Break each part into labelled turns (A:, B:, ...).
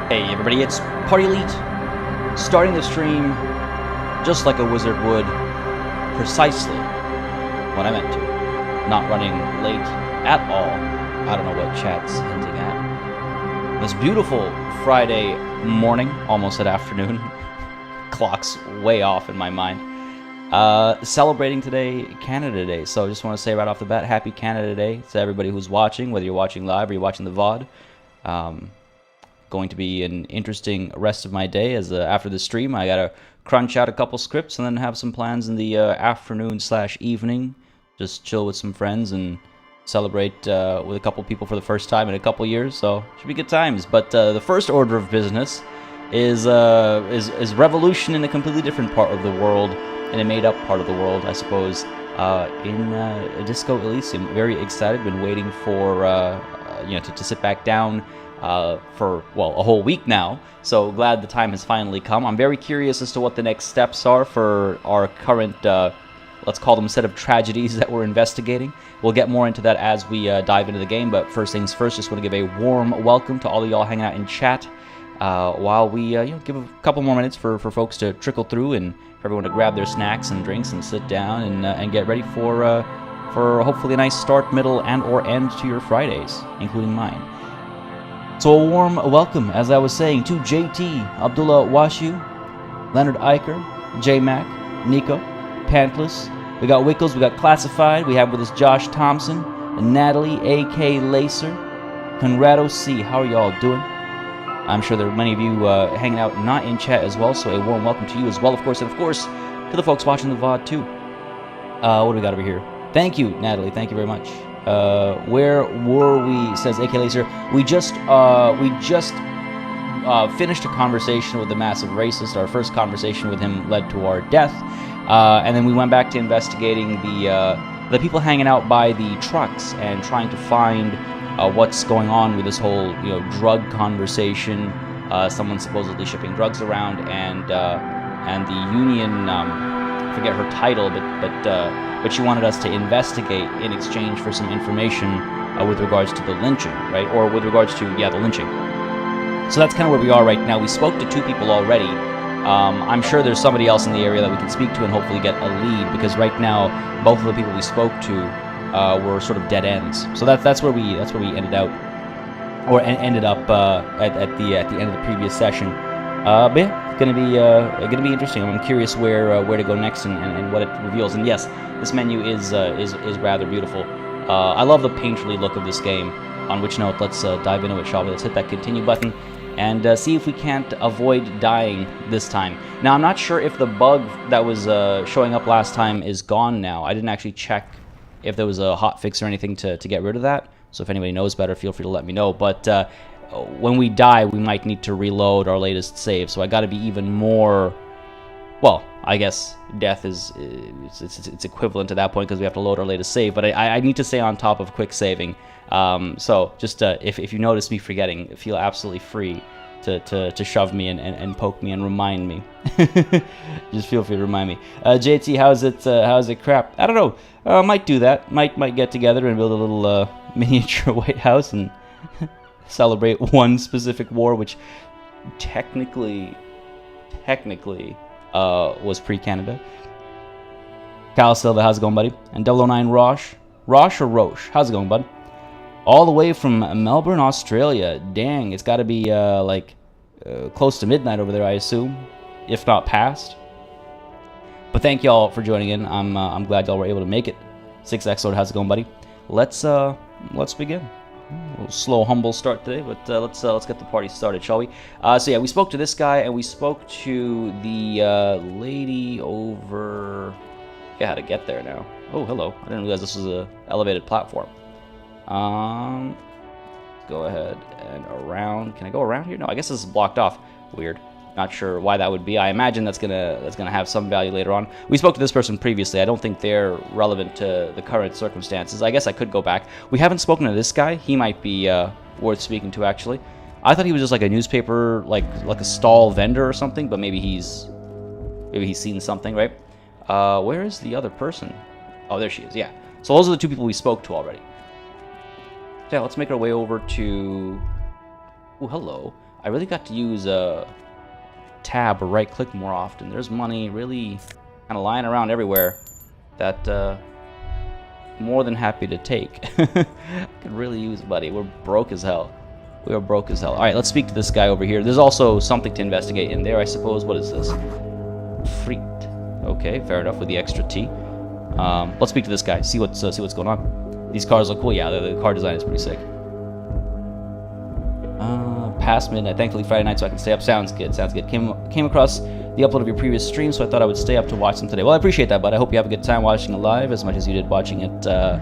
A: Hey everybody, it's PartyElite, starting the stream just like a wizard would, precisely when I meant to. Not running late at all. I don't know what chat's hinting at. This beautiful Friday morning, almost at afternoon, clock's way off in my mind. Celebrating today, Canada Day, so I just want to say right off the bat, happy Canada Day to everybody who's watching, whether you're watching live or you're watching the VOD. Going to be an interesting rest of my day, as after the stream I gotta crunch out a couple scripts and then have some plans in the afternoon/evening. Just chill with some friends and celebrate with a couple people for the first time in a couple years, so should be good times. But the first order of business is revolution in a completely different part of the world, in a made-up part of the world, I suppose, in Disco Elysium. Very excited, been waiting for to sit back down for, well, a whole week now, so glad the time has finally come. I'm very curious as to what the next steps are for our current, let's call them, set of tragedies that we're investigating. We'll get more into that as we dive into the game, but first things first, just want to give a warm welcome to all of y'all hanging out in chat, while we give a couple more minutes for folks to trickle through and for everyone to grab their snacks and drinks and sit down and get ready for hopefully a nice start, middle, and or end to your Fridays, including mine. So a warm welcome, as I was saying, to JT, Abdullah Washu, Leonard Eicher, J-Mac, Nico, Pantless. We got Wickles, we got Classified, we have with us Josh Thompson, Natalie, A.K. Lacer, Conrado C. How are y'all doing? I'm sure there are many of you hanging out not in chat as well, so a warm welcome to you as well, of course, and of course, to the folks watching the VOD too. What do we got over here? Thank you, Natalie, thank you very much. Where were we, says AK Laser. We just finished a conversation with the massive racist. Our first conversation with him led to our death, and then we went back to investigating the people hanging out by the trucks and trying to find what's going on with this whole drug conversation. Someone supposedly shipping drugs around, and the union, forget her title, but she wanted us to investigate in exchange for some information with regards to the lynching, right? Or with regards to, the lynching. So that's kind of where we are right now. We spoke to two people already. I'm sure there's somebody else in the area that we can speak to and hopefully get a lead, because right now both of the people we spoke to were sort of dead ends. So that's where we ended out, or ended up at the end of the previous session. But yeah, it's gonna be interesting. I'm curious where to go next and what it reveals. And yes, this menu is rather beautiful. I love the painterly look of this game. On which note, let's dive into it, shall we? Let's hit that continue button and see if we can't avoid dying this time. Now, I'm not sure if the bug that was showing up last time is gone now. I didn't actually check if there was a hot fix or anything to get rid of that. So if anybody knows better, feel free to let me know. But when we die, we might need to reload our latest save, so I got to be even more. Well, I guess death is it's equivalent to that point, because we have to load our latest save. But I need to stay on top of quick saving. So just if you notice me forgetting, feel absolutely free to shove me and poke me and remind me. Just feel free to remind me. JT, how's it crap? I don't know. Might do that. Might get together and build a little miniature White House and celebrate one specific war, which technically was pre-Canada. Cal Silva, how's it going, buddy? And 009 Rosh or Roche, how's it going, bud? All the way from Melbourne, Australia. Dang, it's got to be close to midnight over there, I assume, if not past. But thank y'all for joining in. I'm glad y'all were able to make it. 6X Sword, how's it going, buddy? Let's begin. A little slow, humble start today, but let's get the party started, shall we? So yeah, we spoke to this guy, and we spoke to the lady over. Yeah, how to get there now? Oh, hello! I didn't realize this was a elevated platform. Go ahead and around. Can I go around here? No, I guess this is blocked off. Weird. Not sure why that would be. I imagine that's gonna have some value later on. We spoke to this person previously. I don't think they're relevant to the current circumstances. I guess I could go back. We haven't spoken to this guy. He might be worth speaking to, actually. I thought he was just like a newspaper, like a stall vendor or something. But maybe he's seen something, right? Where is the other person? Oh, there she is. Yeah. So those are the two people we spoke to already. Yeah, let's make our way over to. Oh, hello. I really got to use tab or right click more often. There's money really kind of lying around everywhere that more than happy to take. Could really use money. We're broke as hell. We are broke as hell. All right, let's speak to this guy over here. There's also something to investigate in there, I suppose. What is this? Freaked. Okay, fair enough with the extra T. Let's speak to this guy. See what's going on. These cars look cool. Yeah, the car design is pretty sick. Past midnight. Thankfully Friday night, so I can stay up. Sounds good. Sounds good. Came across the upload of your previous stream, so I thought I would stay up to watch them today. Well, I appreciate that, bud. I hope you have a good time watching it live as much as you did watching it as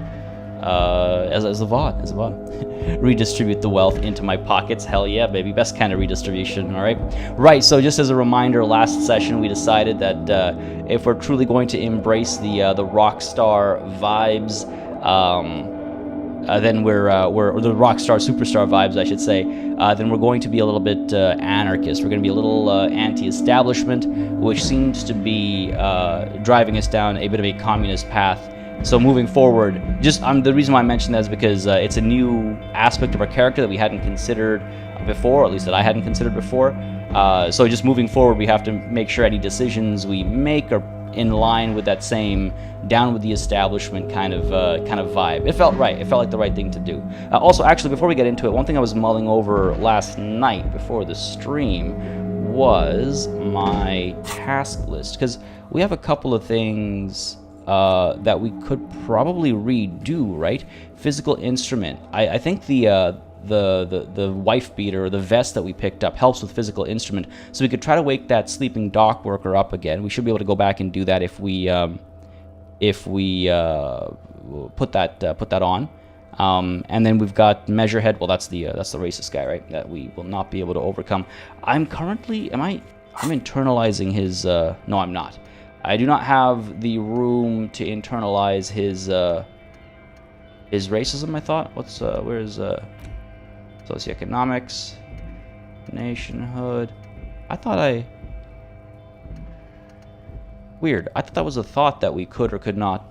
A: a VOD. As a VOD. Redistribute the wealth into my pockets. Hell yeah, baby. Best kind of redistribution, all right? Right, so just as a reminder, last session we decided that if we're truly going to embrace the rockstar vibes, then we're or the rockstar superstar vibes, I should say. Then we're going to be a little bit anarchist. We're going to be a little anti-establishment, which seems to be driving us down a bit of a communist path. So moving forward, the reason why I mentioned that is because it's a new aspect of our character that we hadn't considered before, or at least that I hadn't considered before. So just moving forward, we have to make sure any decisions we make are in line with that same down with the establishment kind of vibe. It felt right. It felt like the right thing to do. Also, actually, before we get into it, one thing I was mulling over last night before the stream was my task list, because we have a couple of things that we could probably redo, right? Physical instrument. I think the wife beater or the vest that we picked up helps with physical instrument, so we could try to wake that sleeping dock worker up again. We should be able to go back and do that if we put that on. And then we've got Measurehead. Well, that's the racist guy, right? That we will not be able to overcome. I'm internalizing his. No, I'm not. I do not have the room to internalize his racism. I thought. Where's socioeconomics, nationhood? Weird. I thought that was a thought that we could or could not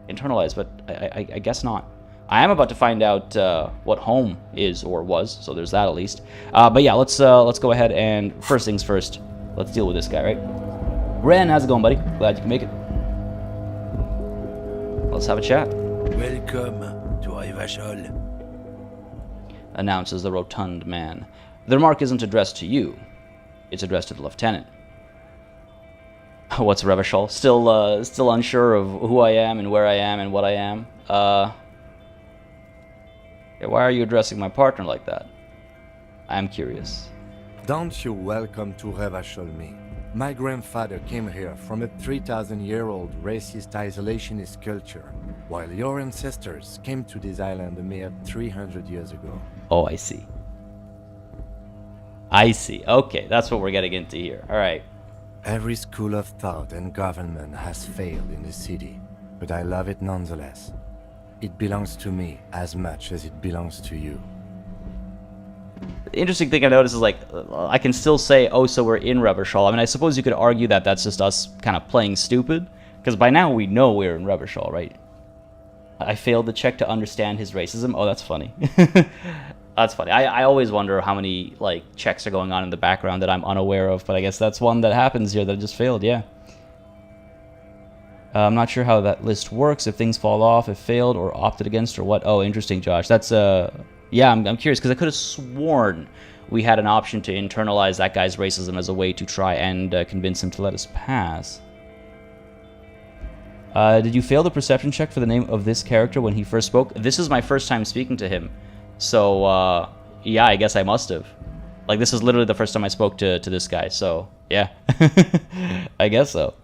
A: internalize, but I guess not. I am about to find out what home is or was, so there's that at least. But yeah, let's go ahead and first things first. Let's deal with this guy, right? Ren, how's it going, buddy? Glad you can make it. Let's have a chat.
B: Welcome to Revachol,
A: announces the rotund man. The remark isn't addressed to you. It's addressed to the lieutenant. What's Revachol? Still unsure of who I am and where I am and what I am. Yeah, why are you addressing my partner like that? I'm curious.
B: Don't you welcome to Revachol me. My grandfather came here from a 3,000-year-old racist isolationist culture, while your ancestors came to this island a mere 300 years ago.
A: Oh, I see. I see. Okay, that's what we're getting into here. All right.
B: Every school of thought and government has failed in the city, but I love it nonetheless. It belongs to me as much as it belongs to you.
A: The interesting thing I noticed is, like, I can still say, oh, so we're in Revachol. I mean, I suppose you could argue that that's just us kind of playing stupid, because by now we know we're in Revachol, right? I failed the check to understand his racism. Oh, that's funny. That's funny. I always wonder how many, like, checks are going on in the background that I'm unaware of, but I guess that's one that happens here that just failed, yeah. I'm not sure how that list works, if things fall off, if failed, or opted against, or what. Oh, interesting, Josh. That's, yeah, I'm curious, because I could have sworn we had an option to internalize that guy's racism as a way to try and convince him to let us pass. Did you fail the perception check for the name of this character when he first spoke? This is my first time speaking to him. So, yeah, I guess I must have. Like, this is literally the first time I spoke to this guy, so, yeah. I guess so.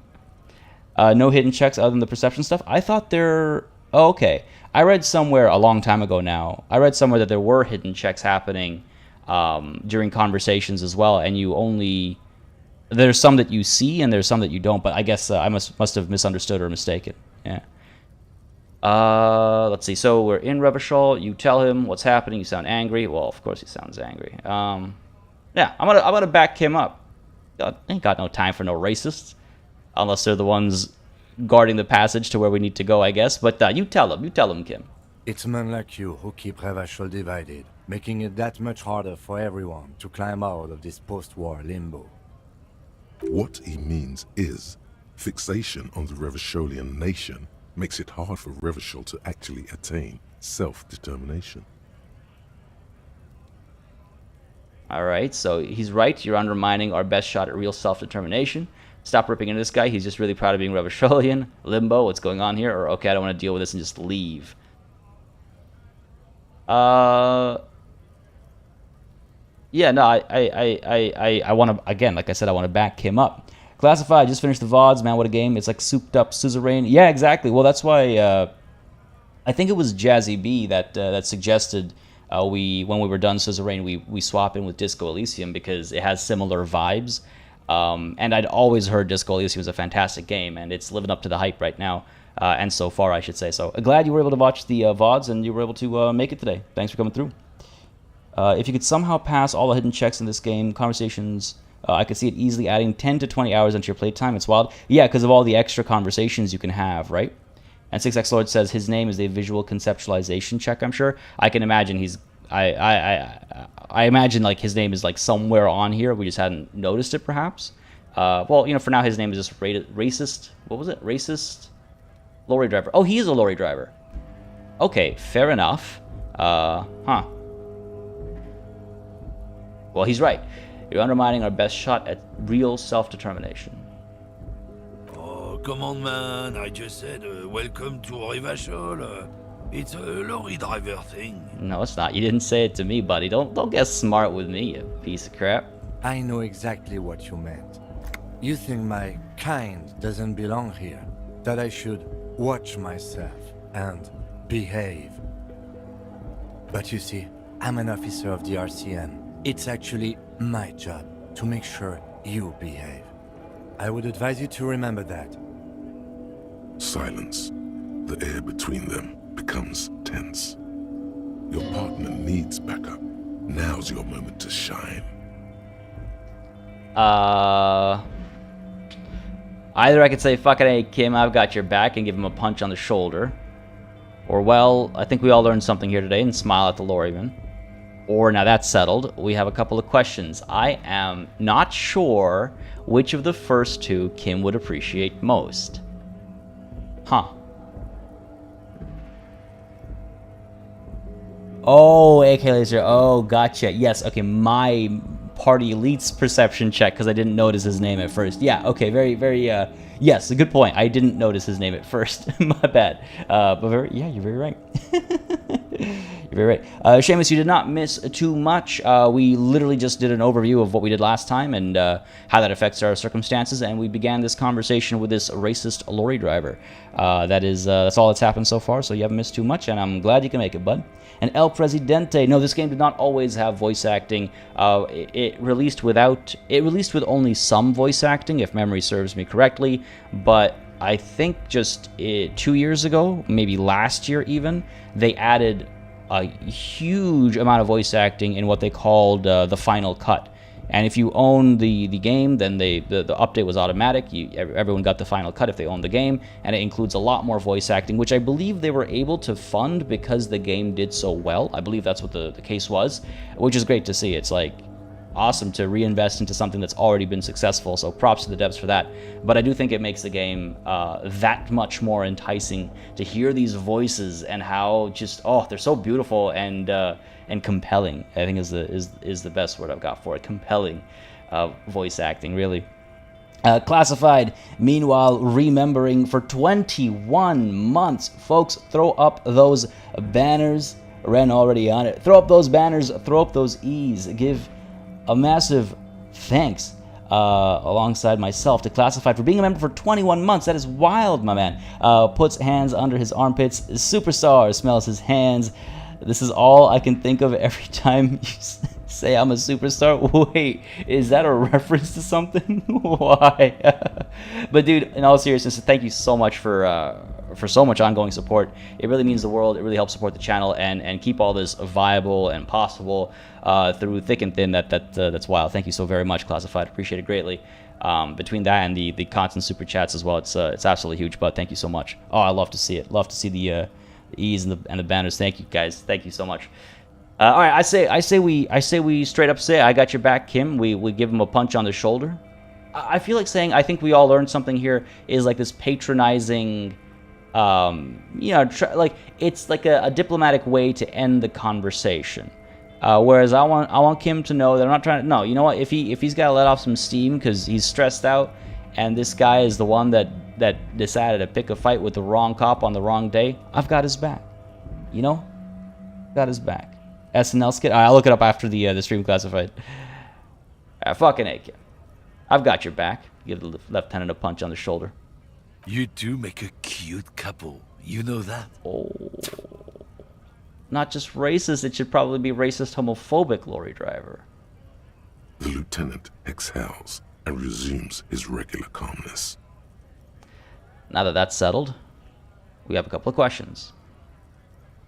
A: No hidden checks other than the perception stuff? I thought there... Oh, okay. I read somewhere a long time ago now, I read somewhere that there were hidden checks happening during conversations as well, and you only... There's some that you see, and there's some that you don't, but I guess I must have misunderstood or mistaken. Yeah. Let's see. So we're in Revachol. You tell him what's happening. You sound angry. Well, of course he sounds angry. Yeah, I'm gonna back him up. God, ain't got no time for no racists, unless they're the ones guarding the passage to where we need to go, I guess. But you tell him, Kim.
B: It's men like you who keep Revachol divided, making it that much harder for everyone to climb out of this post-war limbo.
C: What he means is, fixation on the Revacholian nation makes it hard for Revachol to actually attain self-determination.
A: Alright, so he's right. You're undermining our best shot at real self-determination. Stop ripping into this guy. He's just really proud of being Revacholian. Limbo, what's going on here? Or, okay, I don't want to deal with this and just leave. Yeah, no, I want to, again, like I said, I want to back him up. Classified, just finished the VODs, man, what a game. It's like souped up suzerain. Yeah, exactly. Well, that's why, I think it was Jazzy B that suggested when we were done suzerain, we swap in with Disco Elysium because it has similar vibes. And I'd always heard Disco Elysium was a fantastic game, and it's living up to the hype right now. And so far, I should say. So glad you were able to watch the VODs and you were able to make it today. Thanks for coming through. If you could somehow pass all the hidden checks in this game, conversations, I could see it easily adding 10 to 20 hours into your playtime. It's wild. Yeah, because of all the extra conversations you can have, right? And 6X Lord says his name is a visual conceptualization check, I'm sure. I can imagine he's... I imagine like his name is like somewhere on here. We just hadn't noticed it, perhaps. Well, you know, for now his name is just racist. What was it? Racist lorry driver. Oh, he is a lorry driver. Okay, fair enough. Huh. Well, he's right. You're undermining our best shot at real self-determination.
D: Oh, come on, man. I just said welcome to Revachol. It's a lorry driver thing.
A: No, it's not. You didn't say it to me, buddy. Don't get smart with me, you piece of crap.
B: I know exactly what you meant. You think my kind doesn't belong here, that I should watch myself and behave. But you see, I'm an officer of the RCN. It's actually my job to make sure you behave. I would advise you to remember that.
C: Silence. The air between them becomes tense. Your partner needs backup. Now's your moment to shine.
A: Either I could say, fucking hey, Kim, I've got your back, and give him a punch on the shoulder. Or, well, I think we all learned something here today, and smile at the lorryman. Or, now that's settled, we have a couple of questions. I am not sure which of the first two Kim would appreciate most. Huh. Oh, AK Laser. Oh, gotcha. Yes, okay, my PartyElite's perception check, because I didn't notice his name at first. Yeah, okay, very, yes, a good point. I didn't notice his name at first. My bad. But yeah, you're very right. You're very right. Seamus, you did not miss too much. We literally just did an overview of what we did last time and how that affects our circumstances, and we began this conversation with this racist lorry driver. That's all that's happened so far, so you haven't missed too much, and I'm glad you can make it, bud. And El Presidente. No, this game did not always have voice acting. It released with only some voice acting, if memory serves me correctly. But I think just 2 years ago, maybe last year even, they added a huge amount of voice acting in what they called the Final Cut. And if you own the game, then the update was automatic. Everyone got the Final Cut if they owned the game, and it includes a lot more voice acting, which I believe they were able to fund because the game did so well. I believe that's what the case was, which is great to see. It's like awesome to reinvest into something that's already been successful, so props to the devs for that. But I do think it makes the game that much more enticing to hear these voices and how just, oh, they're so beautiful and compelling. I think is the best word I've got for it. Compelling voice acting, really. Classified, meanwhile, remembering for 21 months. Folks, throw up those banners. Ren already on it. Throw up those banners. Throw up those E's. Give a massive thanks alongside myself to Classified for being a member for 21 months. That is wild, my man. Puts hands under his armpits. Superstar smells his hands. This is all I can think of every time you say I'm a superstar. Wait, is that a reference to something? Why? But dude, in all seriousness, thank you so much for so much ongoing support. It really means the world. It really helps support the channel and keep all this viable and possible through thick and thin. That's wild. Thank you so very much, Classified. Appreciate it greatly. Between that and the constant super chats as well, it's absolutely huge. But thank you so much. Oh, I love to see it. Love to see the E's and the banners. Thank you guys. Thank you so much. All right, I say we straight up say I got your back, Kim. We give him a punch on the shoulder. I feel like saying I think we all learned something here is like this patronizing, like it's like a diplomatic way to end the conversation. Whereas I want Kim to know that I'm not trying to. No, you know what? If he's got to let off some steam because he's stressed out, and this guy is the one that decided to pick a fight with the wrong cop on the wrong day, I've got his back. You know, got his back. SNL skit. I'll look it up after the stream classified. Fucking A, Kim. I've got your back. Give the lieutenant a punch on the shoulder.
D: You two make a cute couple. You know that?
A: Oh. Not just racist, it should probably be racist homophobic, lorry driver.
C: The lieutenant exhales and resumes his regular calmness.
A: Now that that's settled, we have a couple of questions.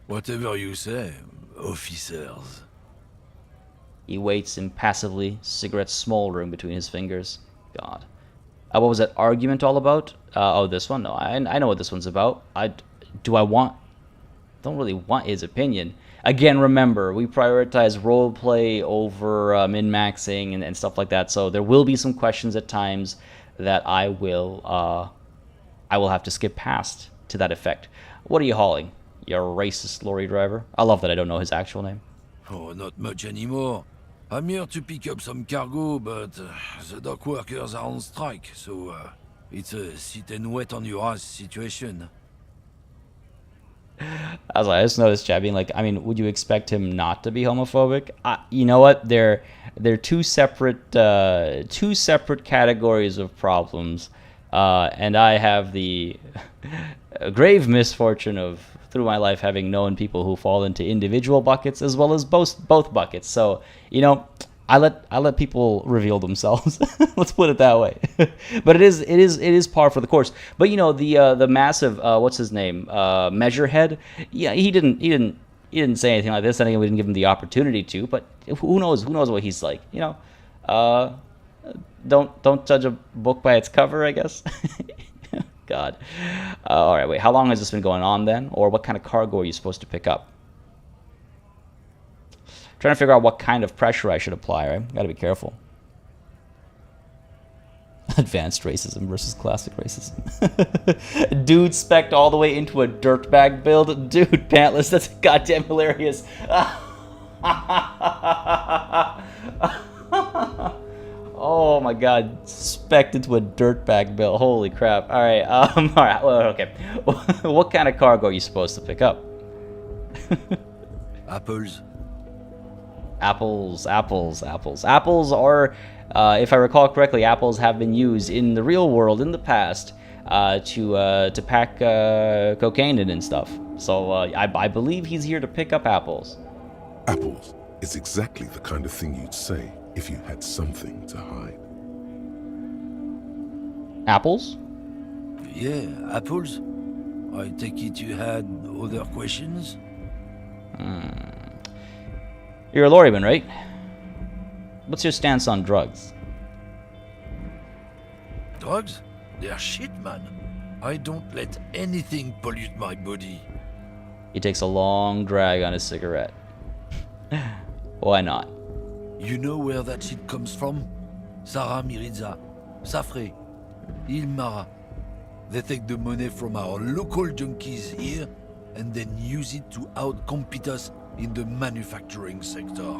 D: Whatever you say, officers.
A: He waits impassively, cigarette smoldering between his fingers. God. What was that argument all about? Oh, this one? No, I know what this one's about. Don't really want his opinion. Again, remember, we prioritize roleplay over min-maxing and stuff like that, so there will be some questions at times that I will have to skip past to that effect. What are you hauling? You're a racist lorry driver? I love that I don't know his actual name.
D: Oh, not much anymore. I'm here to pick up some cargo, but the dock workers are on strike, so it's a sit and wait on your ass situation.
A: I just noticed Chad being like, I mean, would you expect him not to be homophobic? You know what? They're two separate categories of problems, and I have the grave misfortune of through my life having known people who fall into individual buckets as well as both buckets. So I let people reveal themselves. Let's put it that way. But it is par for the course. But the massive what's his name, Measurehead. Yeah, he didn't say anything like this. I think we didn't give him the opportunity to. But who knows what he's like. Don't judge a book by its cover, I guess. God. All right, wait. How long has this been going on then? Or what kind of cargo are you supposed to pick up? Trying to figure out what kind of pressure I should apply, right? Gotta be careful. Advanced racism versus classic racism. Dude spec'd all the way into a dirtbag build. Dude, pantless, that's goddamn hilarious. Oh my god, spec'd into a dirtbag build. Holy crap. Alright, alright, well, okay. What kind of cargo are you supposed to pick up?
D: Apples.
A: Apples are, if I recall correctly, apples have been used in the real world in the past to pack cocaine in and stuff. So I believe he's here to pick up apples.
C: Apples is exactly the kind of thing you'd say if you had something to hide.
A: Apples?
D: Yeah, apples. I take it you had other questions?
A: You're a lorryman, right? What's your stance on drugs?
D: Drugs? They're shit, man. I don't let anything pollute my body.
A: He takes a long drag on his cigarette. Why not?
D: You know where that shit comes from? Sarah Mirizza, Safre, Ilmara. They take the money from our local junkies here and then use it to outcompete us in the manufacturing sector.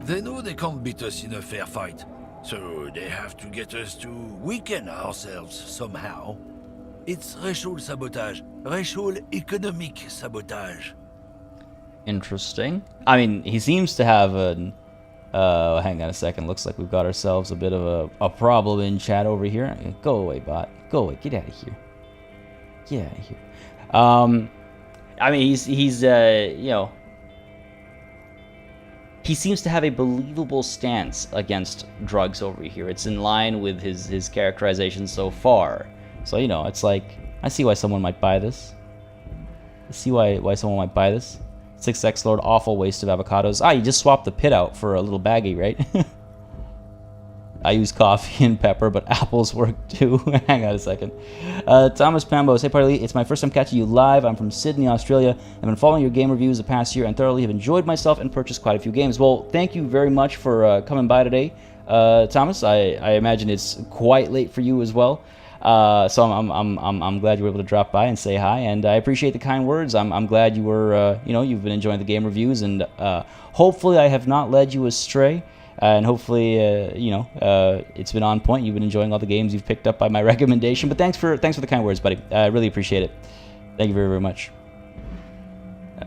D: They know they can't beat us in a fair fight, so they have to get us to weaken ourselves somehow. It's racial sabotage, racial economic sabotage.
A: Interesting. I mean, he seems to have an... hang on a second. Looks like we've got ourselves a bit of a problem in chat over here. Go away, bot. Go away. Get out of here. Get out of here. I mean, he's he seems to have a believable stance against drugs over here. It's in line with his characterization so far. So, it's like, I see why someone might buy this. I see why someone might buy this. 6X Lord, awful waste of avocados. You just swapped the pit out for a little baggie, right? I use coffee and pepper, but apples work too. Hang on a second. Thomas Pambos, hey PartyElite, it's my first time catching you live. I'm from Sydney, Australia. I've been following your game reviews the past year and thoroughly have enjoyed myself and purchased quite a few games. Well, thank you very much for coming by today, Thomas. I imagine it's quite late for you as well. So I'm glad you were able to drop by and say hi, and I appreciate the kind words. I'm glad you were, you've been enjoying the game reviews, and hopefully I have not led you astray. And hopefully, it's been on point. You've been enjoying all the games you've picked up by my recommendation. But thanks for the kind words, buddy. I really appreciate it. Thank you very, very much.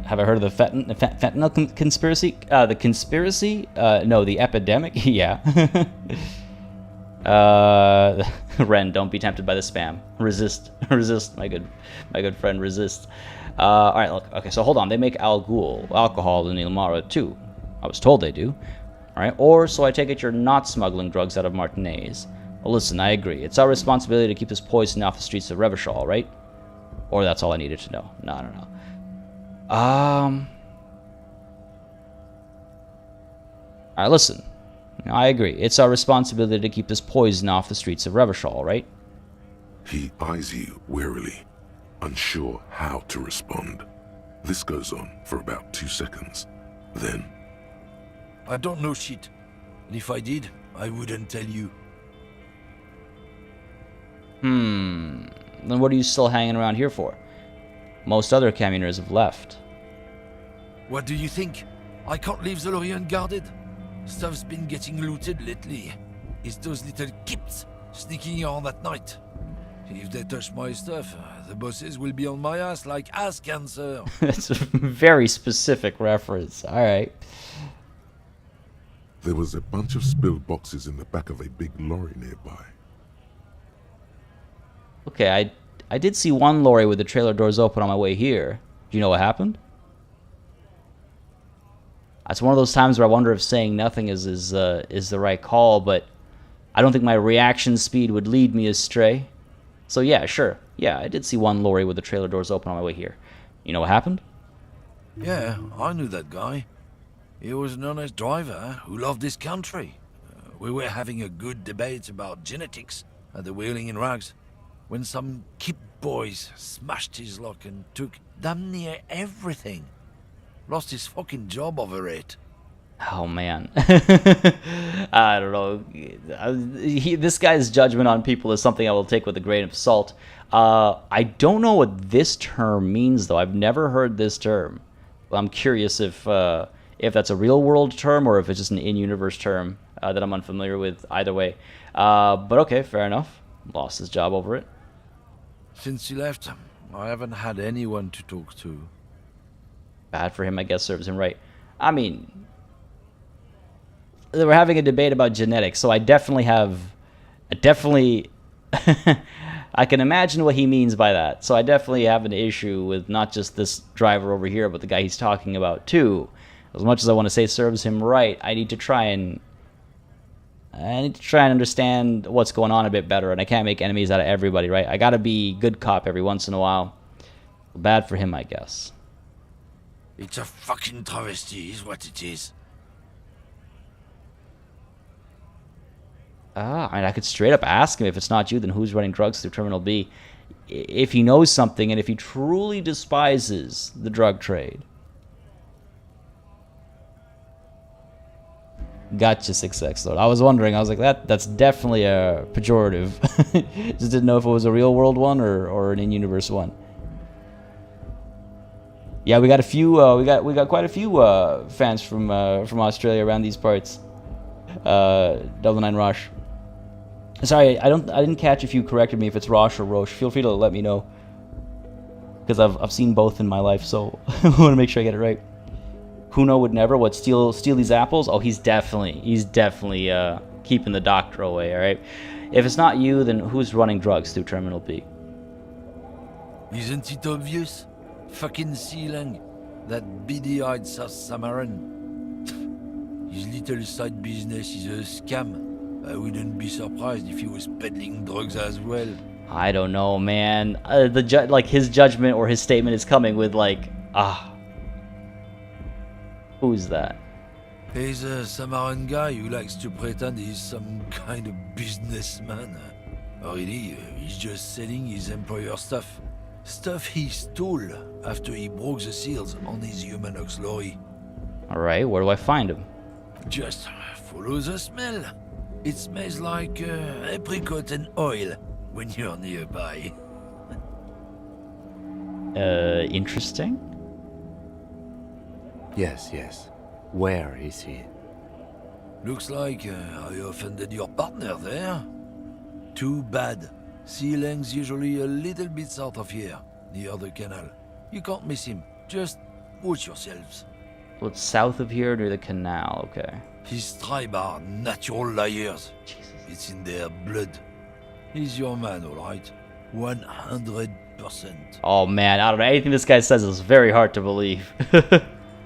A: Have I heard of the fentanyl conspiracy? The conspiracy? No, the epidemic. Yeah. Ren, don't be tempted by the spam. Resist, my good friend. Resist. All right, look. Okay, so hold on. They make alcohol in Ilmara too. I was told they do. Alright, or so I take it you're not smuggling drugs out of Martinez. Well, listen, I agree. It's our responsibility to keep this poison off the streets of Revachol, right? Or that's all I needed to know. No. Alright, listen. I agree. It's our responsibility to keep this poison off the streets of Revachol, right?
C: He eyes you warily, unsure how to respond. This goes on for about 2 seconds. Then...
D: I don't know shit. And if I did, I wouldn't tell you.
A: Then what are you still hanging around here for? Most other communers have left.
D: What do you think? I can't leave the lorry unguarded. Stuff's been getting looted lately. It's those little kips sneaking around at night. If they touch my stuff, the bosses will be on my ass like ass cancer.
A: That's a very specific reference. Alright.
C: There was a bunch of spilled boxes in the back of a big lorry nearby.
A: Okay, I did see one lorry with the trailer doors open on my way here. Do you know what happened? It's one of those times where I wonder if saying nothing is the right call, but I don't think my reaction speed would lead me astray. So yeah, sure. Yeah, I did see one lorry with the trailer doors open on my way here. You know what happened?
D: Yeah, I knew that guy. He was an honest driver who loved his country. We were having a good debate about genetics at the Wheeling in Rags when some kip boys smashed his luck and took damn near everything. Lost his fucking job over it.
A: Oh man. I don't know. This guy's judgment on people is something I will take with a grain of salt. I don't know what this term means though. I've never heard this term. I'm curious if that's a real-world term or if it's just an in-universe term that I'm unfamiliar with. Either way. But okay, fair enough. Lost his job over it.
D: Since he left, I haven't had anyone to talk to.
A: Bad for him, I guess, serves him right. I mean, we're having a debate about genetics, so I definitely I can imagine what he means by that. So I definitely have an issue with not just this driver over here, but the guy he's talking about too. As much as I want to say serves him right, I need to try and understand what's going on a bit better, and I can't make enemies out of everybody, right? I gotta be good cop every once in a while. Bad for him, I guess.
D: It's a fucking travesty, is what it is.
A: I mean, I could straight up ask him, if it's not you, then who's running drugs through Terminal B? If he knows something, and if he truly despises the drug trade. Gotcha, 6X Lord. I was wondering, I was like, that's definitely a pejorative. Just didn't know if it was a real world one or an in-universe one. Yeah, we got a few. We got quite a few fans from Australia around these parts. Double 9 Rosh. Sorry, I didn't catch if you corrected me if it's Rosh or Roche. Feel free to let me know, because I've seen both in my life, so I want to make sure I get it right. Kuno would never. What, steal these apples? Oh, he's definitely keeping the doctor away. All right. If it's not you, then who's running drugs through Terminal B?
D: Isn't it obvious? Fucking Sealang, that beady-eyed South Samaran. His little side business is a scam. I wouldn't be surprised if he was peddling drugs as well.
A: I don't know, man. His judgment or his statement is coming with who's that?
D: He's a Samaran guy who likes to pretend he's some kind of businessman. Really, he's just selling his employer stuff. Stuff he stole after he broke the seals on his Humanox lorry.
A: Alright, where do I find him?
D: Just follow the smell. It smells like apricot and oil when you're nearby.
A: Interesting?
B: Yes. Where is he?
D: Looks like I offended your partner there. Too bad. Sealing's usually a little bit south of here, near the canal. You can't miss him. Just watch yourselves.
A: Well, it's south of here near the canal, okay.
D: His tribe are natural liars.
A: Jesus.
D: It's in their blood. He's your man, alright? 100%.
A: Oh man, I don't know. Anything this guy says is very hard to believe.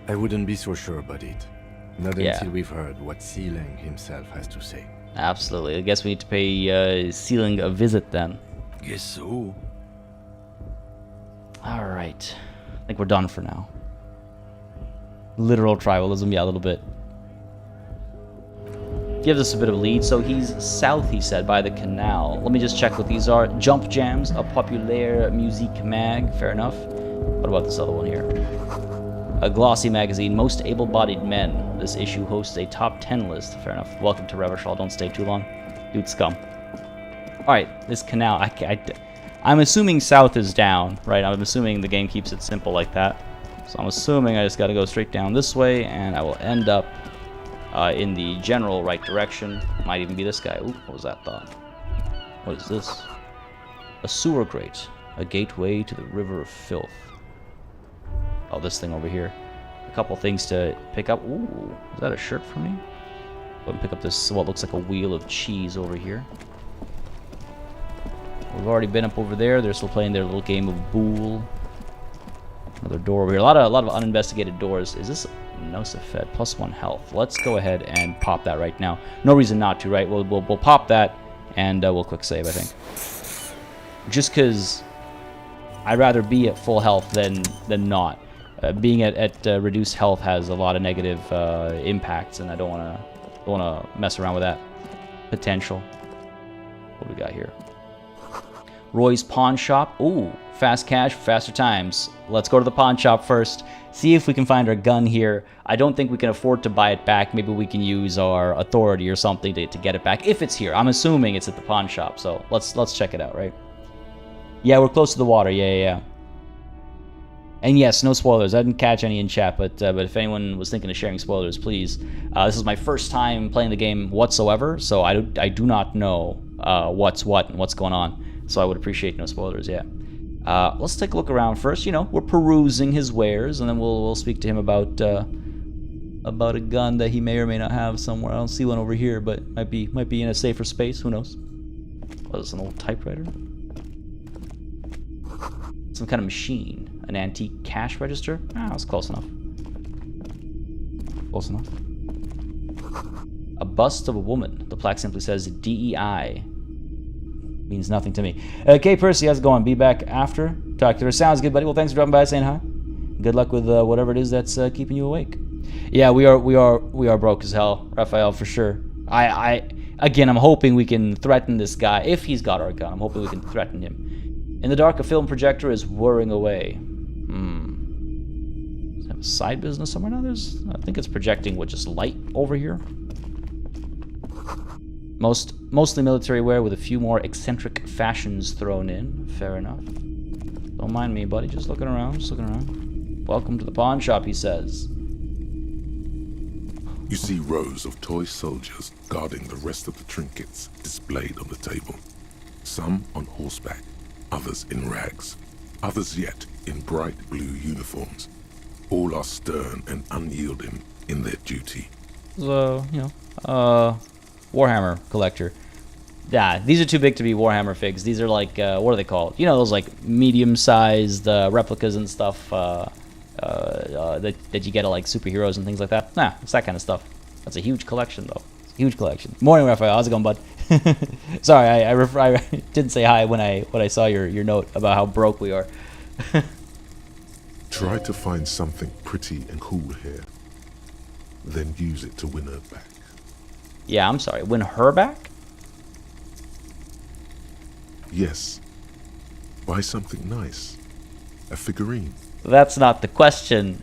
B: I wouldn't be so sure about it. Not
A: Yeah.
B: until we've heard what Sealing himself has to say.
A: Absolutely. I guess we need to pay Sealing a visit then.
D: Guess so.
A: Alright. I think we're done for now. Literal tribalism, yeah, a little bit. Gives us a bit of a lead. So he's south, he said, by the canal. Let me just check what these are. Jump Jams, a populaire musique mag. Fair enough. What about this other one here? A glossy magazine, Most Able-Bodied Men. This issue hosts a top 10 list. Fair enough. Welcome to Revachol. Don't stay too long. Dude, scum. Alright, this canal. I'm assuming south is down, right? I'm assuming the game keeps it simple like that. So I'm assuming I just got to go straight down this way, and I will end up in the general right direction. Might even be this guy. Ooh, what was that thought? What is this? A sewer grate. A gateway to the river of filth. Oh, this thing over here. A couple things to pick up. Ooh, is that a shirt for me? Go and pick up this, what looks like a wheel of cheese over here. We've already been up over there. They're still playing their little game of Bool. Another door over here. A lot of uninvestigated doors. Is this no Safed? +1 health. Let's go ahead and pop that right now. No reason not to, right? We'll pop that and we'll quick save, I think. Just because I'd rather be at full health than not. Being at reduced health has a lot of negative impacts, and I don't want to mess around with that potential. What do we got here? Roy's Pawn Shop. Ooh, fast cash, faster times. Let's go to the pawn shop first. See if we can find our gun here. I don't think we can afford to buy it back. Maybe we can use our authority or something to get it back. If it's here. I'm assuming it's at the pawn shop, so let's check it out, right? Yeah, we're close to the water. Yeah. And yes, no spoilers. I didn't catch any in chat, but if anyone was thinking of sharing spoilers, please. This is my first time playing the game whatsoever, so I do not know what's what and what's going on. So I would appreciate no spoilers, yeah. Let's take a look around first. You know, we're perusing his wares, and then we'll speak to him about a gun that he may or may not have somewhere. I don't see one over here, but might be in a safer space. Who knows? What is this, an old typewriter? Some kind of machine. An antique cash register? Ah, that's close enough. Close enough. A bust of a woman. The plaque simply says DEI. Means nothing to me. Okay, Percy, how's it going? Be back after. Talk to her. Sounds good, buddy. Well, thanks for dropping by, saying hi. Good luck with whatever it is that's keeping you awake. Yeah, we are broke as hell, Raphael, for sure. Again, I'm hoping we can threaten this guy. If he's got our gun, I'm hoping we can threaten him. In the dark, a film projector is whirring away. Does it have a side business somewhere? No, I think it's projecting with just light over here. Mostly military wear with a few more eccentric fashions thrown in. Fair enough. Don't mind me, buddy. Just looking around. Welcome to the pawn shop, he says.
C: You see rows of toy soldiers guarding the rest of the trinkets displayed on the table. Some on horseback, others in rags, others yet in bright blue uniforms. All are stern and unyielding in their duty.
A: Warhammer collector. Yeah, these are too big to be Warhammer figs. These are like, what are they called? You know, those like medium-sized replicas and stuff that you get at like superheroes and things like that. Nah, it's that kind of stuff. That's a huge collection, though. It's a huge collection. Morning, Raphael. How's it going, bud? Sorry, I didn't say hi when I saw your note about how broke we are.
C: Try to find something pretty and cool here. then use it to win her back.
A: Yeah, I'm sorry. Win her back?
C: Yes. Buy something nice. A figurine.
A: That's not the question.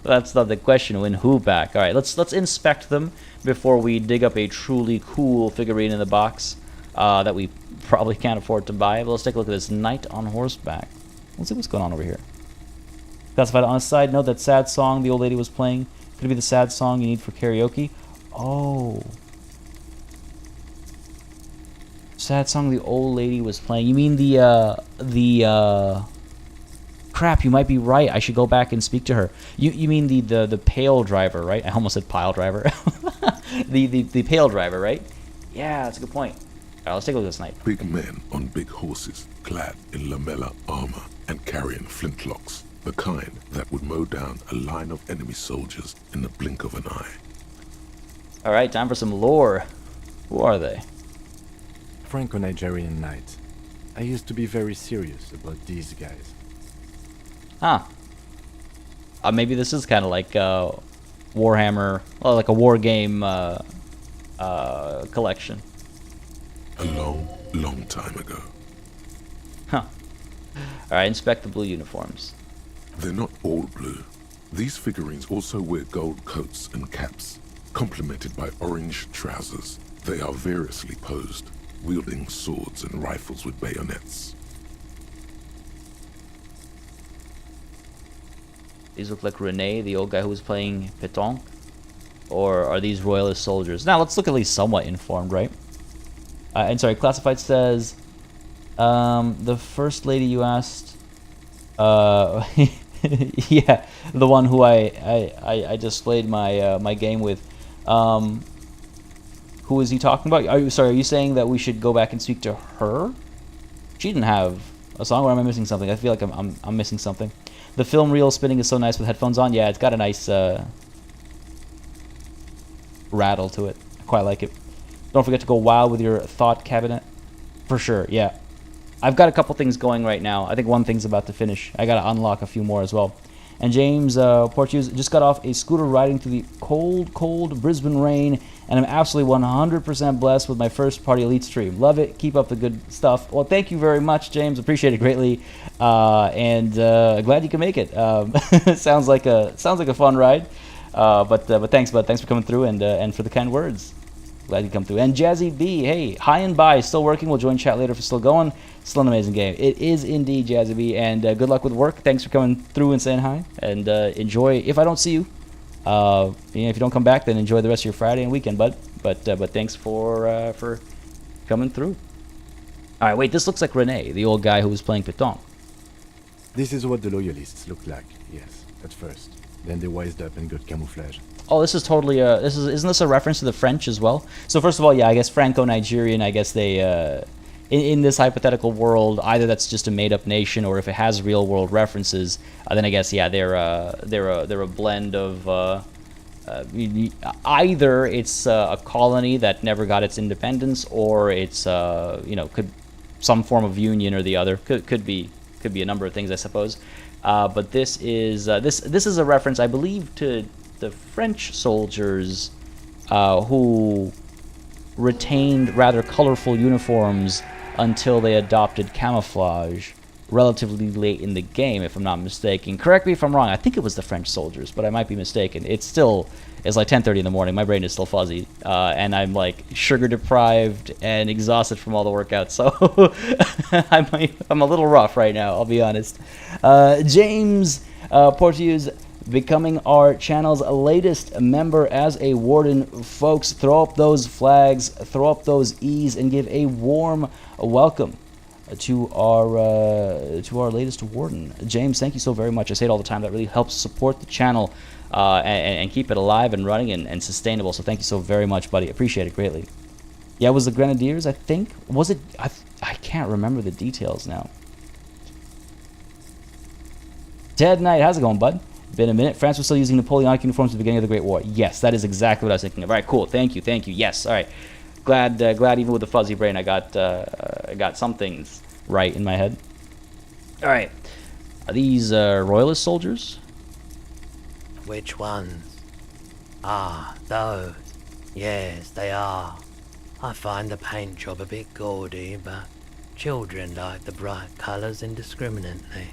A: That's not the question. Win who back? All right, let's inspect them before we dig up a truly cool figurine in the box that we probably can't afford to buy. But let's take a look at this knight on horseback. Let's see what's going on over here. Classified on a side note, that sad song the old lady was playing could be the sad song you need for karaoke. Oh. Sad song the old lady was playing. You mean the crap, you might be right. I should go back and speak to her. You mean the pale driver, right? I almost said pile driver. the pale driver, right? Yeah, that's a good point. All right, let's take a look at this knight.
C: Big men on big horses, clad in lamella armor and carrying flintlocks, the kind that would mow down a line of enemy soldiers in the blink of an eye.
A: All right, time for some lore. Who are they?
B: Franco-Nigerian knight. I used to be very serious about these guys.
A: Huh. Maybe this is kind of like Warhammer, well, like a war game collection.
C: A long, long time ago.
A: Huh. All right, inspect the blue uniforms.
C: They're not all blue. These figurines also wear gold coats and caps, complemented by orange trousers. They are variously posed, wielding swords and rifles with bayonets.
A: These look like Rene, the old guy who was playing pétanque. Or are these royalist soldiers? Now, let's look at least somewhat informed, right? And sorry, Classified says, the first lady you asked, yeah, the one who I displayed my my game with. Who is he talking about? Are you saying that we should go back and speak to her? She didn't have a song, or am I missing something? I feel like I'm missing something. The film reel spinning is so nice with headphones on. Yeah, it's got a nice rattle to it. I quite like it. Don't forget to go wild with your thought cabinet. For sure, yeah. I've got a couple things going right now. I think one thing's about to finish. I got to unlock a few more as well. And James Porteous just got off a scooter riding through the cold, cold Brisbane rain, and I'm absolutely 100% blessed with my first PartyElite stream. Love it. Keep up the good stuff. Well, thank you very much, James. Appreciate it greatly, and glad you can make it. Sounds like a fun ride. But thanks, bud. Thanks for coming through and for the kind words. Glad you come through. And Jazzy B, hey, hi and bye. Still working. We'll join chat later if it's still going. Still an amazing game. It is indeed, Jazzy B. And good luck with work. Thanks for coming through and saying hi. And enjoy. If I don't see you, if you don't come back, then enjoy the rest of your Friday and weekend, bud. But thanks for coming through. All right, wait. This looks like Rene, the old guy who was playing pétanque.
B: This is what the loyalists looked like, yes, at first. Then they wised up and got camouflage.
A: Oh, this is totally isn't this a reference to the French as well? So first of all, yeah, I guess Franco-Nigerian, I guess they in this hypothetical world, either that's just a made-up nation, or if it has real-world references, then I guess yeah, they're a blend of either it's a colony that never got its independence, or it's could some form of union or the other. Could be a number of things, I suppose. But this is this is a reference, I believe, to the French soldiers who retained rather colorful uniforms until they adopted camouflage relatively late in the game, if I'm not mistaken. Correct me if I'm wrong. I think it was the French soldiers, but I might be mistaken. It's like 10:30 in the morning. My brain is still fuzzy, and I'm like sugar deprived and exhausted from all the workouts. So I'm a little rough right now, I'll be honest. James Porteous becoming our channel's latest member as a warden. Folks, throw up those flags, throw up those E's, and give a warm welcome to our latest warden. James, thank you so very much. I say it all the time. That really helps support the channel and keep it alive and running and sustainable. So thank you so very much, buddy. Appreciate it greatly. Yeah, it was the Grenadiers, I think. Was it? I can't remember the details now. Ted Knight, how's it going, bud? Been a minute. France was still using Napoleonic uniforms at the beginning of the Great War. Yes, that is exactly what I was thinking of. All right, cool. Thank you. Yes. All right. Glad even with the fuzzy brain, I got some things right in my head. All right. Are these royalist soldiers?
E: Which ones? Ah, those. Yes, they are. I find the paint job a bit gaudy, but children like the bright colours indiscriminately.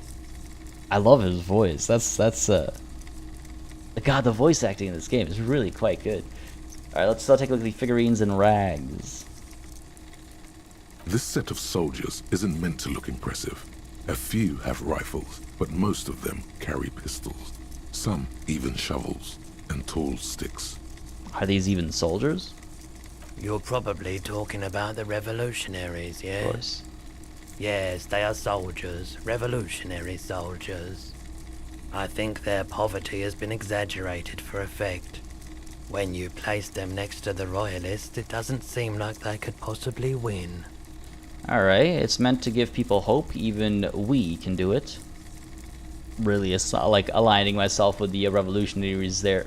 A: I love his voice. God, the voice acting in this game is really quite good. All right, let's take a look at the figurines and rags.
C: This set of soldiers isn't meant to look impressive. A few have rifles, but most of them carry pistols. Some even shovels and tall sticks.
A: Are these even soldiers?
E: You're probably talking about the revolutionaries, yes?
A: Of course.
E: Yes, they are soldiers, revolutionary soldiers. I think their poverty has been exaggerated for effect. When you place them next to the royalists, it doesn't seem like they could possibly win.
A: Alright, it's meant to give people hope, even we can do it. Really, like aligning myself with the revolutionaries there,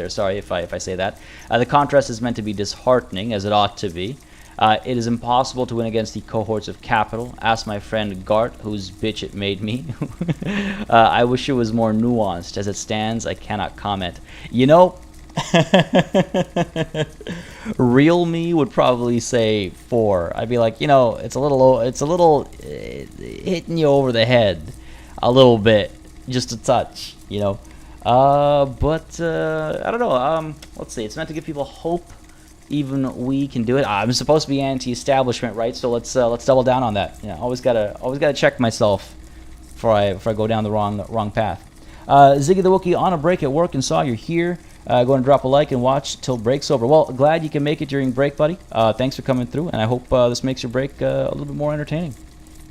A: sorry if I say that. The contrast is meant to be disheartening, as it ought to be. It is impossible to win against the cohorts of capital. Ask my friend Gart, whose bitch it made me. I wish it was more nuanced. As it stands, I cannot comment. You know, real me would probably say 4. I'd be like, you know, it's a little hitting you over the head a little bit, just a touch, you know. But I don't know. Let's see. It's meant to give people hope. Even we can do it. I'm supposed to be anti-establishment, right? So let's double down on that. You know, always gotta check myself before I go down the wrong path. Ziggy the Wookie on a break at work and saw you're here. Go and drop a like and watch till break's over. Well, glad you can make it during break, buddy. Thanks for coming through, and I hope this makes your break a little bit more entertaining.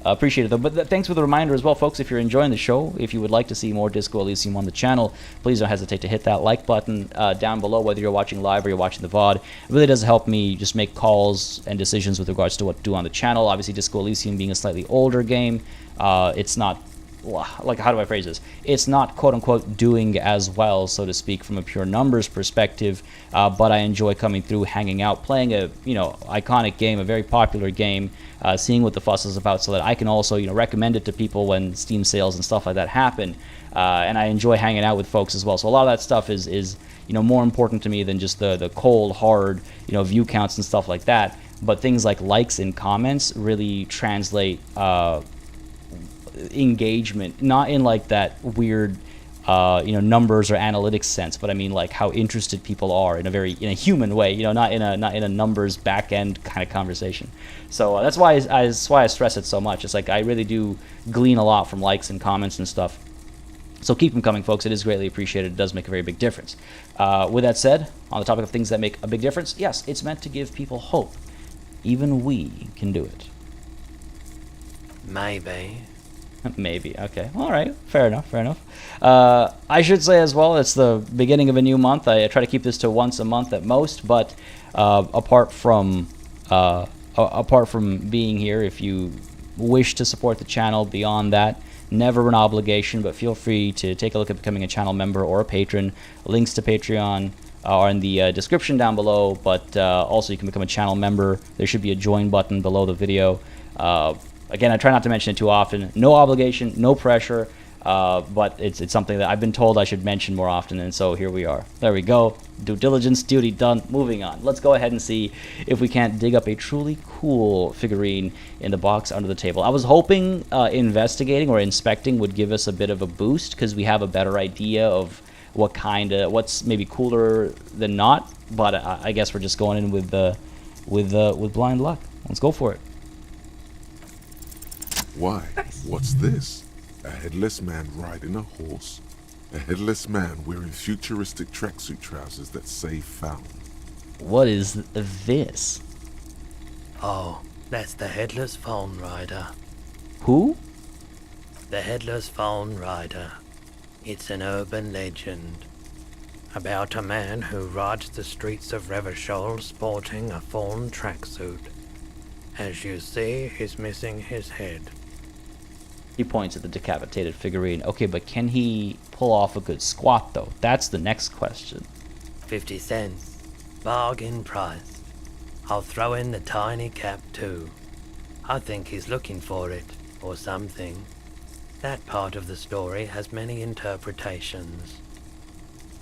A: Appreciate it, though. But thanks for the reminder as well, folks. If you're enjoying the show, if you would like to see more Disco Elysium on the channel, please don't hesitate to hit that like button down below, whether you're watching live or you're watching the VOD. It really does help me just make calls and decisions with regards to what to do on the channel. Obviously, Disco Elysium being a slightly older game, it's not, like, how do I phrase this? It's not, quote-unquote, doing as well, so to speak, from a pure numbers perspective, but I enjoy coming through, hanging out, playing a, you know, iconic game, a very popular game, seeing what the fuss is about so that I can also, you know, recommend it to people when Steam sales and stuff like that happen, and I enjoy hanging out with folks as well. So a lot of that stuff is you know, more important to me than just the cold, hard, you know, view counts and stuff like that, but things like likes and comments really translate engagement, not in like that weird you know, numbers or analytics sense, but I mean like how interested people are in a human way, you know, not in a numbers back end kind of conversation. So that's why I stress it so much. It's like I really do glean a lot from likes and comments and stuff. So keep them coming, folks. It is greatly appreciated. It does make a very big difference. With that said, on the topic of things that make a big difference, yes, it's meant to give people hope. Even we can do it.
E: Maybe.
A: Maybe. Okay. All right. Fair enough. I should say as well, it's the beginning of a new month. I try to keep this to once a month at most, but apart from being here, if you wish to support the channel beyond that, never an obligation, but feel free to take a look at becoming a channel member or a patron. Links to Patreon are in the description down below, but also you can become a channel member. There should be a join button below the video. Again, I try not to mention it too often. No obligation, no pressure, but it's something that I've been told I should mention more often, and so here we are. There we go. Due diligence, duty done. Moving on. Let's go ahead and see if we can't dig up a truly cool figurine in the box under the table. I was hoping investigating or inspecting would give us a bit of a boost because we have a better idea of what's maybe cooler than not. But I guess we're just going in with blind luck. Let's go for it.
C: Why? What's this? A headless man riding a horse? A headless man wearing futuristic tracksuit trousers that say found?
A: What is this?
E: Oh, that's the Headless Phone Rider.
A: Who?
E: The Headless Phone Rider. It's an urban legend about a man who rides the streets of Revachol sporting a fawn tracksuit. As you see, he's missing his head.
A: He points at the decapitated figurine. Okay, but can he pull off a good squat, though? That's the next question.
E: 50 cents. Bargain price. I'll throw in the tiny cap, too. I think he's looking for it, or something. That part of the story has many interpretations.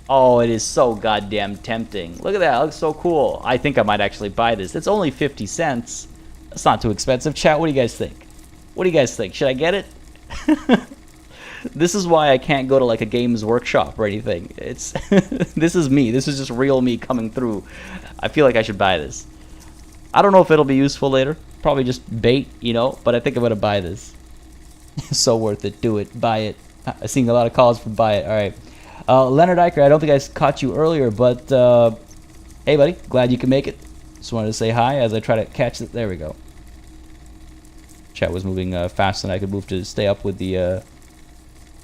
A: Oh, it is so goddamn tempting. Look at that. It looks so cool. I think I might actually buy this. It's only 50 cents. That's not too expensive. Chat, what do you guys think? What do you guys think? Should I get it? This is why I can't go to like a Games Workshop or anything. It's this is me. This is just real me coming through. I feel like I should buy this. I don't know if it'll be useful later. Probably just bait, you know, but I think I'm going to buy this. So worth it. Do it. Buy it. I'm seeing a lot of calls for buy it. All right. Leonard Eicher, I don't think I caught you earlier, but hey, buddy. Glad you can make it. Just wanted to say hi as I try to catch it. There we go. Chat was moving faster than I could move to stay up with the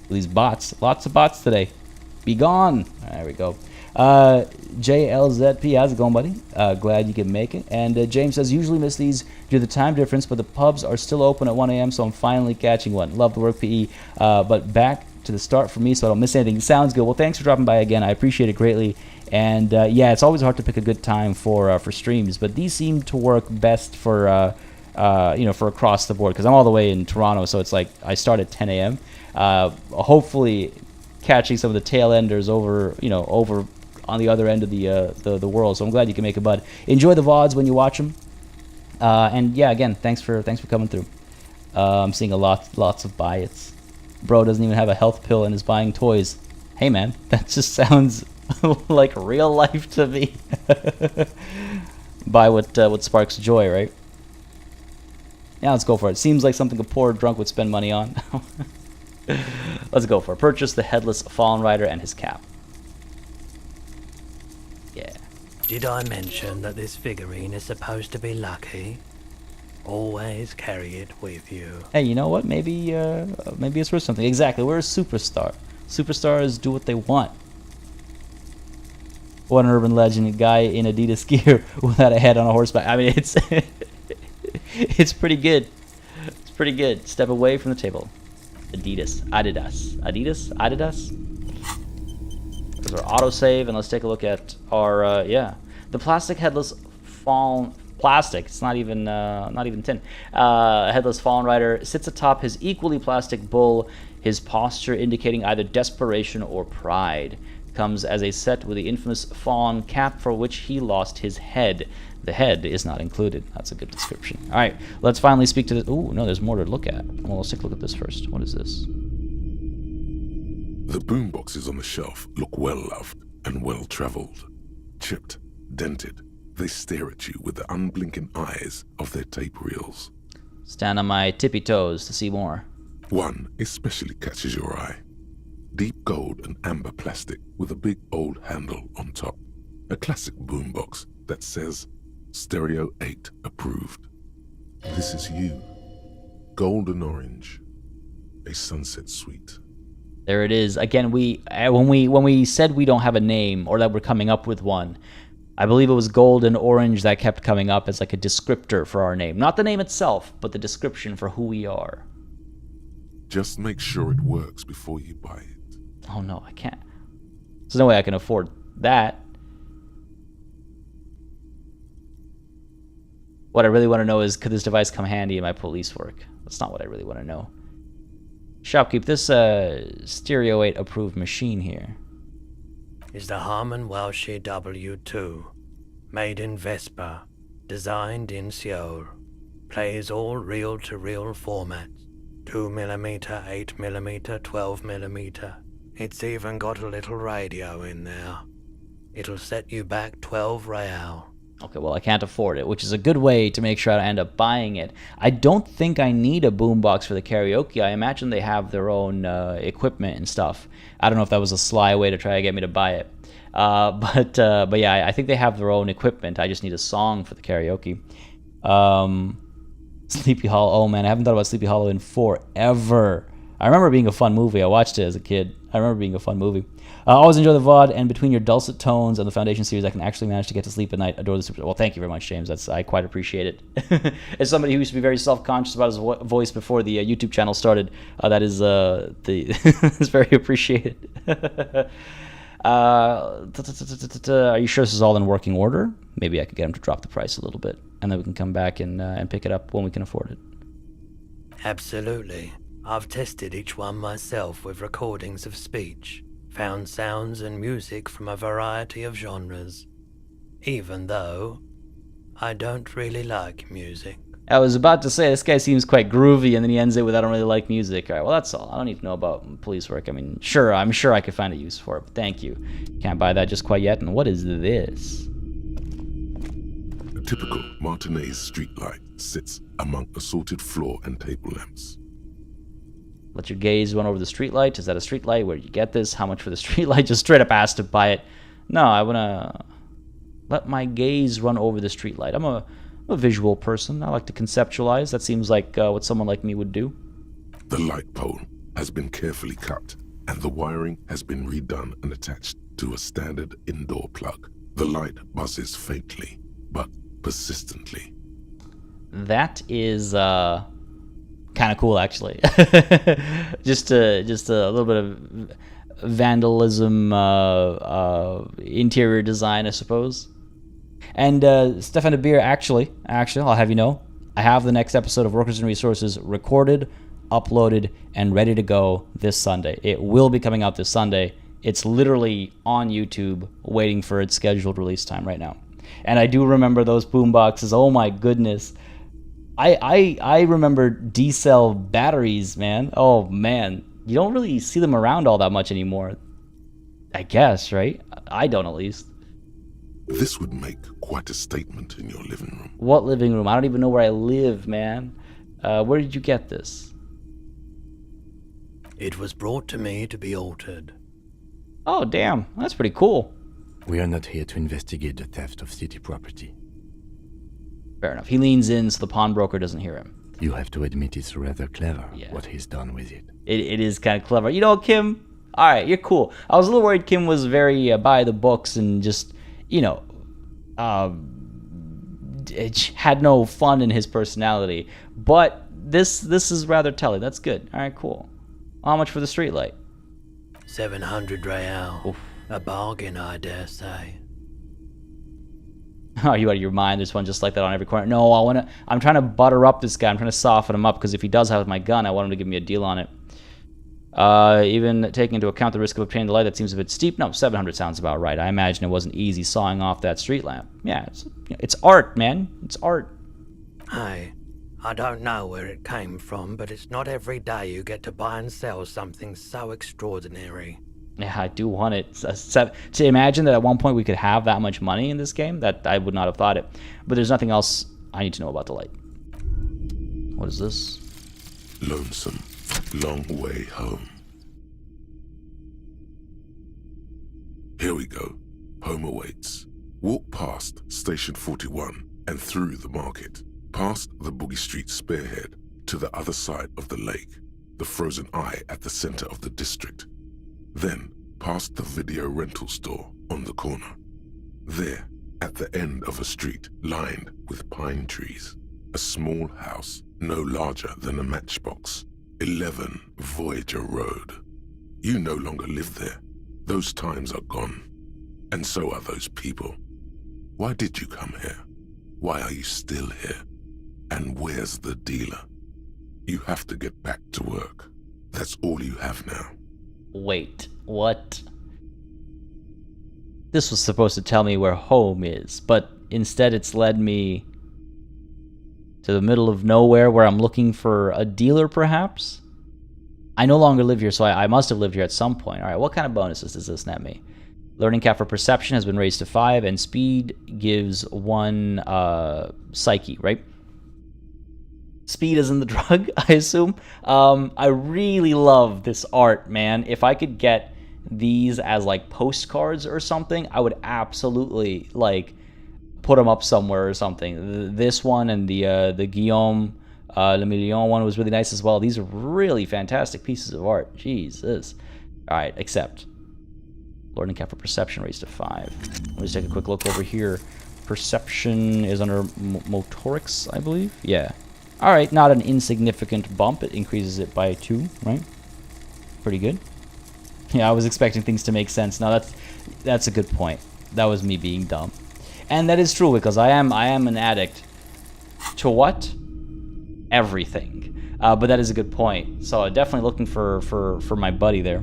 A: these bots. Lots of bots today. Be gone. There we go. JLZP, how's it going, buddy? Glad you can make it. And James says, usually miss these due to the time difference, but the pubs are still open at 1 a.m., so I'm finally catching one. Love the work, PE. But back to the start for me, so I don't miss anything. Sounds good. Well, thanks for dropping by again. I appreciate it greatly. And yeah, it's always hard to pick a good time for streams, but these seem to work best for you know, for across the board, because I'm all the way in Toronto, so it's like I start at 10 a.m. Hopefully catching some of the tail enders over, you know, over on the other end of the world. So I'm glad you can make it, bud. Enjoy the VODs when you watch them. And yeah, again, thanks for coming through. I'm seeing lots of buy it's. Bro doesn't even have a health pill and is buying toys. Hey man, that just sounds like real life to me. Buy what sparks joy, right? Yeah, let's go for it. Seems like something a poor drunk would spend money on. Let's go for it. Purchase the headless Fallen Rider and his cap. Yeah.
E: Did I mention that this figurine is supposed to be lucky? Always carry it with you.
A: Hey, you know what? Maybe it's worth something. Exactly. We're a superstar. Superstars do what they want. What an urban legend. A guy in Adidas gear without a head on a horseback. I mean, it's it's pretty good. It's pretty good. Step away from the table. Adidas. Adidas. There's our autosave, and let's take a look at our yeah, the plastic headless fallen plastic. It's not even tin. Headless Fallen Rider sits atop his equally plastic bull. His posture indicating either desperation or pride. Comes as a set with the infamous fawn cap for which he lost his head. The head is not included. That's a good description. All right, let's finally speak to this. Oh, no, there's more to look at. Well, let's take a look at this first. What is this?
C: The boomboxes on the shelf look well-loved and well-traveled. Chipped, dented, they stare at you with the unblinking eyes of their tape reels.
A: Stand on my tippy toes to see more.
C: One especially catches your eye. Deep gold and amber plastic with a big old handle on top. A classic boombox that says Stereo 8 approved. This is you. Golden orange. A sunset suite.
A: There it is. Again, when we said we don't have a name or that we're coming up with one, I believe it was gold and orange that kept coming up as like a descriptor for our name. Not the name itself, but the description for who we are.
C: Just make sure it works before you buy it.
A: Oh no, I can't. There's no way I can afford that. What I really want to know is, could this device come handy in my police work? That's not what I really want to know. Shopkeep, this Stereo 8 approved machine here
E: Is the Harman Welshie W2. Made in Vespa. Designed in Seoul. Plays all reel-to-reel formats. 2mm, 8mm, 12mm. It's even got a little radio in there. It'll set you back 12 real.
A: Okay, well, I can't afford it, which is a good way to make sure I end up buying it. I don't think I need a boombox for the karaoke. I imagine they have their own equipment and stuff. I don't know if that was a sly way to try to get me to buy it. But yeah, I think they have their own equipment. I just need a song for the karaoke. Sleepy Hollow. Oh, man, I haven't thought about Sleepy Hollow in forever. I remember it being a fun movie. I watched it as a kid. I remember it being a fun movie. Always enjoy the VOD, and between your dulcet tones and the Foundation series, I can actually manage to get to sleep at night. Adore the super. Well, thank you very much, James. I quite appreciate it. As somebody who used to be very self-conscious about his voice before the YouTube channel started, that is is very appreciated. Are you sure this is all in working order? Maybe I could get him to drop the price a little bit, and then we can come back and pick it up when we can afford it.
E: Absolutely. I've tested each one myself with recordings of speech. found sounds and music from a variety of genres, even though I don't really like music.
A: I was about to say, this guy seems quite groovy, and then he ends it with, I don't really like music. All right, well, that's all. I don't need to know about police work. I mean, sure, I'm sure I could find a use for it, but thank you. Can't buy that just quite yet. And what is this?
C: A typical Martinez streetlight sits among assorted floor and table lamps.
A: Let your gaze run over the streetlight. Is that a streetlight? Where did you get this? How much for the streetlight? Just straight up asked to buy it. No, I want to let my gaze run over the streetlight. I'm a visual person. I like to conceptualize. That seems like what someone like me would do.
C: The light pole has been carefully cut, and the wiring has been redone and attached to a standard indoor plug. The light buzzes faintly, but persistently.
A: That is kind of cool, actually. just a little bit of vandalism, interior design, I suppose. And Stefan de Beer, actually, I'll have you know, I have the next episode of Workers and Resources recorded, uploaded, and ready to go this Sunday. It will be coming out this Sunday. It's literally on YouTube, waiting for its scheduled release time right now. And I do remember those boom boxes. Oh my goodness. I remember D-cell batteries, man. Oh man. You don't really see them around all that much anymore. I guess, right? I don't, at least.
C: This would make quite a statement in your living room.
A: What living room? I don't even know where I live, man. Where did you get this?
E: It was brought to me to be altered.
A: Oh, damn. That's pretty cool.
B: We are not here to investigate the theft of city property.
A: Fair enough. He leans in so the pawnbroker doesn't hear him.
B: You have to admit it's rather clever,
A: Yeah.
B: what he's done with it.
A: It is kind of clever. You know, Kim, all right, you're cool. I was a little worried Kim was very by the books and just, you know, had no fun in his personality. But this is rather telling. That's good. All right, cool. How much for the streetlight?
E: 700 real.
A: Oof.
E: A bargain, I dare say.
A: Are you out of your mind? There's one just like that on every corner. No, I'm trying to butter up this guy. I'm trying to soften him up because if he does have my gun, I want him to give me a deal on it. Even taking into account the risk of obtaining the light, that seems a bit steep. No, 700 sounds about right. I imagine it wasn't easy sawing off that street lamp. Yeah, it's art, man. It's art.
E: Hey, I don't know where it came from, but it's not every day you get to buy and sell something so extraordinary.
A: Yeah, I do want it. To imagine that at one point we could have that much money in this game, that I would not have thought it. But there's nothing else I need to know about the light. What is this?
C: Lonesome, long way home. Here we go. Home awaits. Walk past Station 41 and through the market, past the Boogie Street spearhead to the other side of the lake, the frozen eye at the center of the district. Then, past the video rental store on the corner. There, at the end of a street lined with pine trees, a small house no larger than a matchbox. 11 Voyager Road. You no longer live there. Those times are gone. And so are those people. Why did you come here? Why are you still here? And where's the dealer? You have to get back to work. That's all you have now.
A: Wait, what? This was supposed to tell me where home is, but instead it's led me to the middle of nowhere where I'm looking for a dealer, perhaps? I no longer live here, so I must have lived here at some point. All right, what kind of bonuses does this net me? Learning cap for perception has been raised to 5, and speed gives 1 psyche, right? Speed isn't the drug, I assume. I really love this art, man. If I could get these as like postcards or something, I would absolutely like put them up somewhere or something. This one and the Guillaume Le Million one was really nice as well. These are really fantastic pieces of art. Jesus. All right, except learning cap for perception raised to 5. Let me just take a quick look over here. Perception is under motorics, I believe. Yeah. All right, not an insignificant bump. It increases it by 2, right? Pretty good. Yeah, I was expecting things to make sense. Now that's a good point. That was me being dumb. And that is true because I am an addict to what? Everything. But that is a good point. So definitely looking for my buddy there.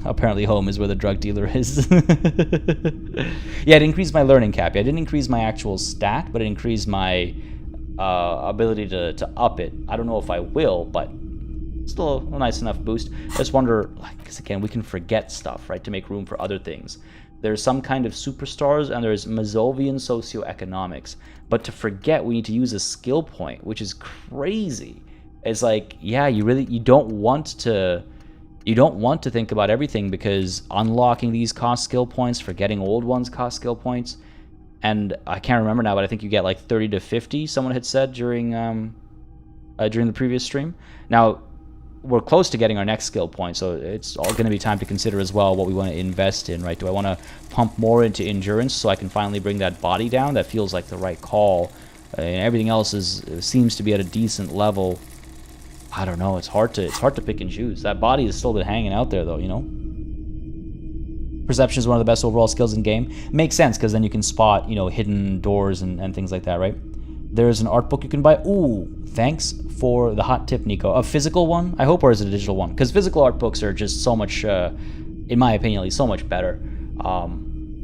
A: Apparently home is where the drug dealer is. Yeah, it increased my learning cap. I didn't increase my actual stat, but it increased my ability to up it. I don't know if I will, but still a nice enough boost. I just wonder, because again, we can forget stuff, right, to make room for other things. There's some kind of superstars, and there's Mazovian socioeconomics. But to forget, we need to use a skill point, which is crazy. It's like, yeah, you don't want to think about everything, because unlocking these cost skill points, forgetting old ones cost skill points. And I can't remember now, but I think you get like 30 to 50, someone had said during the previous stream. Now, we're close to getting our next skill point, so it's all going to be time to consider as well what we want to invest in, right? Do I want to pump more into endurance so I can finally bring that body down? That feels like the right call. And everything else seems to be at a decent level. I don't know. It's hard to pick and choose. That body has still been hanging out there, though, you know? Perception is one of the best overall skills in game. Makes sense, because then you can spot, you know, hidden doors and things like that, right? There's an art book you can buy. Ooh, thanks for the hot tip, Nico. A physical one, I hope, or is it a digital one? Because physical art books are just so much, in my opinion at least, so much better.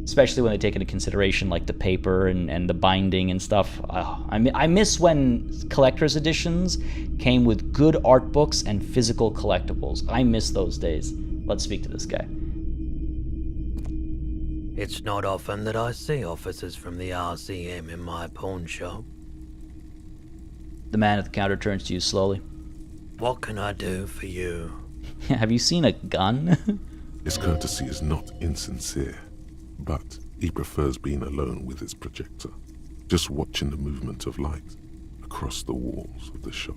A: Especially when they take into consideration like the paper and the binding and stuff. I miss when collector's editions came with good art books and physical collectibles. I miss those days. Let's speak to this guy.
E: It's not often that I see officers from the RCM in my pawn shop.
A: The man at the counter turns to you slowly.
E: What can I do for you?
A: Have you seen a gun?
C: His courtesy is not insincere, but he prefers being alone with his projector, just watching the movement of light across the walls of the shop.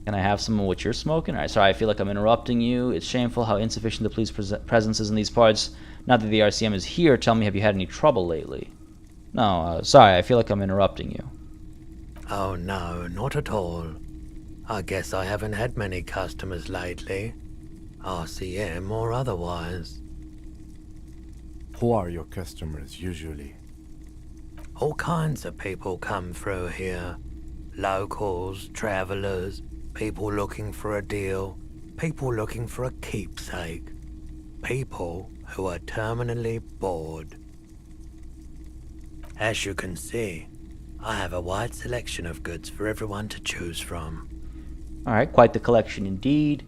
A: Can I have some of what you're smoking? All right, sorry, I feel like I'm interrupting you. It's shameful how insufficient the police presence is in these parts. Now that the RCM is here, tell me, have you had any trouble lately? No, sorry, I feel like I'm interrupting you.
E: Oh no, not at all. I guess I haven't had many customers lately. RCM or otherwise.
B: Who are your customers usually?
E: All kinds of people come through here. Locals, travelers, people looking for a deal, people looking for a keepsake. People who are terminally bored. As you can see, I have a wide selection of goods for everyone to choose from.
A: Alright, quite the collection indeed.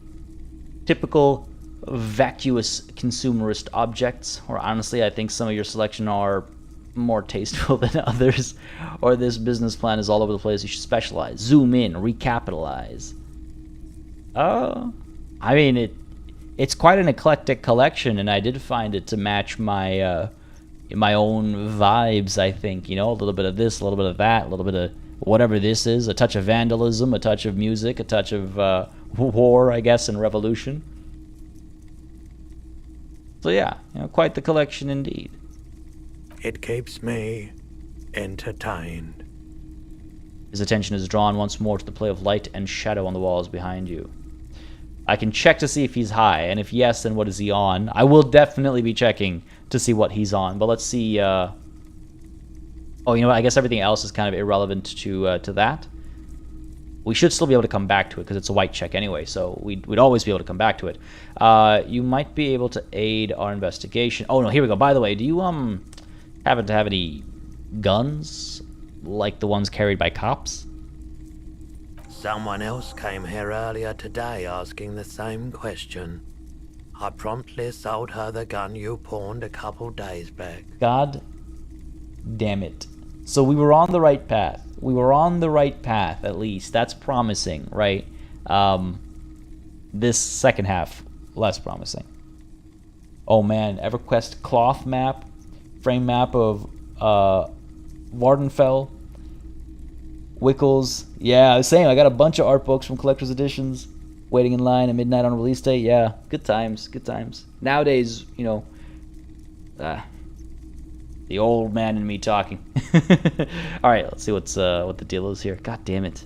A: Typical vacuous consumerist objects, or honestly, I think some of your selection are more tasteful than others, or this business plan is all over the place. You should specialize, zoom in, recapitalize. I mean, it's quite an eclectic collection, and I did find it to match my my own vibes, I think. You know, a little bit of this, a little bit of that, a little bit of whatever this is, a touch of vandalism, a touch of music, a touch of war, I guess, and revolution. So yeah, you know, quite the collection indeed.
E: It keeps me entertained.
A: His attention is drawn once more to the play of light and shadow on the walls behind you. I can check to see if he's high, and if yes, then what is he on? I will definitely be checking to see what he's on, but let's see. Oh, you know what? I guess everything else is kind of irrelevant to that. We should still be able to come back to it because it's a white check anyway, so we'd always be able to come back to it. You might be able to aid our investigation. Oh no, here we go. By the way, do you happen to have any guns like the ones carried by cops?
E: Someone else came here earlier today asking the same question. I promptly sold her the gun you pawned a couple days back.
A: God damn it. So we were on the right path. We were on the right path, at least. That's promising, right? This second half, less promising. Oh man, EverQuest cloth map, frame map of Wardenfell, Wickles. Yeah, same. I got a bunch of art books from collector's editions. Waiting in line at midnight on release day. Yeah, good times, good times. Nowadays, you know, the old man in me talking. All right, let's see what the deal is here. God damn it.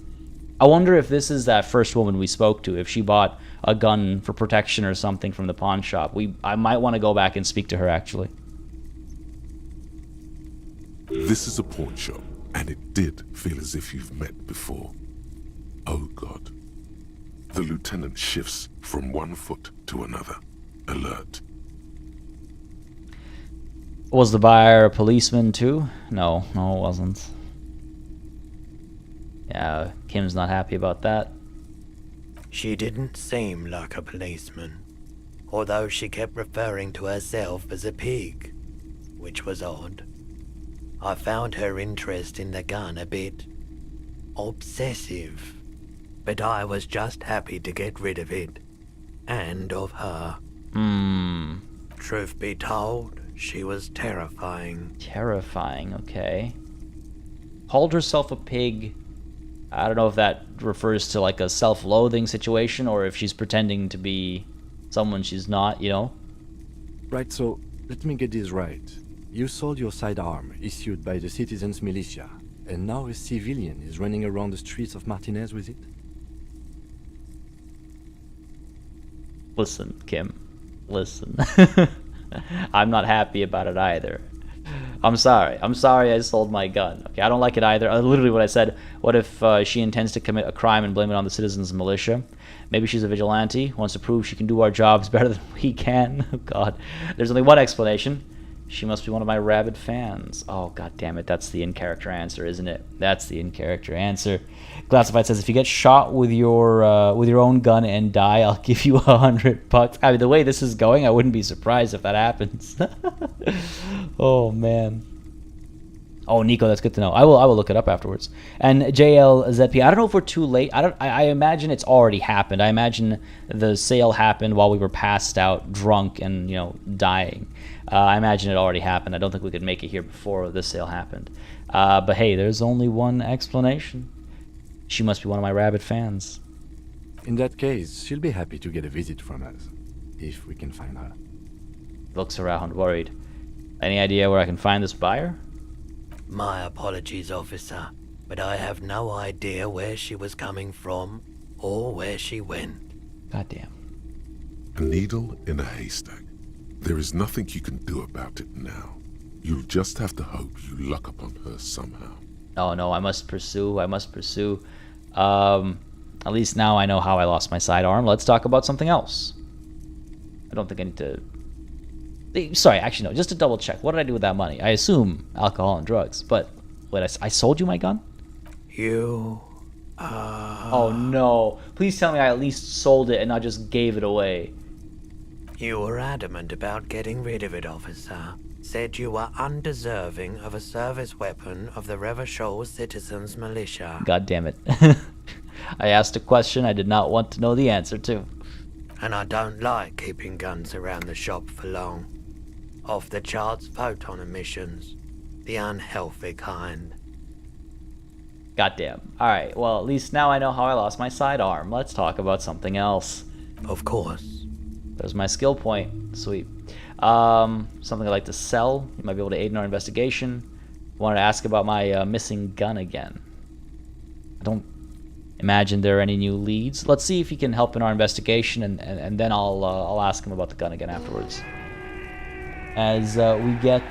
A: I wonder if this is that first woman we spoke to, if she bought a gun for protection or something from the pawn shop. I might want to go back and speak to her, actually.
C: This is a pawn shop, and it did feel as if you've met before. Oh God. The lieutenant shifts from one foot to another, a alert.
A: Was the buyer a policeman too? No, it wasn't. Yeah, Kim's not happy about that.
E: She didn't seem like a policeman, although she kept referring to herself as a pig, which was odd. I found her interest in the gun a bit obsessive, but I was just happy to get rid of it, and of her. Truth be told, she was terrifying.
A: Terrifying, okay. Called herself a pig. I don't know if that refers to like a self-loathing situation or if she's pretending to be someone she's not, you know?
B: Right, so let me get this right. You sold your sidearm, issued by the citizens' militia, and now a civilian is running around the streets of Martinez with it?
A: Listen, Kim. Listen. I'm not happy about it either. I'm sorry I sold my gun. Okay, I don't like it either. Literally what I said, what if she intends to commit a crime and blame it on the citizens' militia? Maybe she's a vigilante, wants to prove she can do our jobs better than we can. Oh god. There's only one explanation. She must be one of my rabid fans. Oh god damn it, that's the in-character answer, isn't it? That's the in-character answer. Classified says, if you get shot with your own gun and die, I'll give you $100. I mean, the way this is going, I wouldn't be surprised if that happens. Oh man. Oh, Nico, that's good to know. I will look it up afterwards. And JLZP, I don't know if we're too late. I imagine it's already happened. I imagine the sale happened while we were passed out, drunk, and dying. I imagine it already happened. I don't think we could make it here before the sale happened. But hey, there's only one explanation. She must be one of my rabid fans.
B: In that case, she'll be happy to get a visit from us, if we can find her.
A: Looks around, worried. Any idea where I can find this buyer?
E: My apologies, officer, but I have no idea where she was coming from or where she went.
A: Goddamn.
C: A needle in a haystack. There is nothing you can do about it now. You'll just have to hope you luck upon her somehow.
A: Oh no, I must pursue. At least now I know how I lost my sidearm. Let's talk about something else. I don't think I need to... Sorry, actually no, just to double check. What did I do with that money? I assume alcohol and drugs, but... Wait, I sold you my gun? Oh no. Please tell me I at least sold it and not just gave it away.
E: You were adamant about getting rid of it, officer. Said you were undeserving of a service weapon of the Revachol Citizens Militia.
A: God damn it. I asked a question I did not want to know the answer to.
E: And I don't like keeping guns around the shop for long. Off the charts photon emissions. The unhealthy kind.
A: Goddamn. Alright, well at least now I know how I lost my sidearm. Let's talk about something else.
E: Of course.
A: There's my skill point. Sweet. Something I'd like to sell. You might be able to aid in our investigation. Wanted to ask about my missing gun again. I don't imagine there are any new leads. Let's see if he can help in our investigation, and then I'll ask him about the gun again afterwards. As we get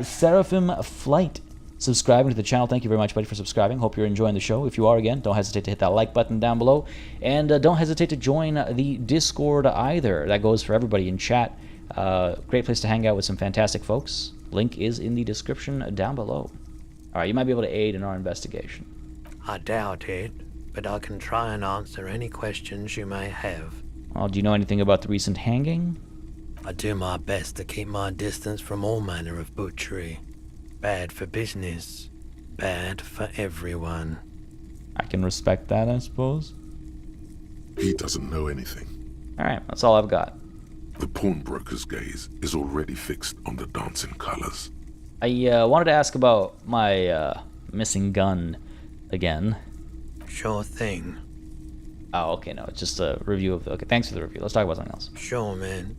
A: Seraphim Flight subscribing to the channel. Thank you very much, buddy, for subscribing. Hope you're enjoying the show. If you are, again, don't hesitate to hit that like button down below. And don't hesitate to join the Discord either. That goes for everybody in chat. Great place to hang out with some fantastic folks. Link is in the description down below. Alright, you might be able to aid in our investigation.
E: I doubt it, but I can try and answer any questions you may have.
A: Oh, do you know anything about the recent hanging?
E: I do my best to keep my distance from all manner of butchery. Bad for business. Bad for everyone.
A: I can respect that, I suppose.
C: He doesn't know anything.
A: Alright, that's all I've got.
C: The pawnbroker's gaze is already fixed on the dancing colors.
A: I wanted to ask about my missing gun again.
E: Sure thing.
A: Oh, okay, no, it's just a review of... Okay, thanks for the review. Let's talk about something else.
E: Sure, man.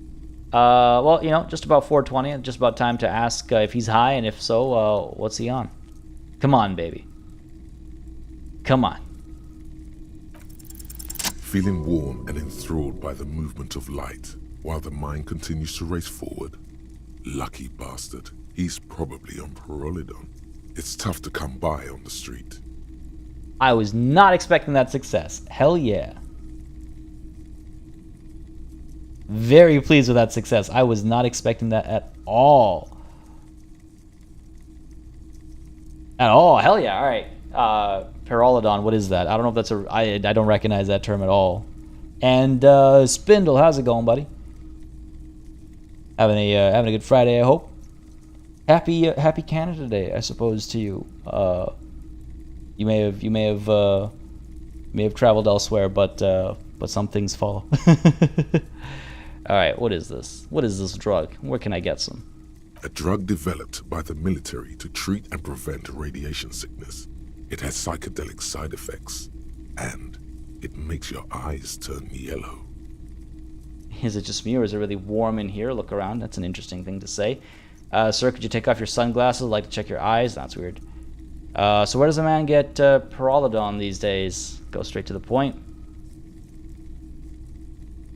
A: Well, just about 4:20. Just about time to ask if he's high, and if so, what's he on? Come on, baby. Come on.
C: Feeling warm and enthralled by the movement of light, while the mind continues to race forward. Lucky bastard. He's probably on Parolidon. It's tough to come by on the street.
A: I was not expecting that success. Hell yeah. Very pleased with that success. I was not expecting that at all. At all. Hell yeah. All right. Pteranodon, what is that? I don't know if that's I don't recognize that term at all. And Spindle, how's it going, buddy? Having a good Friday, I hope. Happy Canada Day, I suppose, to you. You may have traveled elsewhere, but some things follow. All right, what is this? What is this drug? Where can I get some?
C: A drug developed by the military to treat and prevent radiation sickness. It has psychedelic side effects, and it makes your eyes turn yellow.
A: Is it just me, or is it really warm in here? Look around. That's an interesting thing to say. Sir, could you take off your sunglasses? I'd like to check your eyes. That's weird. So where does a man get Pteranodon these days? Go straight to the point.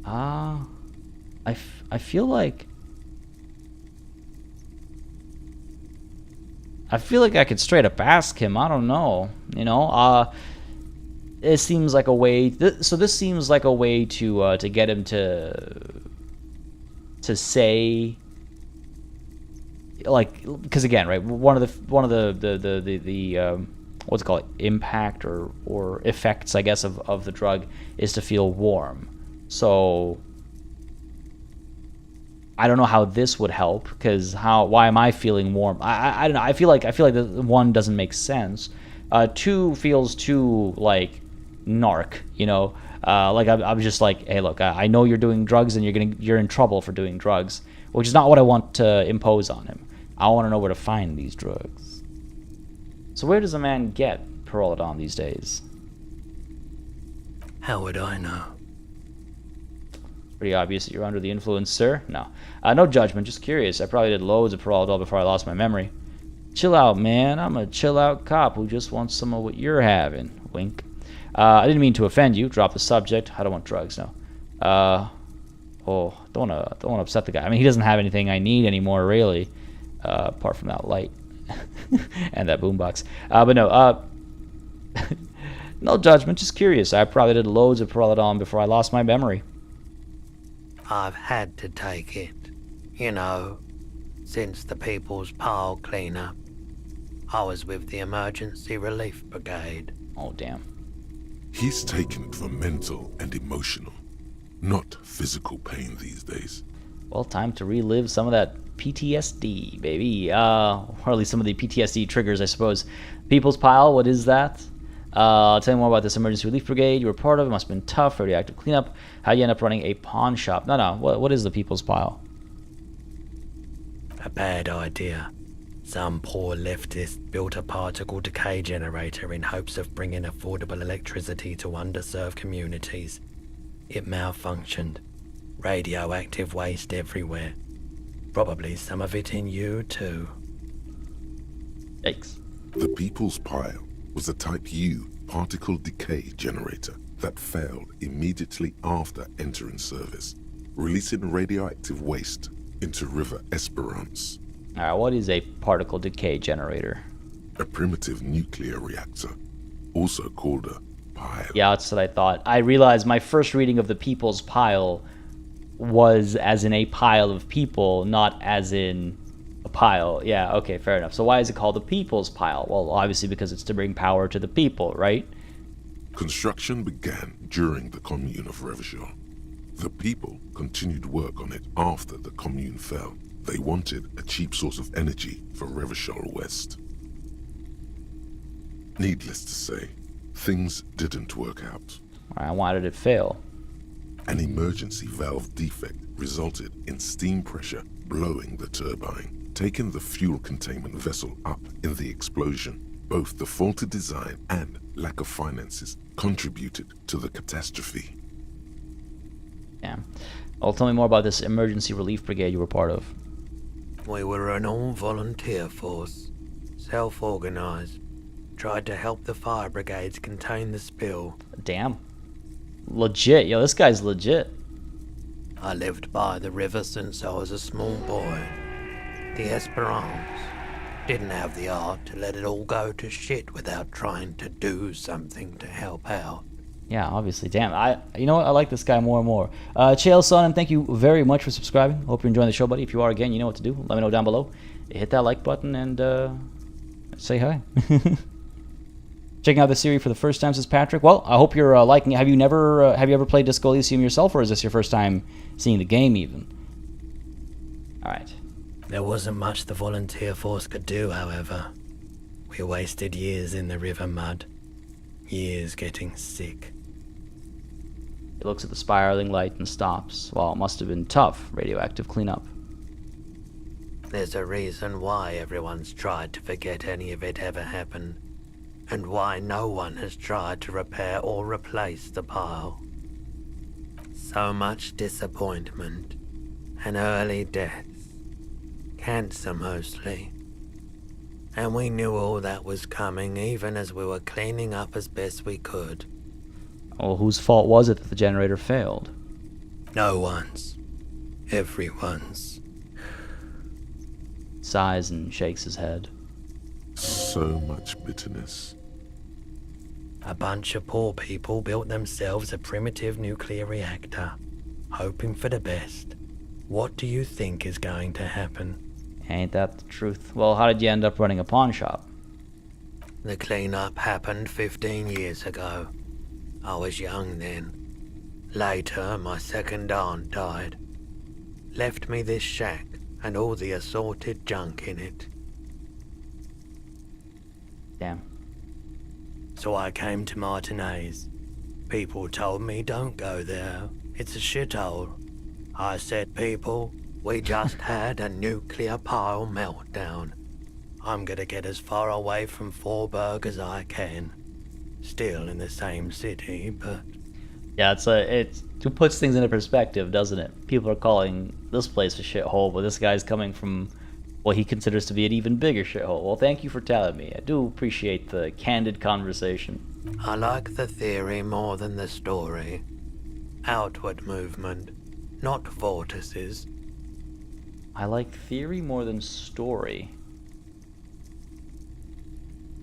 A: I feel like I could straight up ask him. I don't know. You know, it seems like a way. So this seems like a way to get him to say, like, because again, right? One of the what's it called, impact or effects, I guess, of the drug is to feel warm. So I don't know how this would help, because why am I feeling warm? I don't know. I feel like the one doesn't make sense. Two feels too like narc, you know. Like I'm just like, hey, look, I know you're doing drugs and you're in trouble for doing drugs, which is not what I want to impose on him. I want to know where to find these drugs. So where does a man get Pteranodon these days?
E: How would I know?
A: Pretty obvious that you're under the influence, sir. No. No judgment, just curious. I probably did loads of Pteranodon before I lost my memory. Chill out, man. I'm a chill out cop who just wants some of what you're having. Wink. I didn't mean to offend you. Drop the subject. I don't want drugs, no. Don't wanna upset the guy. I mean, he doesn't have anything I need anymore, really. Apart from that light. And that boombox. But no, no judgment, just curious. I probably did loads of Pteranodon before I lost my memory.
E: I've had to take it. You know, since the People's Pile cleanup. I was with the Emergency Relief Brigade.
A: Oh, damn.
C: He's taken it for mental and emotional, not physical pain these days.
A: Well, time to relive some of that PTSD, baby. Or at least some of the PTSD triggers, I suppose. People's Pile, what is that? I'll tell you more about this Emergency Relief Brigade you were part of. It must have been tough, radioactive cleanup. How'd you end up running a pawn shop? No. What is the People's Pile?
E: A bad idea. Some poor leftist built a particle decay generator in hopes of bringing affordable electricity to underserved communities. It malfunctioned. Radioactive waste everywhere. Probably some of it in you, too.
A: Yikes.
C: The People's Pile was a Type U particle decay generator that failed immediately after entering service, releasing radioactive waste into River Esperance.
A: Alright, what is a particle decay generator?
C: A primitive nuclear reactor, also called a pile.
A: Yeah, that's what I thought. I realized my first reading of the People's Pile was as in a pile of people, not as in a pile. Yeah, okay, fair enough. So why is it called the People's Pile? Well, obviously because it's to bring power to the people, right?
C: Construction began during the Commune of Revachol. The people continued work on it after the Commune fell. They wanted a cheap source of energy for Revachol West. Needless to say, things didn't work out.
A: Why did it fail?
C: An emergency valve defect resulted in steam pressure blowing the turbine, taking the fuel containment vessel up in the explosion. Both the faulty design and lack of finances contributed to the catastrophe.
A: Yeah. Well, tell me more about this Emergency Relief Brigade you were part of.
E: We were an all-volunteer force, self-organized. Tried to help the fire brigades contain the spill.
A: Damn. Legit. Yo, this guy's legit.
E: I lived by the river since I was a small boy. The Esperance. Didn't have the art to let it all go to shit without trying to do something to help out.
A: Yeah, obviously. Damn, you know what? I like this guy more and more. Chael Son, and thank you very much for subscribing. Hope you're enjoying the show, buddy. If you are, again, you know what to do. Let me know down below. Hit that like button and say hi. Checking out the series for the first time, says Patrick. Well, I hope you're liking it. Have you ever played Disco Elysium yourself, or is this your first time seeing the game even? All right.
E: There wasn't much the volunteer force could do, however. We wasted years in the river mud. Years getting sick.
A: He looks at the spiraling light and stops. Well, it must have been tough, radioactive cleanup.
E: There's a reason why everyone's tried to forget any of it ever happened, and why no one has tried to repair or replace the pile. So much disappointment, and early deaths. Cancer mostly. And we knew all that was coming even as we were cleaning up as best we could.
A: Well, whose fault was it that the generator failed?
E: No one's. Everyone's.
A: Sighs and shakes his head.
C: So much bitterness.
E: A bunch of poor people built themselves a primitive nuclear reactor, hoping for the best. What do you think is going to happen?
A: Ain't that the truth? Well, how did you end up running a pawn shop?
E: The cleanup happened 15 years ago. I was young then. Later, my second aunt died. Left me this shack and all the assorted junk in it.
A: Damn.
E: So I came to Martinez. People told me don't go there. It's a shithole. I said, people, we just had a nuclear pile meltdown. I'm gonna get as far away from Forburg as I can. Still in the same city, but...
A: Yeah, it puts things into perspective, doesn't it? People are calling this place a shithole, but this guy's coming from what he considers to be an even bigger shithole. Well, thank you for telling me. I do appreciate the candid conversation.
E: I like the theory more than the story. Outward movement, not vortices.
A: I like theory more than story.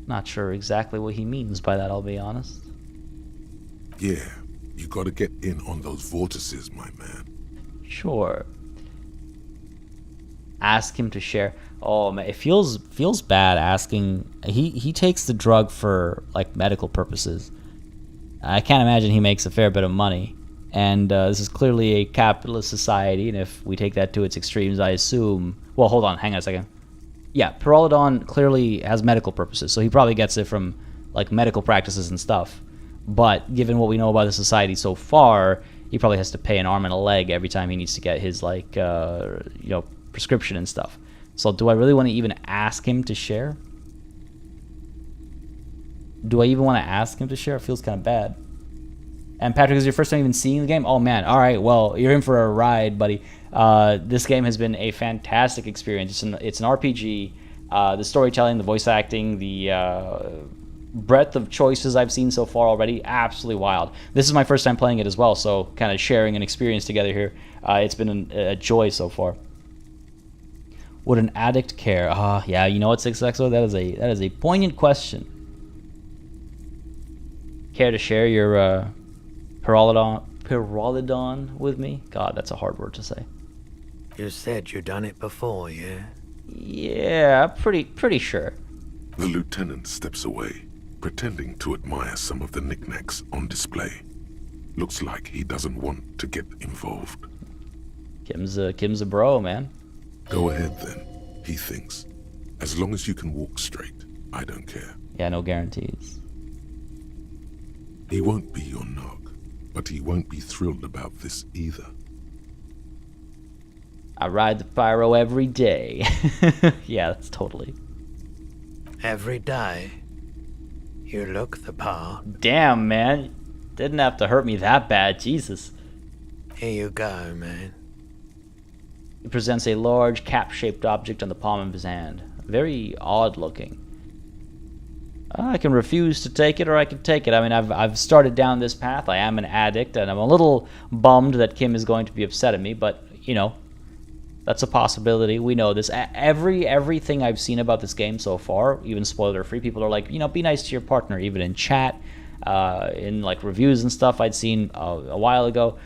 A: Not sure exactly what he means by that, I'll be honest.
C: Yeah, you gotta get in on those vortices, my man.
A: Sure. Ask him to share. Oh man, it feels bad asking. He takes the drug for like medical purposes. I can't imagine he makes a fair bit of money. And this is clearly a capitalist society, and if we take that to its extremes, I assume... Well, hold on, hang on a second. Yeah, Pyrrolidon clearly has medical purposes, so he probably gets it from like medical practices and stuff. But given what we know about the society so far, he probably has to pay an arm and a leg every time he needs to get his like prescription and stuff. So do I really want to even ask him to share? Do I even want to ask him to share? It feels kind of bad. And Patrick, is your first time even seeing the game? Oh man, all right, well, you're in for a ride, buddy. This game has been a fantastic experience. It's an RPG. The storytelling, the voice acting, the breadth of choices I've seen so far already, absolutely wild. This is my first time playing it as well, so kind of sharing an experience together here. It's been a joy so far. Would an addict care? Yeah, you know what, 6XO? That is a poignant question. Care to share your Pyrrolidon with me? God, that's a hard word to say.
E: You said you done it before, yeah?
A: Yeah, pretty sure.
C: The lieutenant steps away, pretending to admire some of the knickknacks on display. Looks like he doesn't want to get involved.
A: Kim's a bro, man.
C: Go ahead then, he thinks. As long as you can walk straight, I don't care.
A: Yeah, no guarantees.
C: He won't be your nog, but he won't be thrilled about this either.
A: I ride the pyro every day. Yeah, that's totally.
E: Every day. You look the part.
A: Damn, man. Didn't have to hurt me that bad, Jesus.
E: Here you go, man.
A: He presents a large cap-shaped object on the palm of his hand. Very odd looking. I can refuse to take it, or I can take it. I mean, I've started down this path. I am an addict, and I'm a little bummed that Kim is going to be upset at me, but, you know, that's a possibility. We know this. Everything I've seen about this game so far, even spoiler-free, people are like, you know, be nice to your partner, even in chat. in like reviews and stuff I'd seen a while ago.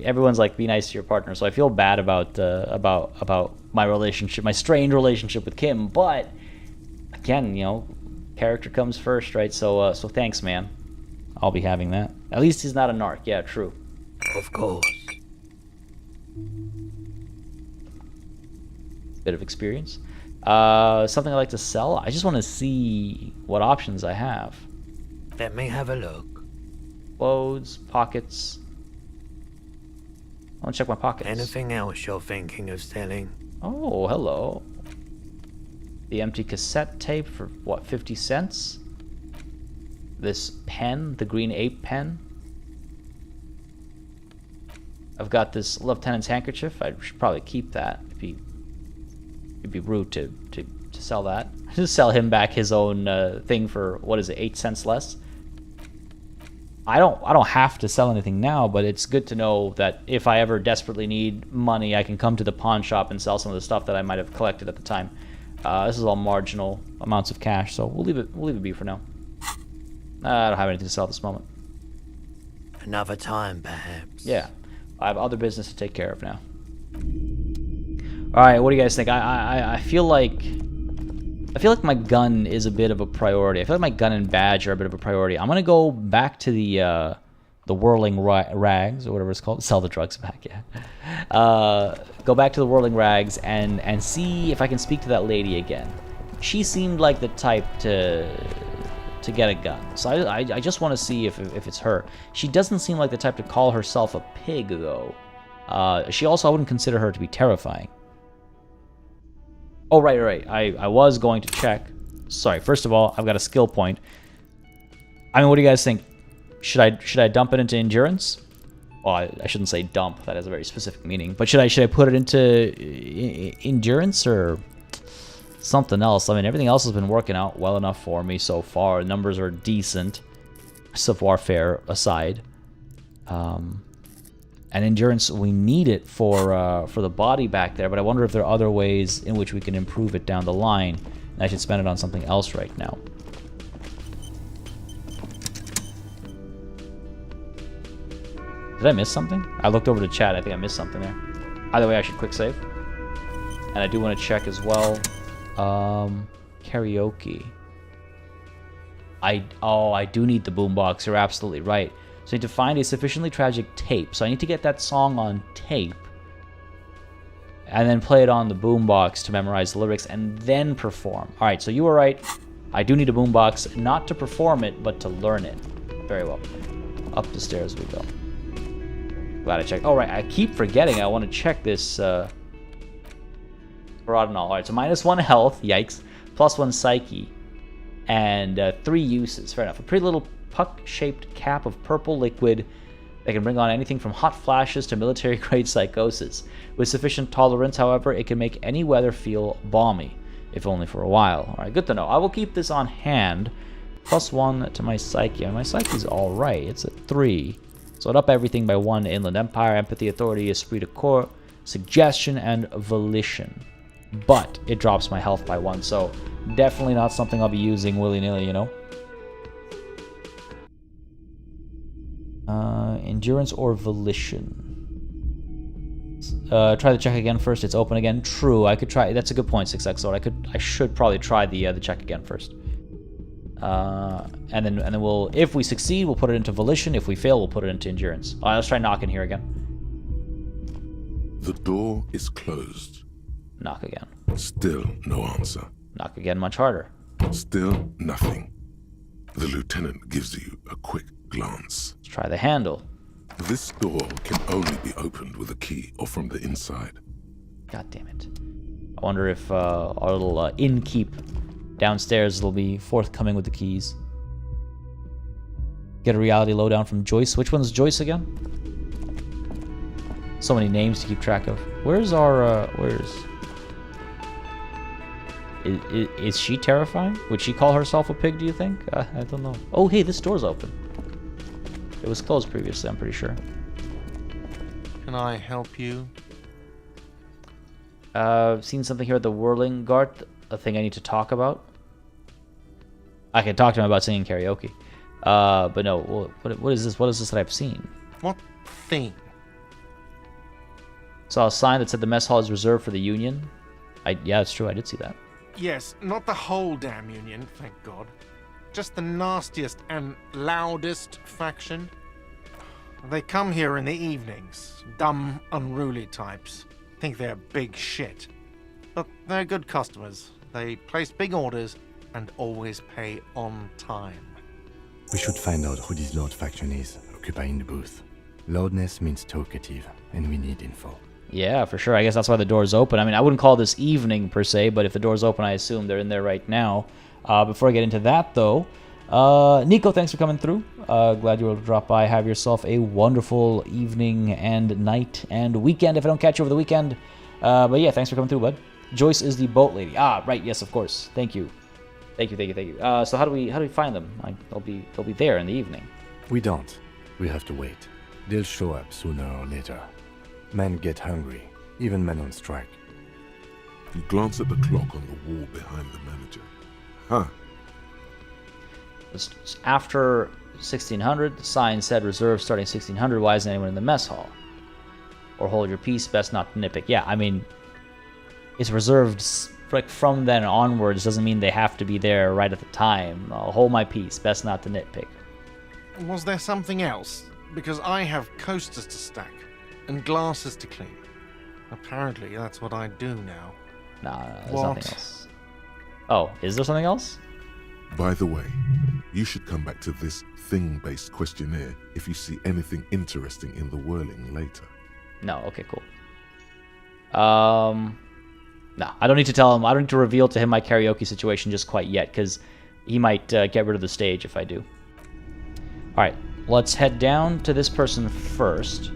A: Everyone's like, be nice to your partner. So I feel bad about my relationship, my strained relationship with Kim. But again, you know, character comes first, right? So thanks, man. I'll be having that. At least he's not a narc. Yeah, true.
E: Of course.
A: Bit of experience. Something I like to sell. I just want to see what options I have.
E: Let me have a look.
A: Clothes, pockets. I want to check my pockets.
E: Anything else you're thinking of selling?
A: Oh, hello. The empty cassette tape for what, 50 cents? This pen, the green ape pen. I've got this lieutenant's handkerchief. I should probably keep that. It'd be rude to sell that. Just sell him back his own thing for, what is it, 8 cents less? I don't have to sell anything now, but it's good to know that if I ever desperately need money, I can come to the pawn shop and sell some of the stuff that I might have collected at the time. This is all marginal amounts of cash, so we'll leave it be for now. I don't have anything to sell at this moment.
E: Another time, perhaps.
A: Yeah, I have other business to take care of now. All right, what do you guys think? I feel like my gun is a bit of a priority. I feel like my gun and badge are a bit of a priority. I'm gonna go back to the whirling rags or whatever it's called. Sell the drugs back, yeah. Go back to the whirling rags and see if I can speak to that lady again. She seemed like the type to get a gun, so I just want to see if it's her. She doesn't seem like the type to call herself a pig, though. She also, I wouldn't consider her to be terrifying. Oh, right. I was going to check. Sorry, first of all, I've got a skill point. I mean, what do you guys think? Should I dump it into endurance? Well, I shouldn't say dump. That has a very specific meaning. But should I put it into endurance or something else? I mean, everything else has been working out well enough for me so far. The numbers are decent, savoir-faire aside. And endurance, we need it for the body back there, but I wonder if there are other ways in which we can improve it down the line. And I should spend it on something else right now. Did I miss something? I looked over to chat. I think I missed something there. Either way, I should quick save. And I do want to check as well. Karaoke. I do need the boombox. You're absolutely right. So I need to find a sufficiently tragic tape. So I need to get that song on tape and then play it on the boombox to memorize the lyrics and then perform. All right, so you were right. I do need a boombox, not to perform it, but to learn it. Very well. Up the stairs we go. Glad I checked. All right, I keep forgetting. I want to check this. All right, so -1 health. Yikes. +1 psyche. And 3 uses. Fair enough. A pretty little puck-shaped cap of purple liquid that can bring on anything from hot flashes to military-grade psychosis. With sufficient tolerance, however, it can make any weather feel balmy, if only for a while. All right, good to know. I will keep this on hand. +1 to my psyche. And my psyche's all right. It's a 3. So it up everything by 1. Inland Empire, Empathy, Authority, Esprit de Corps, Suggestion, and Volition. But it drops my health by 1, so definitely not something I'll be using willy-nilly, you know? Endurance or Volition. Try the check again first. It's open again. True, I could try. That's a good point, 6XO. I should probably try the check again first. And then we'll, if we succeed, we'll put it into Volition. If we fail, we'll put it into Endurance. All right, let's try knocking here again.
C: The door is closed.
A: Knock again.
C: Still no answer.
A: Knock again, much harder.
C: Still nothing. The lieutenant gives you a quick glance.
A: Let's try the handle.
C: This door can only be opened with a key or from the inside.
A: God damn it. I wonder if our little innkeep downstairs will be forthcoming with the keys. Get a reality lowdown from Joyce. Which one's Joyce again? So many names to keep track of. Where's our, Is she terrifying? Would she call herself a pig, do you think? I don't know. Oh, hey, this door's open. It was closed previously, I'm pretty sure.
F: Can I help you?
A: I've seen something here at the Whirling Guard, a thing I need to talk about. I can talk to him about singing karaoke. But no, what is this? What is this that I've seen?
F: What thing?
A: Saw a sign that said the mess hall is reserved for the Union. Yeah, it's true. I did see that.
F: Yes, not the whole damn Union, thank God. Just the nastiest and loudest faction. They come here in the evenings. Dumb, unruly types. Think they're big shit. But they're good customers. They place big orders and always pay on time.
B: We should find out who this Lord faction is, occupying the booth. Loudness means talkative, and we need info.
A: Yeah, for sure. I guess that's why the door's open. I mean, I wouldn't call this evening per se, but if the door's open, I assume they're in there right now. Before I get into that, though, Nico, thanks for coming through. Glad you were able to drop by. Have yourself a wonderful evening and night and weekend if I don't catch you over the weekend. But yeah, thanks for coming through, bud. Joyce is the boat lady. Ah, right. Yes, of course. Thank you. Thank you. So how do we find them? They'll be there in the evening.
B: We don't. We have to wait. They'll show up sooner or later. Men get hungry, even men on strike.
C: You glance at the clock on the wall behind the manager. Huh.
A: It's after 1600, the sign said reserve starting 1600. Why isn't anyone in the mess hall? Or hold your peace, best not to nitpick. Yeah, I mean, it's reserved like from then onwards. Doesn't mean they have to be there right at the time. I'll hold my peace, best not to nitpick.
F: Was there something else? Because I have coasters to stack and glasses to clean. Apparently, that's what I do now.
A: Nah, there's
F: What?
A: nothing else. Oh, is there something else?
C: By the way, you should come back to this thing-based questionnaire if you see anything interesting in the whirling later.
A: No, okay, cool. No, I don't need to tell him. I don't need to reveal to him my karaoke situation just quite yet, because he might get rid of the stage if I do. Alright, let's head down to this person first.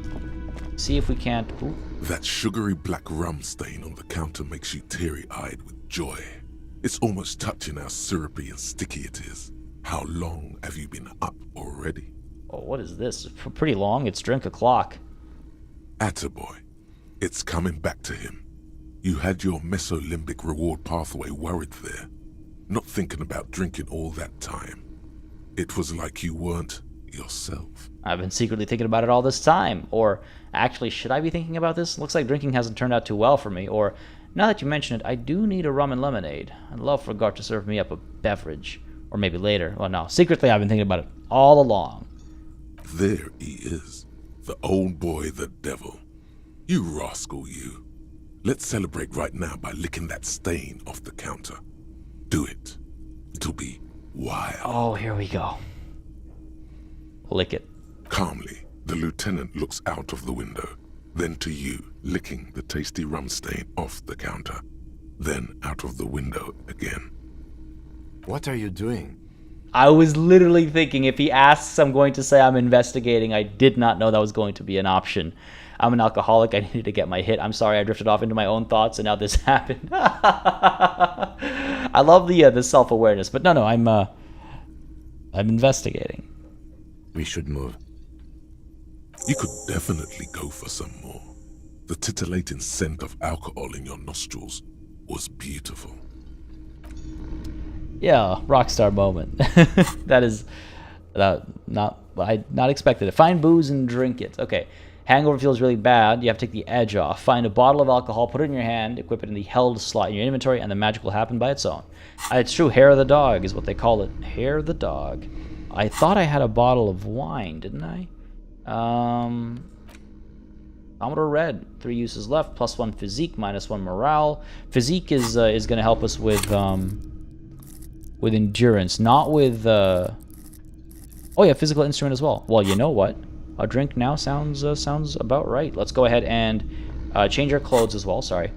A: See if we can't... Ooh.
C: That sugary black rum stain on the counter makes you teary-eyed with joy. It's almost touching how syrupy and sticky it is. How long have you been up already?
A: Oh, what is this? Pretty long. It's drink o'clock.
C: Attaboy. It's coming back to him. You had your mesolimbic reward pathway worried there, not thinking about drinking all that time. It was like you weren't yourself.
A: I've been secretly thinking about it all this time. Or, actually, should I be thinking about this? Looks like drinking hasn't turned out too well for me. Or, now that you mention it, I do need a rum and lemonade. I'd love for Gart to serve me up a beverage. Or maybe later. Well, no. Secretly, I've been thinking about it all along.
C: There he is. The old boy, the devil. You rascal, you. Let's celebrate right now by licking that stain off the counter. Do it. It'll be wild.
A: Oh, here we go. Lick it.
C: Calmly, the lieutenant looks out of the window, then to you, licking the tasty rum stain off the counter, then out of the window again.
B: What are you doing?
A: I was literally thinking if he asks, I'm going to say I'm investigating. I did not know that was going to be an option. I'm an alcoholic. I needed to get my hit. I'm sorry I drifted off into my own thoughts, and now this happened. I love the self-awareness, but no, I'm investigating.
B: We should move.
C: You could definitely go for some more. The titillating scent of alcohol in your nostrils was beautiful.
A: Yeah, rockstar moment. That is not expected it. Find booze and drink it. Okay. Hangover feels really bad. You have to take the edge off. Find a bottle of alcohol, put it in your hand, equip it in the held slot in your inventory, and the magic will happen by its own. It's true, hair of the dog is what they call it. Hair of the dog. I thought I had a bottle of wine, didn't I? Commodore Red. 3 uses left, +1 physique, -1 morale. Physique is going to help us with endurance, not with... Oh yeah, physical instrument as well. Well, you know what? A drink now sounds about right. Let's go ahead and change our clothes as well. Sorry.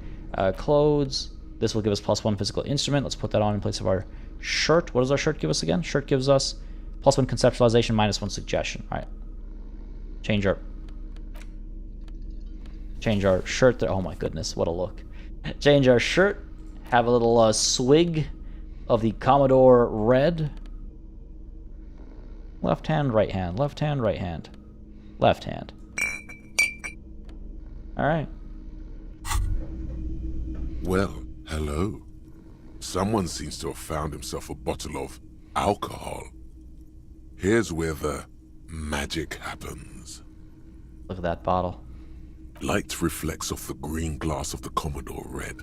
A: Clothes. This will give us +1 physical instrument. Let's put that on in place of our shirt. What does our shirt give us again? Shirt gives us +1 conceptualization, -1 suggestion. All right. Change our shirt there. Oh my goodness, what a look. Change our shirt. Have a little swig of the Commodore Red. Left hand, right hand. Left hand, right hand. Left hand. All right.
C: Well, hello. Someone seems to have found himself a bottle of alcohol. Here's where the magic happens.
A: Look at that bottle.
C: Light reflects off the green glass of the Commodore Red.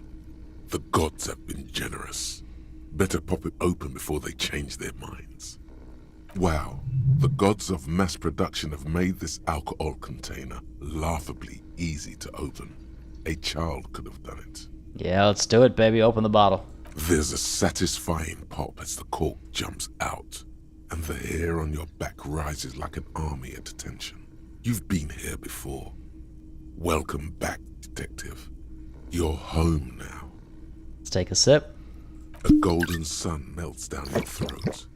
C: The gods have been generous. Better pop it open before they change their minds. Wow, the gods of mass production have made this alcohol container laughably easy to open. A child could have done it.
A: Yeah, let's do it, baby. Open the bottle.
C: There's a satisfying pop as the cork jumps out, and the hair on your back rises like an army at attention. You've been here before. Welcome back, detective. You're home now.
A: Let's take a sip.
C: A golden sun melts down your throat.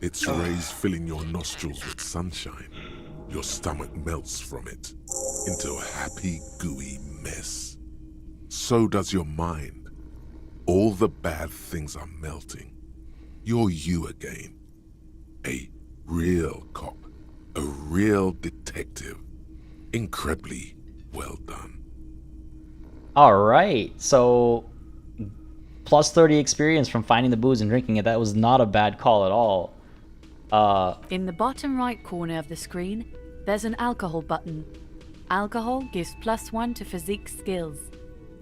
C: Its rays filling your nostrils with sunshine. Your stomach melts from it into a happy, gooey mess. So does your mind. All the bad things are melting. You're you again. A real cop. A real detective. Incredibly well done.
A: All right. So, plus 30 experience from finding the booze and drinking it. That was not a bad call at all.
G: In the bottom right corner of the screen, there's an alcohol button. Alcohol gives +1 to physique skills.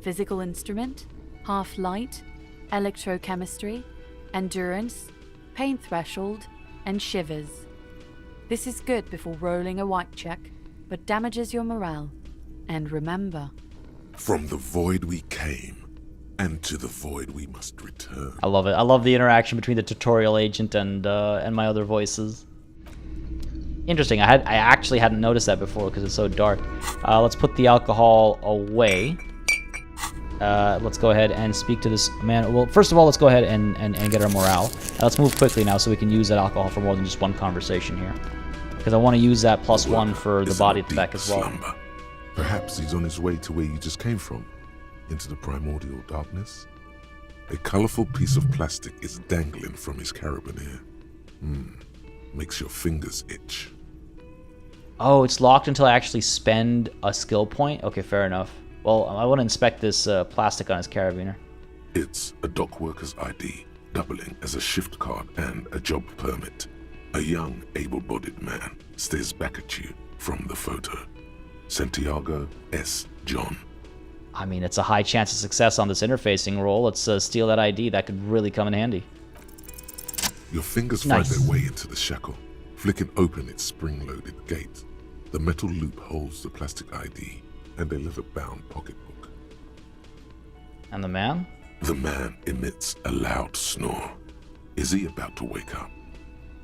G: Physical instrument, half light, electrochemistry, endurance, pain threshold, and shivers. This is good before rolling a white check, but damages your morale. And remember,
C: From the void we came, and to the void we must return.
A: I love it. I love the interaction between the tutorial agent and my other voices. Interesting. I actually hadn't noticed that before because it's so dark. Let's put the alcohol away. Let's go ahead and speak to this man. Well, first of all, let's go ahead and get our morale. Let's move quickly now so we can use that alcohol for more than just one conversation here. Because I want to use that +1 for the body at the back as well.
C: Slumber. Perhaps he's on his way to where you just came from, into the primordial darkness. A colorful piece of plastic is dangling from his carabiner. Makes your fingers itch.
A: Oh, it's locked until I actually spend a skill point? Okay, fair enough. Well, I want to inspect this plastic on his carabiner.
C: It's a dock worker's ID, doubling as a shift card and a job permit. A young, able-bodied man stares back at you from the photo. Santiago S. John.
A: I mean, it's a high chance of success on this interfacing roll. Let's steal that ID. That could really come in handy.
C: Your fingers
A: Nice.
C: find their way into the shackle, flicking open its spring-loaded gate. The metal loop holds the plastic ID and a leather-bound pocketbook.
A: And the man?
C: The man emits a loud snore. Is he about to wake up?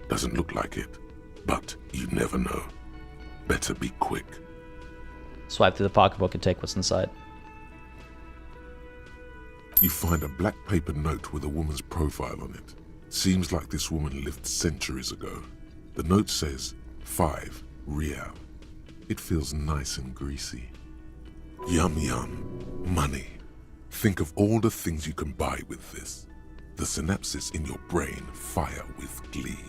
C: Doesn't look like it, but you never know. Better be quick.
A: Swipe through the pocketbook and take what's inside.
C: You find a black paper note with a woman's profile on it. Seems like this woman lived centuries ago. The note says 5 real. It feels nice and greasy. Yum yum. Money. Think of all the things you can buy with this. The synapses in your brain fire with glee.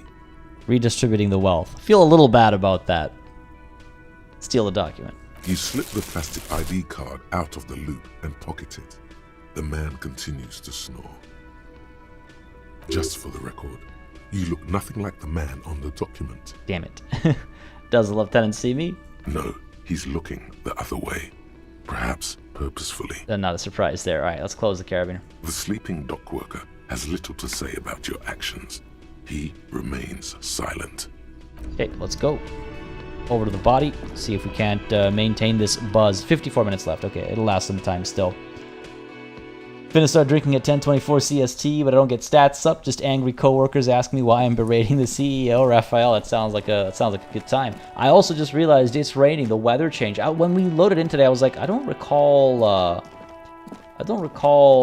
A: Redistributing the wealth. Feel a little bad about that. Steal the document.
C: You slip the plastic ID card out of the loop and pocket it. The man continues to snore. Just for the record, you look nothing like the man on the document.
A: Damn it. Does the lieutenant see me?
C: No, he's looking the other way. Perhaps purposefully.
A: Not a surprise there. Alright, let's close the carabiner.
C: The sleeping dock worker has little to say about your actions. He remains silent.
A: Okay, let's go. Over to the body. See if we can't maintain this buzz. 54 minutes left. Okay, it'll last some time still. Finna start drinking at 10:24 CST, but I don't get stats up. Just angry coworkers ask me why I'm berating the CEO. Raphael, that sounds like a good time. I also just realized it's raining. The weather changed. When we loaded in today, I was like, I don't recall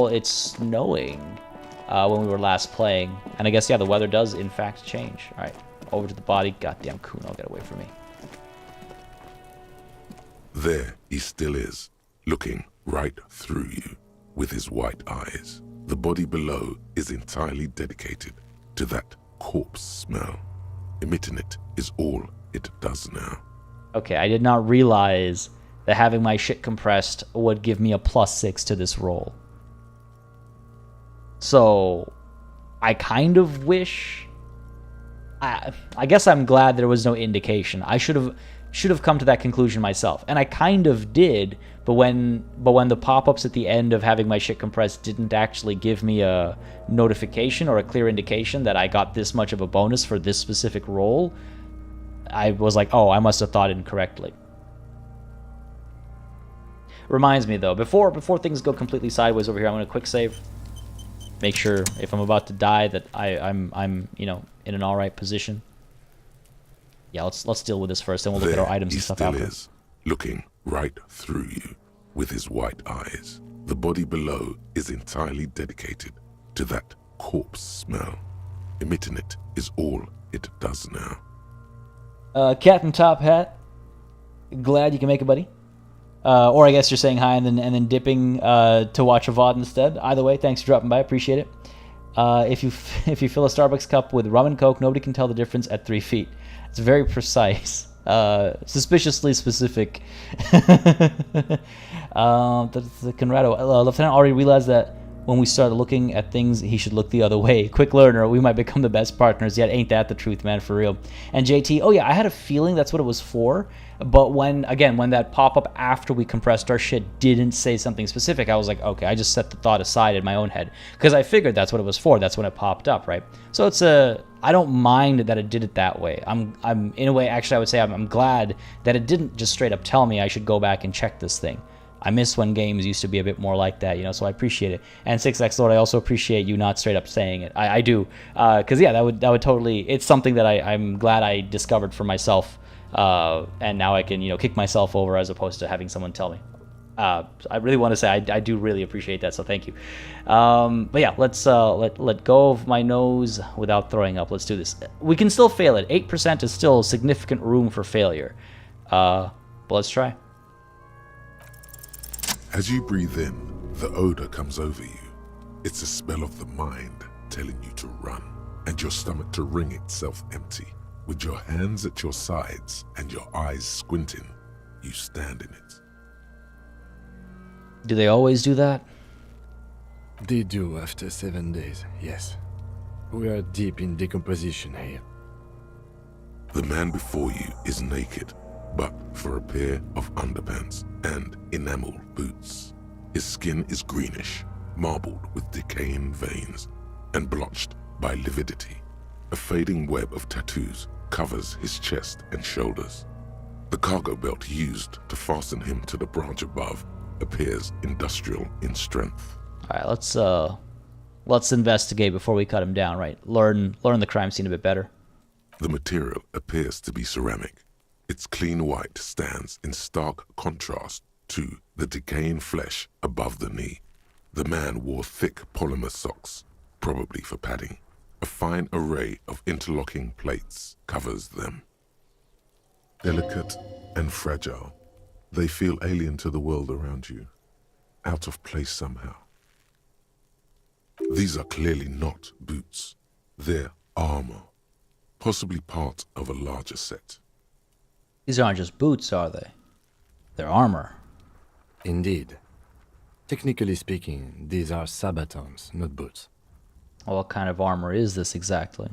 A: it snowing when we were last playing. And I guess yeah, the weather does in fact change. All right, over to the body. Goddamn Kuno, get away from me.
C: There he still is, looking right through you with his white eyes. The body below is entirely dedicated to that corpse smell. Emitting it is all it does now.
A: Okay, I did not realize that having my shit compressed would give me a +6 to this roll. So, I kind of wish I guess I'm glad there was no indication. I should have come to that conclusion myself, and I kind of did. But when the pop-ups at the end of having my shit compressed didn't actually give me a notification or a clear indication that I got this much of a bonus for this specific role, I was like, oh, I must have thought incorrectly. Reminds me though, before things go completely sideways over here, I'm gonna quick save. Make sure if I'm about to die that I'm you know, in an all right position. Yeah, let's deal with this first, and we'll look at our items and stuff after.
C: He still is, looking right through you with his white eyes. The body below is entirely dedicated to that corpse smell. Emitting it is all it does now.
A: Captain Top Hat, glad you can make it, buddy. Or I guess you're saying hi and then dipping to watch a VOD instead. Either way, thanks for dropping by. Appreciate it. If you fill a Starbucks cup with rum and Coke, nobody can tell the difference at 3 feet. It's very precise. Suspiciously specific. The Conrado. Lieutenant already realized that when we started looking at things, he should look the other way. Quick learner, we might become the best partners, yet ain't that the truth, man, for real. And JT, oh yeah, I had a feeling that's what it was for, but when that pop-up after we compressed our shit didn't say something specific, I was like, okay, I just set the thought aside in my own head, because I figured that's what it was for, that's when it popped up, right? So it's I don't mind that it did it that way. I'm in a way, actually I would say I'm glad that it didn't just straight up tell me I should go back and check this thing. I miss when games used to be a bit more like that, you know, so I appreciate it. And 6X Lord, I also appreciate you not straight up saying it. I do. Because, yeah, that would totally... It's something that I'm glad I discovered for myself. And now I can, you know, kick myself over as opposed to having someone tell me. I really want to say I do really appreciate that, so thank you. But yeah, let's let go of my nose without throwing up. Let's do this. We can still fail it. 8% is still significant room for failure. But let's try.
C: As you breathe in, the odor comes over you. It's a smell of the mind telling you to run, and your stomach to wring itself empty. With your hands at your sides and your eyes squinting, you stand in it.
A: Do they always do that?
B: They do after 7 days, yes. We are deep in decomposition here.
C: The man before you is naked, but for a pair of underpants and enamel boots. His skin is greenish, marbled with decaying veins, and blotched by lividity. A fading web of tattoos covers his chest and shoulders. The cargo belt used to fasten him to the branch above appears industrial in strength.
A: All right, let's investigate before we cut him down, right? Learn the crime scene a bit better.
C: The material appears to be ceramic. Its clean white stands in stark contrast to the decaying flesh above the knee. The man wore thick polymer socks, probably for padding. A fine array of interlocking plates covers them. Delicate and fragile, they feel alien to the world around you, out of place somehow. These are clearly not boots. They're armor, possibly part of a larger set.
A: These aren't just boots, are they? They're armor.
B: Indeed. Technically speaking, these are sabatons, not boots.
A: Well, what kind of armor is this exactly?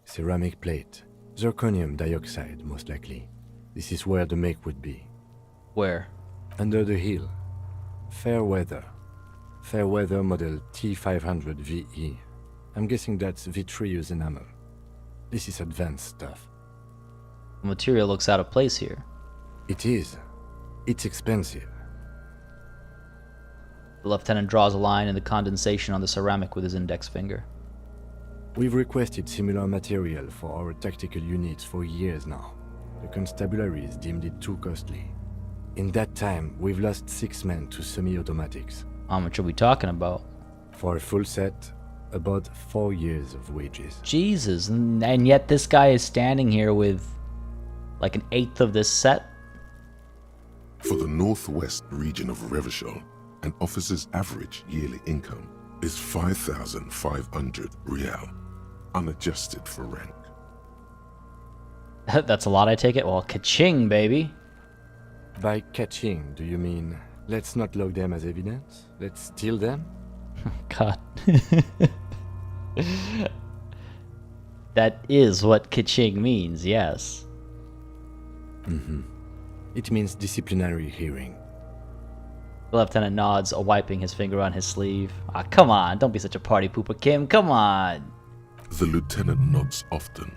B: Ceramic plate. Zirconium dioxide, most likely. This is where the make would be.
A: Where?
B: Under the hill. Fairweather. Fairweather model T500 VE. I'm guessing that's vitreous enamel. This is advanced stuff.
A: The material looks out of place here.
B: It is. It's expensive.
A: The lieutenant draws a line in the condensation on the ceramic with his index finger.
B: We've requested similar material for our tactical units for years now. The constabularies deemed it too costly. In that time, we've lost 6 men to semi-automatics.
A: How much are we talking about?
B: For a full set, about 4 years of wages.
A: Jesus, and yet this guy is standing here with like an eighth of this set?
C: For the northwest region of Revachol, an officer's average yearly income is 5,500 real, unadjusted for rank.
A: That's a lot, I take it? Well, ka-ching, baby.
B: By catching, do you mean let's not log them as evidence? Let's steal them?
A: God. That is what Kaching means, yes.
B: It means disciplinary hearing.
A: The lieutenant nods, wiping his finger on his sleeve. Ah, come on, don't be such a party pooper, Kim. Come on.
C: The lieutenant nods often.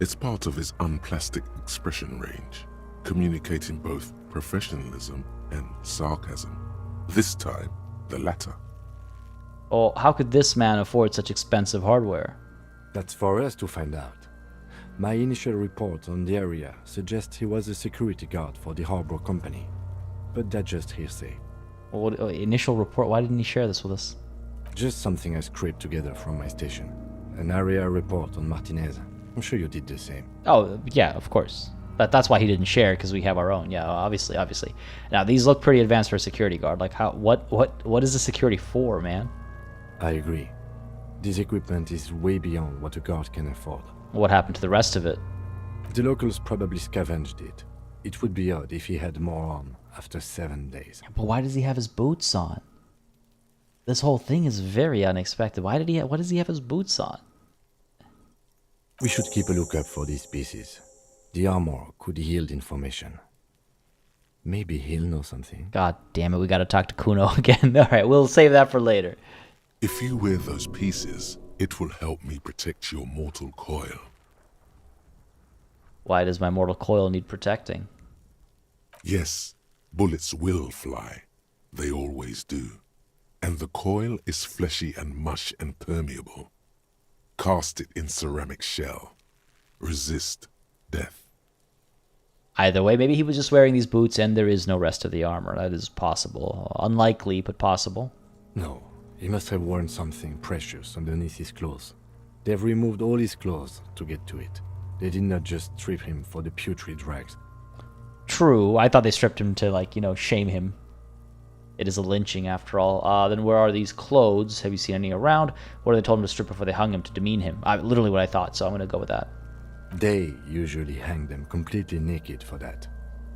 C: It's part of his unplastic expression range, communicating both professionalism and sarcasm. This time, the latter.
A: Oh, how could this man afford such expensive hardware?
B: That's for us to find out. My initial report on the area suggests he was a security guard for the harbor company. But that's just hearsay.
A: What initial report? Why didn't he share this with us?
B: Just something I scraped together from my station. An area report on Martinez. I'm sure you did the same.
A: Oh, yeah, of course. That's why he didn't share, because we have our own. Yeah, obviously. Now, these look pretty advanced for a security guard. Like, what is the security for, man?
B: I agree. This equipment is way beyond what a guard can afford.
A: What happened to the rest of it?
B: The locals probably scavenged it. It would be odd if he had more on after 7 days.
A: But why does he have his boots on? This whole thing is very unexpected. Why does he have his boots on?
B: We should keep a lookout for these pieces. The armor could yield information. Maybe he'll know something.
A: God damn it, we gotta talk to Kuno again. Alright, we'll save that for later.
C: If you wear those pieces, it will help me protect your mortal coil.
A: Why does my mortal coil need protecting?
C: Yes, bullets will fly. They always do. And the coil is fleshy and mush and permeable. Cast it in ceramic shell. Resist death.
A: Either way, maybe he was just wearing these boots and there is no rest of the armor. That is possible. Unlikely, but possible.
B: No, he must have worn something precious underneath his clothes. They've removed all his clothes to get to it. They did not just strip him for the putrid rags.
A: True, I thought they stripped him to, like, shame him. It is a lynching, after all. Then where are these clothes? Have you seen any around? What did they told him to strip before they hung him to demean him? Literally what I thought, so I'm going to go with that.
B: They usually hang them completely naked for that.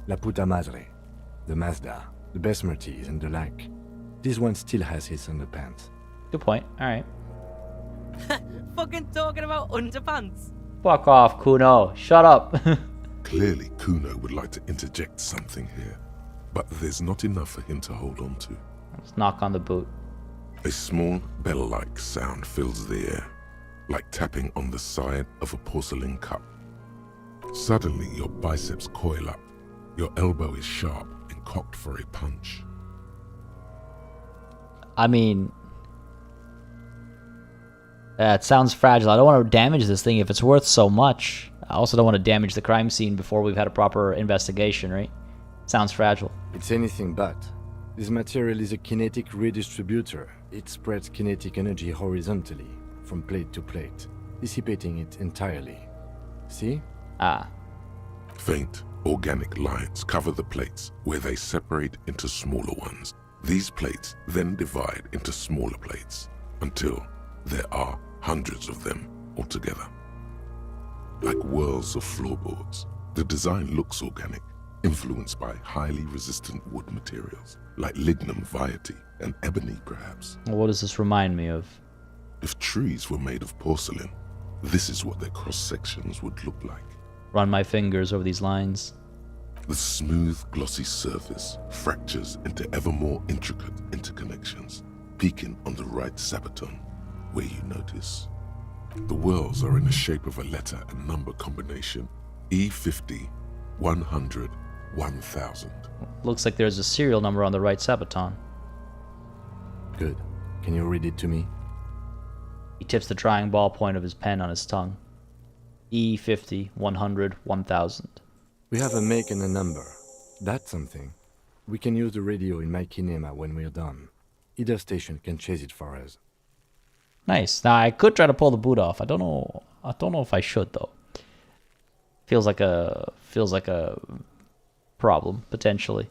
B: La puta madre, the Mazda, the Besmerties, and the like. This one still has his underpants.
A: Good point. Alright.
H: Fucking talking about underpants.
A: Fuck off, Kuno. Shut up.
C: Clearly, Kuno would like to interject something here, but there's not enough for him to hold on to.
A: Let's knock on the boot.
C: A small bell-like sound fills the air, like tapping on the side of a porcelain cup. Suddenly, your biceps coil up. Your elbow is sharp and cocked for a punch.
A: I mean, it sounds fragile. I don't want to damage this thing if it's worth so much. I also don't want to damage the crime scene before we've had a proper investigation, right? Sounds fragile.
B: It's anything but. This material is a kinetic redistributor. It spreads kinetic energy horizontally, from plate to plate, dissipating it entirely. See?
A: Ah.
C: Faint, organic lines cover the plates where they separate into smaller ones. These plates then divide into smaller plates until there are hundreds of them altogether. Like whirls of floorboards, the design looks organic, influenced by highly resistant wood materials, like lignum vitae and ebony perhaps.
A: What does this remind me of?
C: If trees were made of porcelain, this is what their cross-sections would look like.
A: Run my fingers over these lines.
C: The smooth, glossy surface fractures into ever more intricate interconnections, peaking on the right sabaton, where you notice. The whirls are in the shape of a letter and number combination, E50, 100, 1000.
A: Looks like there's a serial number on the right sabaton.
B: Good. Can you read it to me?
A: He tips the drying ballpoint of his pen on his tongue. E50, 100, 1000.
B: We have a make and a number. That's something. We can use the radio in my kinema when we're done. Either station can chase it for us.
A: Nice. Now I could try to pull the boot off. I don't know if I should though. Feels like a problem potentially.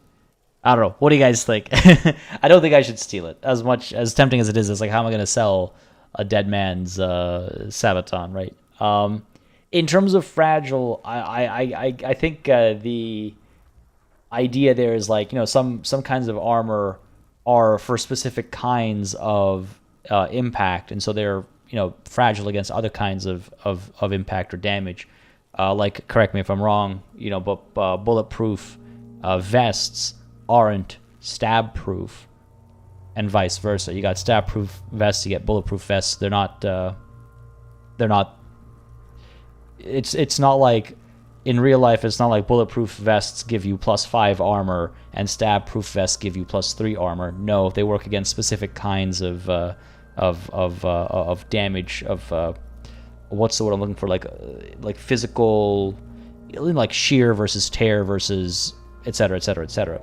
A: I don't know. What do you guys think? I don't think I should steal it. As much as tempting as it is, it's like, how am I going to sell a dead man's sabaton, right? In terms of fragile, I think the idea there is like, some kinds of armor are for specific kinds of impact, and so they're fragile against other kinds of impact or damage. Like, correct me if I'm wrong, but bulletproof vests aren't stab-proof, and vice versa. You got stab-proof vests, you get bulletproof vests. They're not. It's not like in real life. It's not like bulletproof vests give you +5 armor and stab-proof vests give you +3 armor. No, they work against specific kinds of damage. What's the word I'm looking for? Like physical, like shear versus tear versus etc. etc. etc.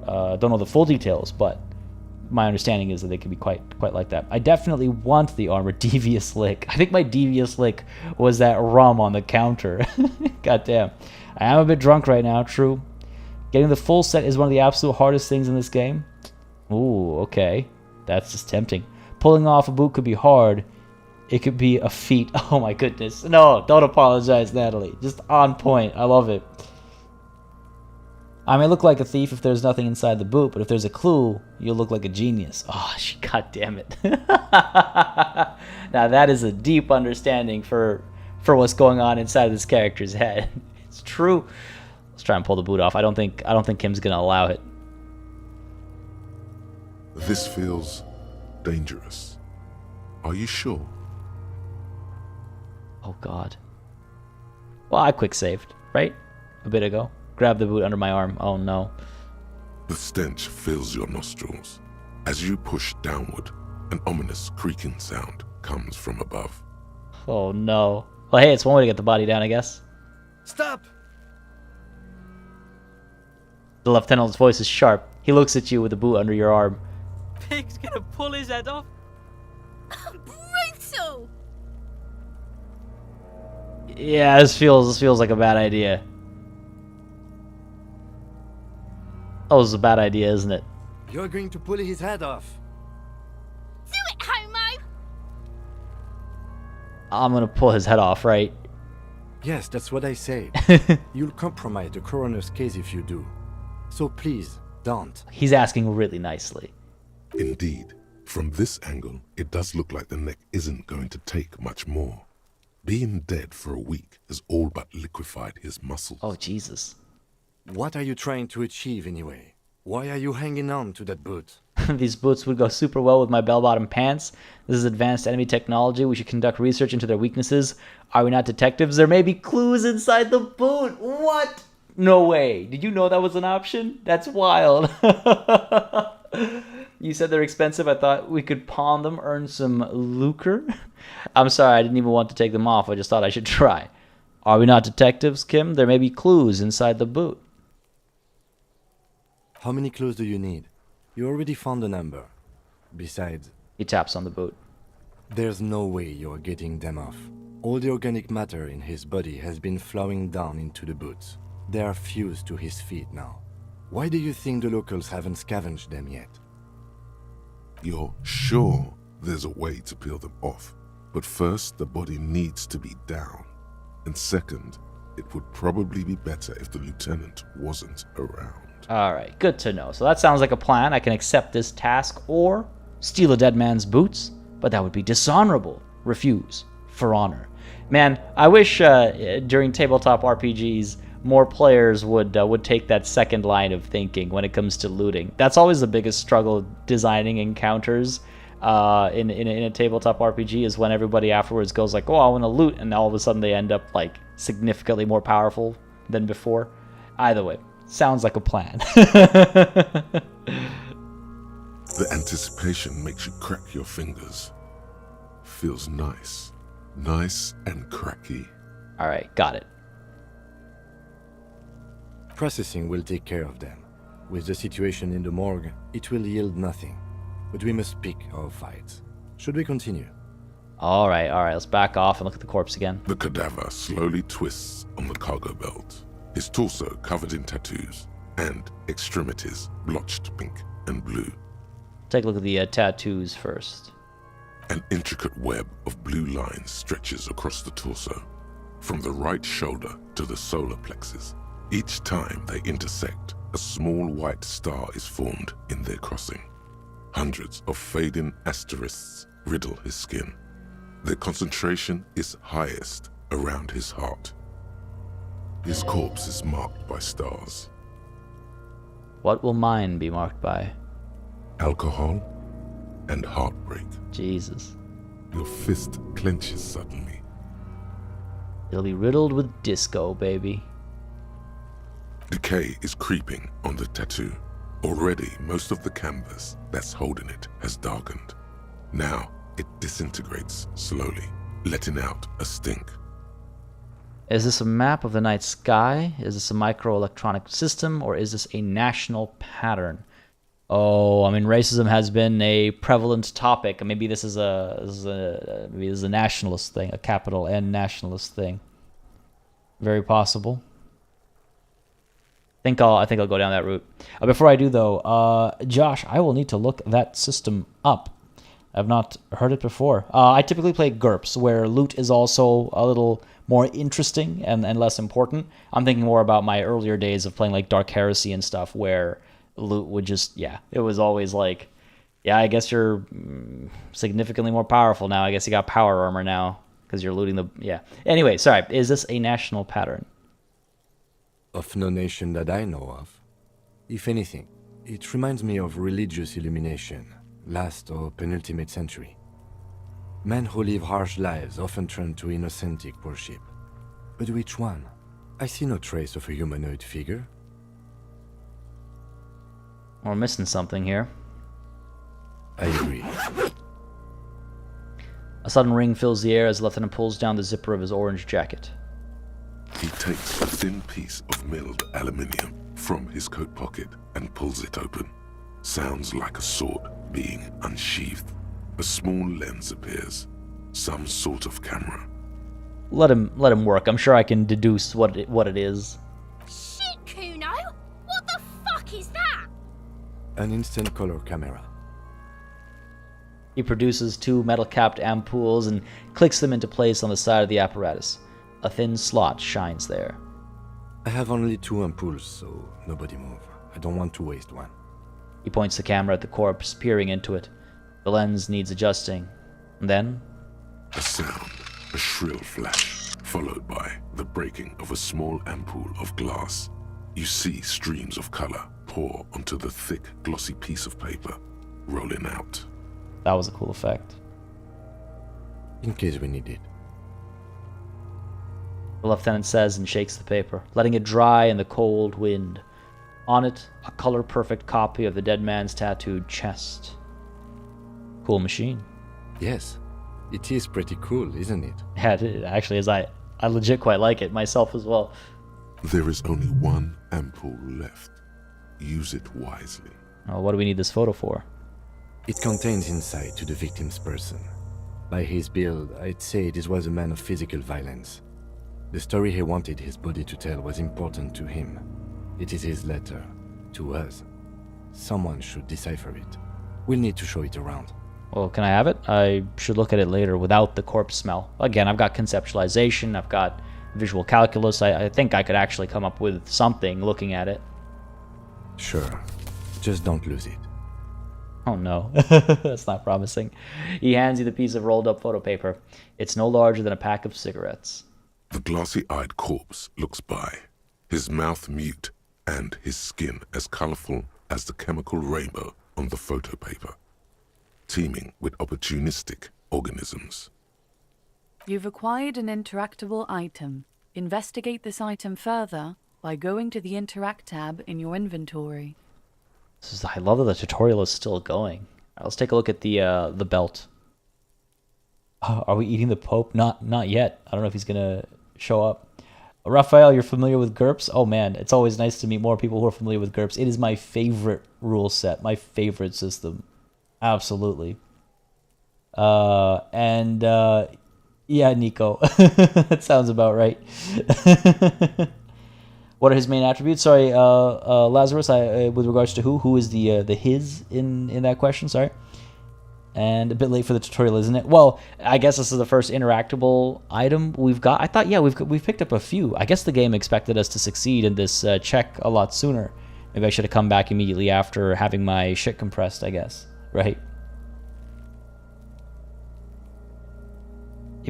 A: Don't know the full details, but my understanding is that they can be quite like that. I definitely want the armor Devious Lick. I think my Devious Lick was that rum on the counter. God damn. I am a bit drunk right now, true. Getting the full set is one of the absolute hardest things in this game. Ooh, okay. That's just tempting. Pulling off a boot could be hard. It could be a feat. Oh my goodness. No, don't apologize, Natalie. Just on point. I love it. I may look like a thief if there's nothing inside the boot, but if there's a clue, you'll look like a genius. Oh, god damn it. Now that is a deep understanding for what's going on inside of this character's head. It's true. Let's try and pull the boot off. I don't think Kim's gonna allow it.
C: This feels dangerous. Are you sure?
A: Oh god. Well, I quick saved, right? A bit ago. Grab the boot under my arm. Oh no.
C: The stench fills your nostrils. As you push downward, an ominous creaking sound comes from above.
A: Oh no. Well, hey, it's one way to get the body down, I guess.
D: Stop!
A: The lieutenant's voice is sharp. He looks at you with the boot under your arm.
H: Pig's gonna pull his head off.
I: Brutal!
A: Yeah, this feels like a bad idea. Oh, this is a bad idea, isn't it?
B: You're going to pull his head off.
I: Do it, homo!
A: I'm gonna pull his head off, right?
B: Yes, that's what I said. You'll compromise the coroner's case if you do. So please, don't.
A: He's asking really nicely.
C: Indeed, from this angle, it does look like the neck isn't going to take much more. Being dead for a week has all but liquefied his muscles.
A: Oh, Jesus.
B: What are you trying to achieve anyway? Why are you hanging on to that boot?
A: These boots would go super well with my bell-bottom pants. This is advanced enemy technology. We should conduct research into their weaknesses. Are we not detectives? There may be clues inside the boot. What? No way. Did you know that was an option? That's wild. You said they're expensive. I thought we could pawn them, earn some lucre. I'm sorry, I didn't even want to take them off. I just thought I should try. Are we not detectives, Kim? There may be clues inside the boot.
B: How many clues do you need? You already found a number. Besides,
A: He taps on the boot.
B: there's no way you're getting them off. All the organic matter in his body has been flowing down into the boots. They are fused to his feet now. Why do you think the locals haven't scavenged them yet?
C: You're sure there's a way to peel them off, but first the body needs to be down. And second, it would probably be better if the lieutenant wasn't around.
A: Alright, good to know. So that sounds like a plan. I can accept this task or steal a dead man's boots, but that would be dishonorable. Refuse. For honor. Man, I wish during tabletop RPGs more players would take that second line of thinking when it comes to looting. That's always the biggest struggle designing encounters in a tabletop RPG is when everybody afterwards goes like, oh, I want to loot, and all of a sudden they end up like significantly more powerful than before. Either way, sounds like a plan.
C: The anticipation makes you crack your fingers. Feels nice. Nice and cracky.
A: Alright, got it.
B: Processing will take care of them. With the situation in the morgue, it will yield nothing. But we must pick our fights. Should we continue?
A: Alright, let's back off and look at the corpse again.
C: The cadaver slowly twists on the cargo belt, his torso covered in tattoos, and extremities blotched pink and blue.
A: Take a look at the tattoos first.
C: An intricate web of blue lines stretches across the torso, from the right shoulder to the solar plexus. Each time they intersect, a small white star is formed in their crossing. Hundreds of fading asterisks riddle his skin. Their concentration is highest around his heart. His corpse is marked by stars.
A: What will mine be marked by?
C: Alcohol and heartbreak.
A: Jesus.
C: Your fist clenches suddenly.
A: It'll be riddled with disco, baby.
C: Decay is creeping on the tattoo. Already, most of the canvas that's holding it has darkened. Now, it disintegrates slowly, letting out a stink.
A: Is this a map of the night sky? Is this a microelectronic system? Or is this a national pattern? Oh, I mean, racism has been a prevalent topic. Maybe this is maybe this is a nationalist thing, a capital N nationalist thing. Very possible. I think I'll go down that route. Before I do, though, Josh, I will need to look that system up. I've not heard it before. I typically play GURPS, where loot is also a little more interesting and less important. I'm thinking more about my earlier days of playing like Dark Heresy and stuff, where loot would just, it was always like, I guess you're significantly more powerful now. I guess you got power armor now because you're looting Anyway, sorry, is this a national pattern?
B: Of no nation that I know of. If anything, it reminds me of religious illumination, last or penultimate century. Men who live harsh lives often turn to innocentic worship. But which one? I see no trace of a humanoid figure.
A: We're missing something here.
B: I agree.
A: A sudden ring fills the air as the lieutenant pulls down the zipper of his orange jacket.
C: He takes a thin piece of milled aluminium from his coat pocket and pulls it open. Sounds like a sword being unsheathed. A small lens appears. Some sort of camera.
A: Let him work. I'm sure I can deduce what it is.
I: Shit, Kuno! What the fuck is that?
B: An instant color camera.
A: He produces two metal-capped ampoules and clicks them into place on the side of the apparatus. A thin slot shines there.
B: I have only 2 ampoules, so nobody move. I don't want to waste one.
A: He points the camera at the corpse, peering into it. The lens needs adjusting. And then...
C: A sound, a shrill flash, followed by the breaking of a small ampoule of glass. You see streams of color pour onto the thick, glossy piece of paper, rolling out.
A: That was a cool effect.
B: In case we need it.
A: The lieutenant says and shakes the paper, letting it dry in the cold wind. On it, a color-perfect copy of the dead man's tattooed chest. Cool machine.
B: Yes, it is pretty cool, isn't it?
A: Yeah, it actually is. I legit quite like it myself as well.
C: There is only one ampoule left. Use it wisely.
A: Oh, what do we need this photo for?
B: It contains insight to the victim's person. By his build, I'd say this was a man of physical violence. The story he wanted his body to tell was important to him. It is his letter to us. Someone should decipher it. We'll need to show it around.
A: Well, can I have it? I should look at it later without the corpse smell. Again, I've got conceptualization, I've got visual calculus. I think I could actually come up with something looking at it.
B: Sure. Just don't lose it.
A: Oh no, that's not promising. He hands you the piece of rolled up photo paper. It's no larger than a pack of cigarettes.
C: The glossy-eyed corpse looks by, his mouth mute and his skin as colorful as the chemical rainbow on the photo paper, teeming with opportunistic organisms.
G: You've acquired an interactable item. Investigate this item further by going to the Interact tab in your inventory.
A: I love that the tutorial is still going. Right, let's take a look at the belt. Are we eating the Pope? Not yet. I don't know if he's gonna show up. Raphael, you're familiar with GURPS? Oh man, it's always nice to meet more people who are familiar with GURPS. It is my favorite rule set, my favorite system. Absolutely. Yeah, Nico. That sounds about right. What are his main attributes? Sorry, Lazarus, with regards to who is the his in that question? Sorry. And a bit late for the tutorial, isn't it? Well, I guess this is the first interactable item we've got. I thought, yeah, we've picked up a few. I guess the game expected us to succeed in this check a lot sooner. Maybe I should have come back immediately after having my shit compressed, I guess. Right?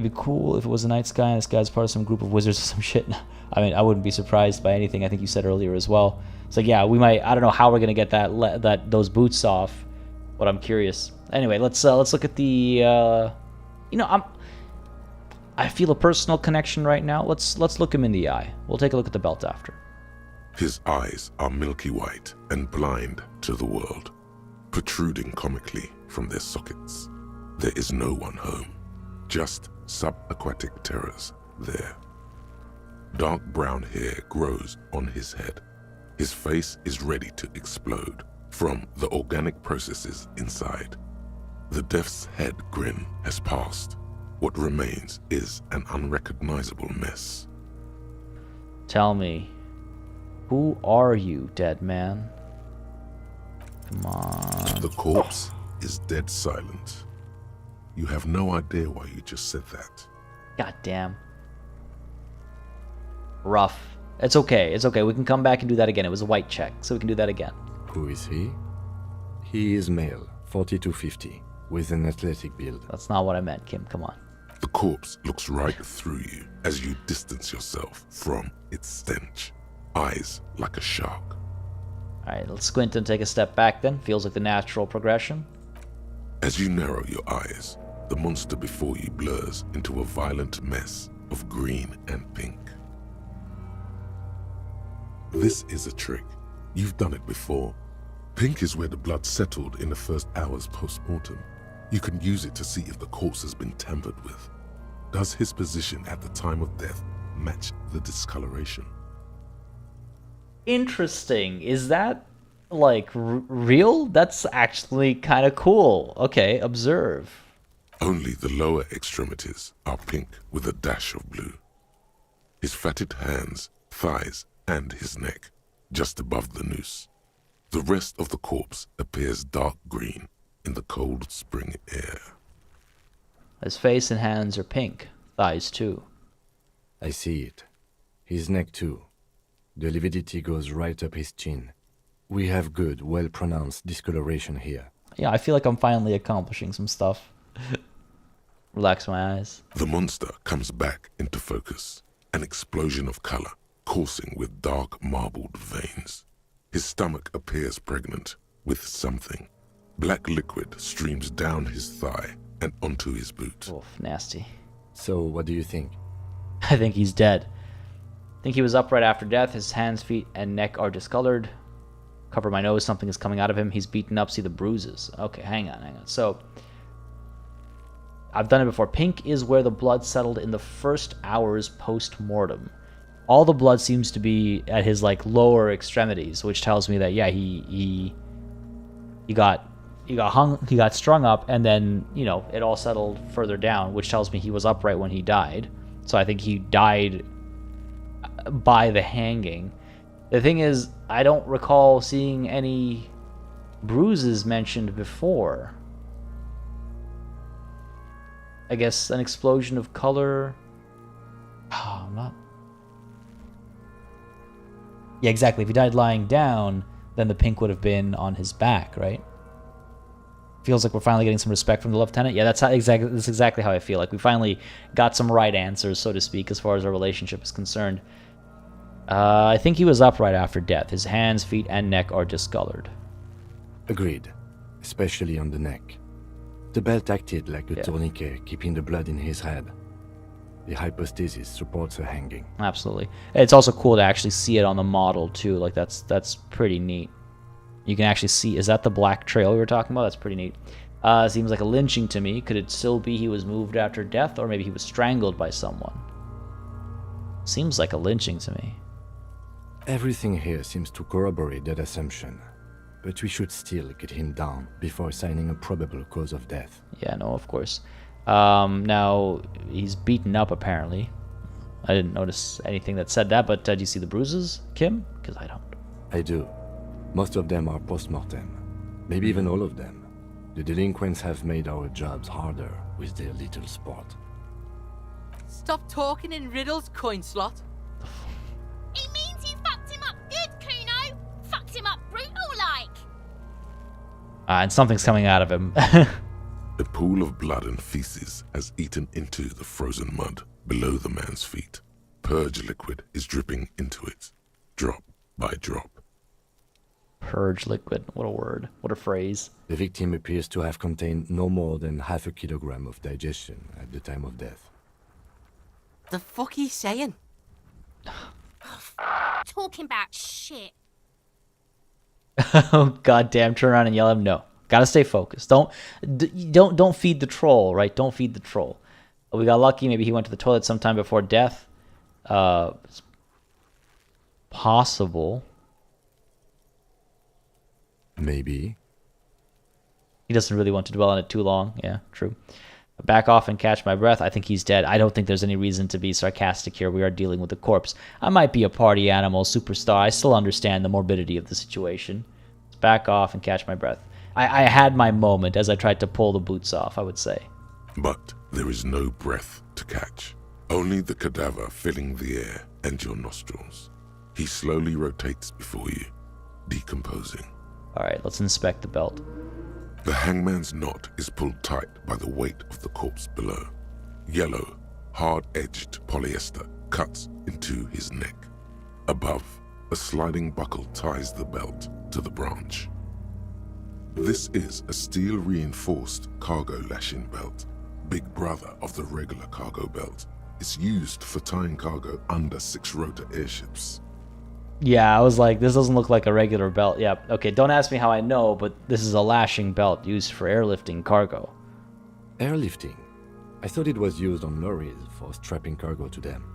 A: It'd be cool if it was a night sky and this guy's part of some group of wizards or some shit. I mean, I wouldn't be surprised by anything. I think you said earlier as well. It's like, yeah, we might. I don't know how we're gonna get those boots off, but I'm curious. Anyway, let's look at the. I feel a personal connection right now. Let's look him in the eye. We'll take a look at the belt after.
C: His eyes are milky white and blind to the world, protruding comically from their sockets. There is no one home, just subaquatic terrors there. Dark brown hair grows on his head. His face is ready to explode from the organic processes inside. The death's head grin has passed. What remains is an unrecognizable mess.
A: Tell me, who are you, dead man? Come on.
C: The corpse is dead silent. You have no idea why you just said that.
A: God damn. Rough. It's okay. It's okay. We can come back and do that again. It was a white check, so we can do that again.
B: Who is he? He is male, 40-50, with an athletic build.
A: That's not what I meant, Kim. Come on.
C: The corpse looks right through you as you distance yourself from its stench. Eyes like a shark.
A: Alright, let's squint and take a step back then. Feels like the natural progression.
C: As you narrow your eyes, the monster before you blurs into a violent mess of green and pink. This is a trick. You've done it before. Pink is where the blood settled in the first hours post-mortem. You can use it to see if the corpse has been tampered with. Does his position at the time of death match the discoloration?
A: Interesting. Is that, like, real? That's actually kind of cool. Okay, observe.
C: Only the lower extremities are pink with a dash of blue. His fatted hands, thighs, and his neck, just above the noose. The rest of the corpse appears dark green in the cold spring air.
A: His face and hands are pink. Thighs, too.
B: I see it. His neck, too. The lividity goes right up his chin. We have good, well-pronounced discoloration here.
A: Yeah, I feel like I'm finally accomplishing some stuff. Relax my eyes.
C: The monster comes back into focus, an explosion of color, coursing with dark marbled veins. His stomach appears pregnant with something. Black liquid streams down his thigh and onto his boot.
A: Oof, nasty.
B: So, what do you think?
A: I think he's dead. I think he was upright after death. His hands, feet, and neck are discolored. Cover my nose, something is coming out of him. He's beaten up, see the bruises. Okay, hang on. So, I've done it before. Pink is where the blood settled in the first hours post-mortem. All the blood seems to be at his, like, lower extremities, which tells me that, yeah, he got strung up, and then, you know, it all settled further down, which tells me he was upright when he died. So I think he died by the hanging. The thing is, I don't recall seeing any bruises mentioned before. I guess an explosion of color. Oh, I'm not. Yeah, exactly. If he died lying down, then the pink would have been on his back, right? Feels like we're finally getting some respect from the lieutenant. Yeah, that's exactly how I feel. Like we finally got some right answers, so to speak, as far as our relationship is concerned. I think he was upright after death. His hands, feet, and neck are discolored.
B: Agreed, especially on the neck. The belt acted like a tourniquet, keeping the blood in his head. The hypostasis supports a hanging.
A: Absolutely. It's also cool to actually see it on the model, too. Like, that's pretty neat. You can actually see... Is that the black trail we were talking about? That's pretty neat. Seems like a lynching to me. Could it still be he was moved after death, or maybe he was strangled by someone? Seems like a lynching to me.
B: Everything here seems to corroborate that assumption, but we should still get him down before signing a probable cause of death.
A: Yeah, no, of course. Now, he's beaten up, apparently. I didn't notice anything that said that, but do you see the bruises, Kim? Because I don't.
B: I do. Most of them are post-mortem. Maybe even all of them. The delinquents have made our jobs harder with their little sport.
H: Stop talking in riddles, coin slot.
I: It means you fucked him up good, Kuno. Fucked him up brutal like.
A: And something's coming out of him.
C: A pool of blood and feces has eaten into the frozen mud below the man's feet. Purge liquid is dripping into it, drop by drop.
A: Purge liquid. What a word. What a phrase.
B: The victim appears to have contained no more than half a kilogram of digestion at the time of death.
H: The fuck he's saying?
I: Talking about shit.
A: Oh goddamn! Turn around and yell at him. No, gotta stay focused. Don't feed the troll, right? Don't feed the troll. We got lucky. Maybe he went to the toilet sometime before death. It's possible.
B: Maybe.
A: He doesn't really want to dwell on it too long. Yeah, true. Back off and catch my breath. I think he's dead. I don't think there's any reason to be sarcastic here. We are dealing with a corpse. I might be a party animal superstar. I still understand the morbidity of the situation. Back off and catch my breath. I had my moment as I tried to pull the boots off, I would say.
C: But there is no breath to catch. Only the cadaver filling the air and your nostrils. He slowly rotates before you, decomposing.
A: All right, let's inspect the belt.
C: The hangman's knot is pulled tight by the weight of the corpse below. Yellow, hard-edged polyester cuts into his neck. Above, a sliding buckle ties the belt to the branch. This is a steel-reinforced cargo lashing belt, big brother of the regular cargo belt. It's used for tying cargo under 6-rotor airships.
A: Yeah, I was like, this doesn't look like a regular belt. Yeah, okay, don't ask me how I know, but this is a lashing belt used for airlifting cargo.
B: Airlifting? I thought it was used on lorries for strapping cargo to them.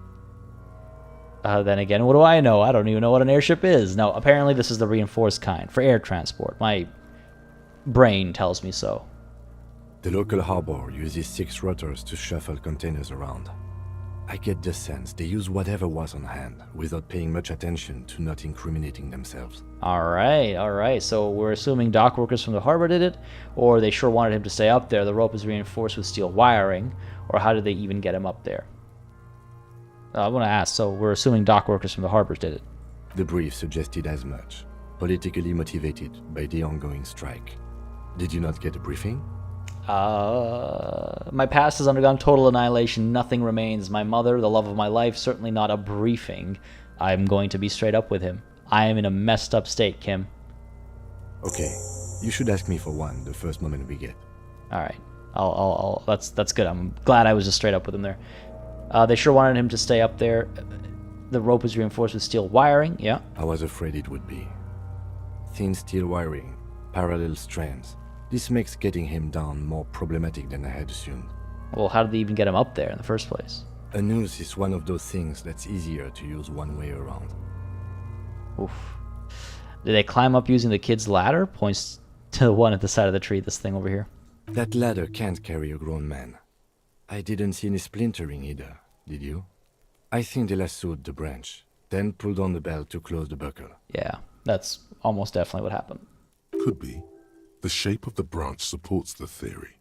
A: Then again, what do I know? I don't even know what an airship is. No, apparently this is the reinforced kind, for air transport. My brain tells me so.
B: The local harbor uses 6 rotors to shuffle containers around. I get the sense they use whatever was on hand, without paying much attention to not incriminating themselves.
A: Alright. So we're assuming dock workers from the harbor did it, or they sure wanted him to stay up there. The rope is reinforced with steel wiring, or how did they even get him up there? I want to ask, so we're assuming dock workers from the harbor did it.
B: The brief suggested as much, politically motivated by the ongoing strike. Did you not get a briefing?
A: My past has undergone total annihilation. Nothing remains. My mother, the love of my life, certainly not a briefing. I'm going to be straight up with him. I am in a messed up state, Kim.
B: Okay, you should ask me for one the first moment we get.
A: All right, I'll that's good. I'm glad I was just straight up with him there. They sure wanted him to stay up there. The rope is reinforced with steel wiring. Yeah.
B: I was afraid it would be. Thin steel wiring, parallel strands. This makes getting him down more problematic than I had assumed.
A: Well, how did they even get him up there in the first place?
B: A noose is one of those things that's easier to use one way around.
A: Oof. Did they climb up using the kid's ladder? Points to the one at the side of the tree, this thing over here.
B: That ladder can't carry a grown man. I didn't see any splintering either, did you? I think they lassoed the branch, then pulled on the belt to close the buckle.
A: Yeah, that's almost definitely what happened.
C: Could be. The shape of the branch supports the theory.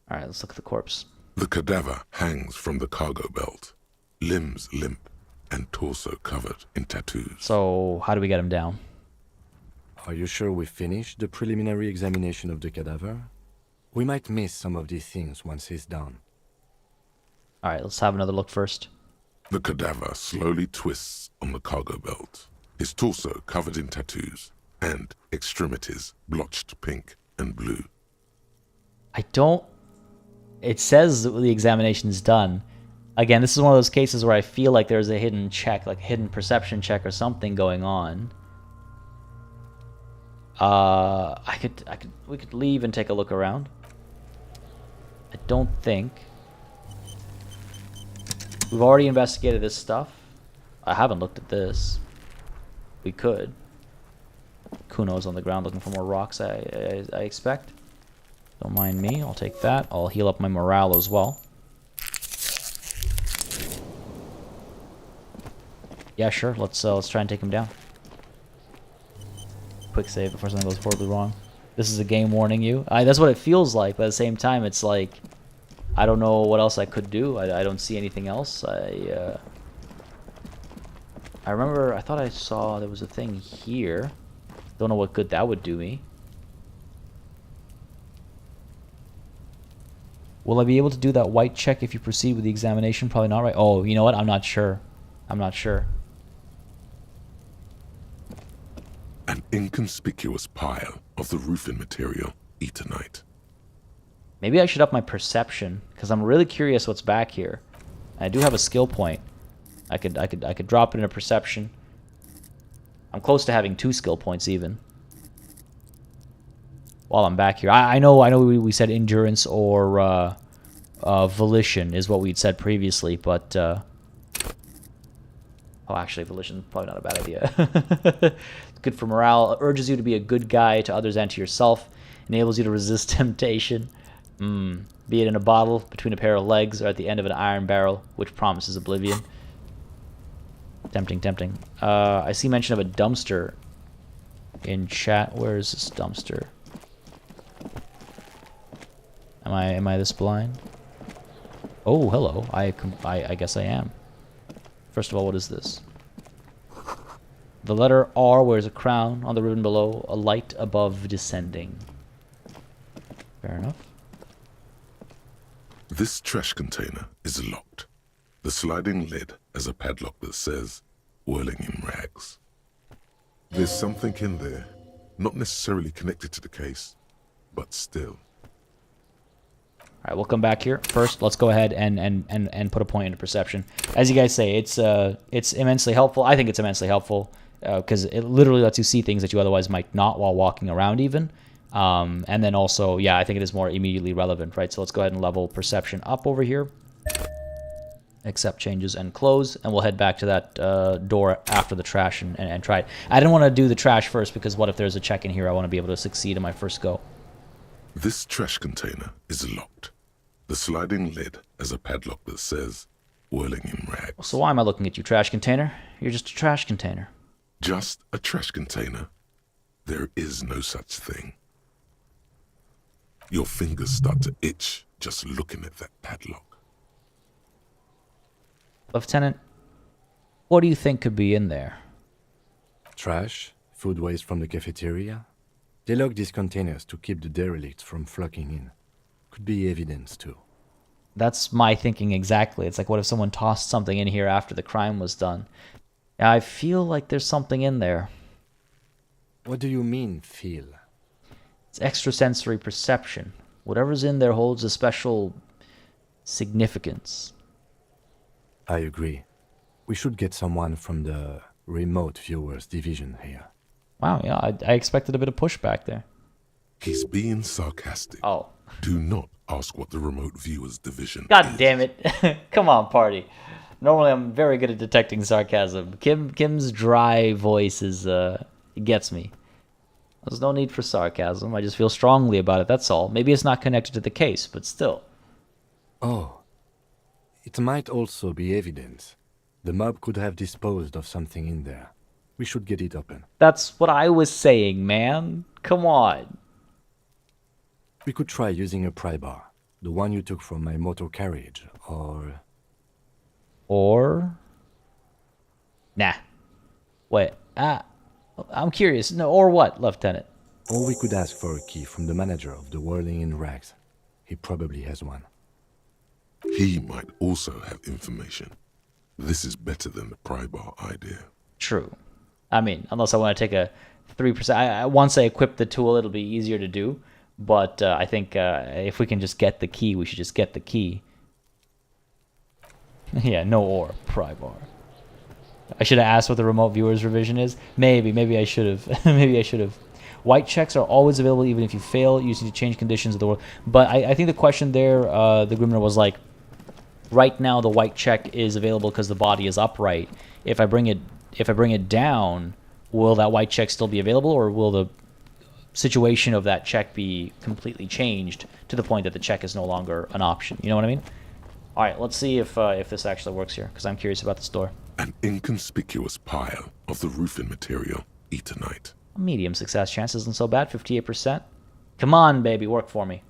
A: All right, let's look at the corpse.
C: The cadaver hangs from the cargo belt, limbs limp and torso covered in tattoos.
A: So, how do we get him down?
B: Are you sure we finished the preliminary examination of the cadaver? We might miss some of these things once he's done.
A: All right, let's have another look first.
C: The cadaver slowly twists on the cargo belt, his torso covered in tattoos, and extremities blotched pink and blue.
A: It says that the examination is done. Again, this is one of those cases where I feel like there's a hidden check, like a hidden perception check or something going on. We could leave and take a look around. I don't think. We've already investigated this stuff. I haven't looked at this. We could. Kuno's on the ground looking for more rocks, I expect. Don't mind me, I'll take that. I'll heal up my morale as well. Yeah, sure, let's try and take him down. Quick save before something goes horribly wrong. This is a game warning you. That's what it feels like, but at the same time, it's like, I don't know what else I could do. I don't see anything else. I remember, I thought I saw there was a thing here. Don't know what good that would do me. Will I be able to do that white check if you proceed with the examination? Probably not, right? Oh, you know what? I'm not sure. I'm not sure.
C: An inconspicuous pile of the roofing material, Eternite.
A: Maybe I should up my perception, because I'm really curious what's back here. I do have a skill point. I could drop it in a perception. I'm close to having 2 skill points even. While I'm back here, I know we said endurance or volition is what we'd said previously, but oh, actually, volition probably not a bad idea. Good for morale. Urges you to be a good guy to others and to yourself. Enables you to resist temptation. Be it in a bottle, between a pair of legs, or at the end of an iron barrel, which promises oblivion. Tempting, tempting. I see mention of a dumpster in chat. Where is this dumpster? Am I this blind? Oh, hello. I guess I am. First of all, what is this? The letter R wears a crown. On the ribbon below, a light above descending. Fair enough.
C: This trash container is locked. The sliding lid has a padlock that says, "Whirling in rags." There's something in there, not necessarily connected to the case, but still.
A: All right, we'll come back here. First, let's go ahead and put a point into perception. As you guys say, it's immensely helpful. I think it's immensely helpful because it literally lets you see things that you otherwise might not while walking around even. And then also, yeah, I think it is more immediately relevant, right? So let's go ahead and level perception up over here. Accept changes and close, and we'll head back to that door after the trash and try it. I didn't want to do the trash first because what if there's a check in here? I want to be able to succeed in my first go.
C: This trash container is locked. The sliding lid has a padlock that says, "Whirling in rags."
A: So why am I looking at you, trash container? You're just a trash container.
C: Just a trash container. There is no such thing. Your fingers start to itch just looking at that padlock.
A: Lieutenant, what do you think could be in there?
B: Trash, food waste from the cafeteria. They lock these containers to keep the derelicts from flocking in. Could be evidence too.
A: That's my thinking exactly. It's like, what if someone tossed something in here after the crime was done? Yeah, I feel like there's something in there.
B: What do you mean, feel?
A: It's extrasensory perception. Whatever's in there holds a special significance.
B: I agree. We should get someone from the remote viewers division here.
A: Wow, yeah, I expected a bit of pushback there.
C: He's being sarcastic.
A: Oh.
C: Do not ask what the remote viewers division
A: God
C: is.
A: damn it. Come on, party. Normally I'm very good at detecting sarcasm. Kim's dry voice is, it gets me. There's no need for sarcasm. I just feel strongly about it, that's all. Maybe it's not connected to the case, but still.
B: Oh. It might also be evidence. The mob could have disposed of something in there. We should get it open.
A: That's what I was saying, man. Come on.
B: We could try using a pry bar. The one you took from my motor carriage, or...
A: Or? Nah. Wait, I'm curious. No, or what, Lieutenant?
B: Or we could ask for a key from the manager of the Whirling in Rags. He probably has one.
C: He might also have information. This is better than the pry bar idea.
A: True. I mean, unless I want to take a 3%. Once I equip the tool, it'll be easier to do. But I think if we can just get the key, we should just get the key. Yeah, no or. Pry bar. I should have asked what the remote viewers revision is. Maybe I should have. Maybe I should have. White checks are always available even if you fail. You just need to change conditions of the world. But I think the question there, the Grimner was like, right now the white check is available because the body is upright. If I bring it down, will that white check still be available, or will the situation of that check be completely changed to the point that the check is no longer an option? You know what I mean? All right, let's see if this actually works here, because I'm curious about this door.
C: An inconspicuous pile of the roofing material, Eternite.
A: A medium success chance isn't so bad, 58%. Come on, baby, work for me.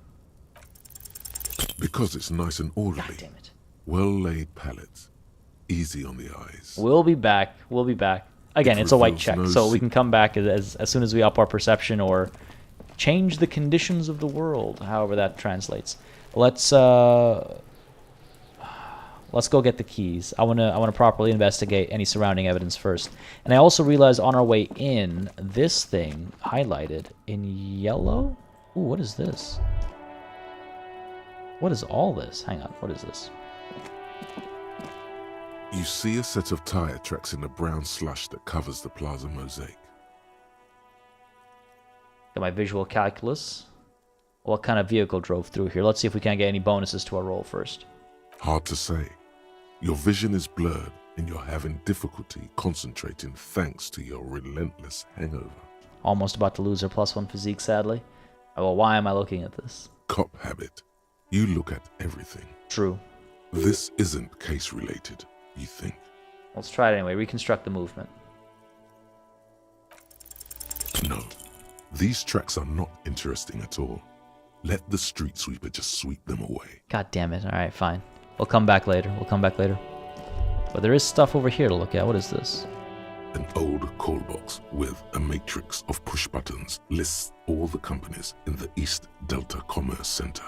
C: Because it's nice and orderly.
A: God damn it.
C: Well-laid pallets. Easy on the eyes.
A: We'll be back. We'll be back. Again, it's a white check, so we can come back as soon as we up our perception or change the conditions of the world, however that translates. Let's go get the keys. I wanna properly investigate any surrounding evidence first. And I also realized on our way in, this thing highlighted in yellow. Ooh, what is this? What is all this? Hang on, what is this?
C: You see a set of tire tracks in the brown slush that covers the plaza mosaic.
A: Got my visual calculus. What kind of vehicle drove through here? Let's see if we can get any bonuses to our roll first.
C: Hard to say. Your vision is blurred and you're having difficulty concentrating thanks to your relentless hangover.
A: Almost about to lose our +1 physique, sadly. Well, why am I looking at this?
C: Cop habit. You look at everything.
A: True.
C: This isn't case related, you think.
A: Let's try it anyway. Reconstruct the movement.
C: No. These tracks are not interesting at all. Let the street sweeper just sweep them away.
A: God damn it. Alright, fine. We'll come back later. But there is stuff over here to look at. What is this?
C: An old call box with a matrix of push buttons lists all the companies in the East Delta Commerce Center.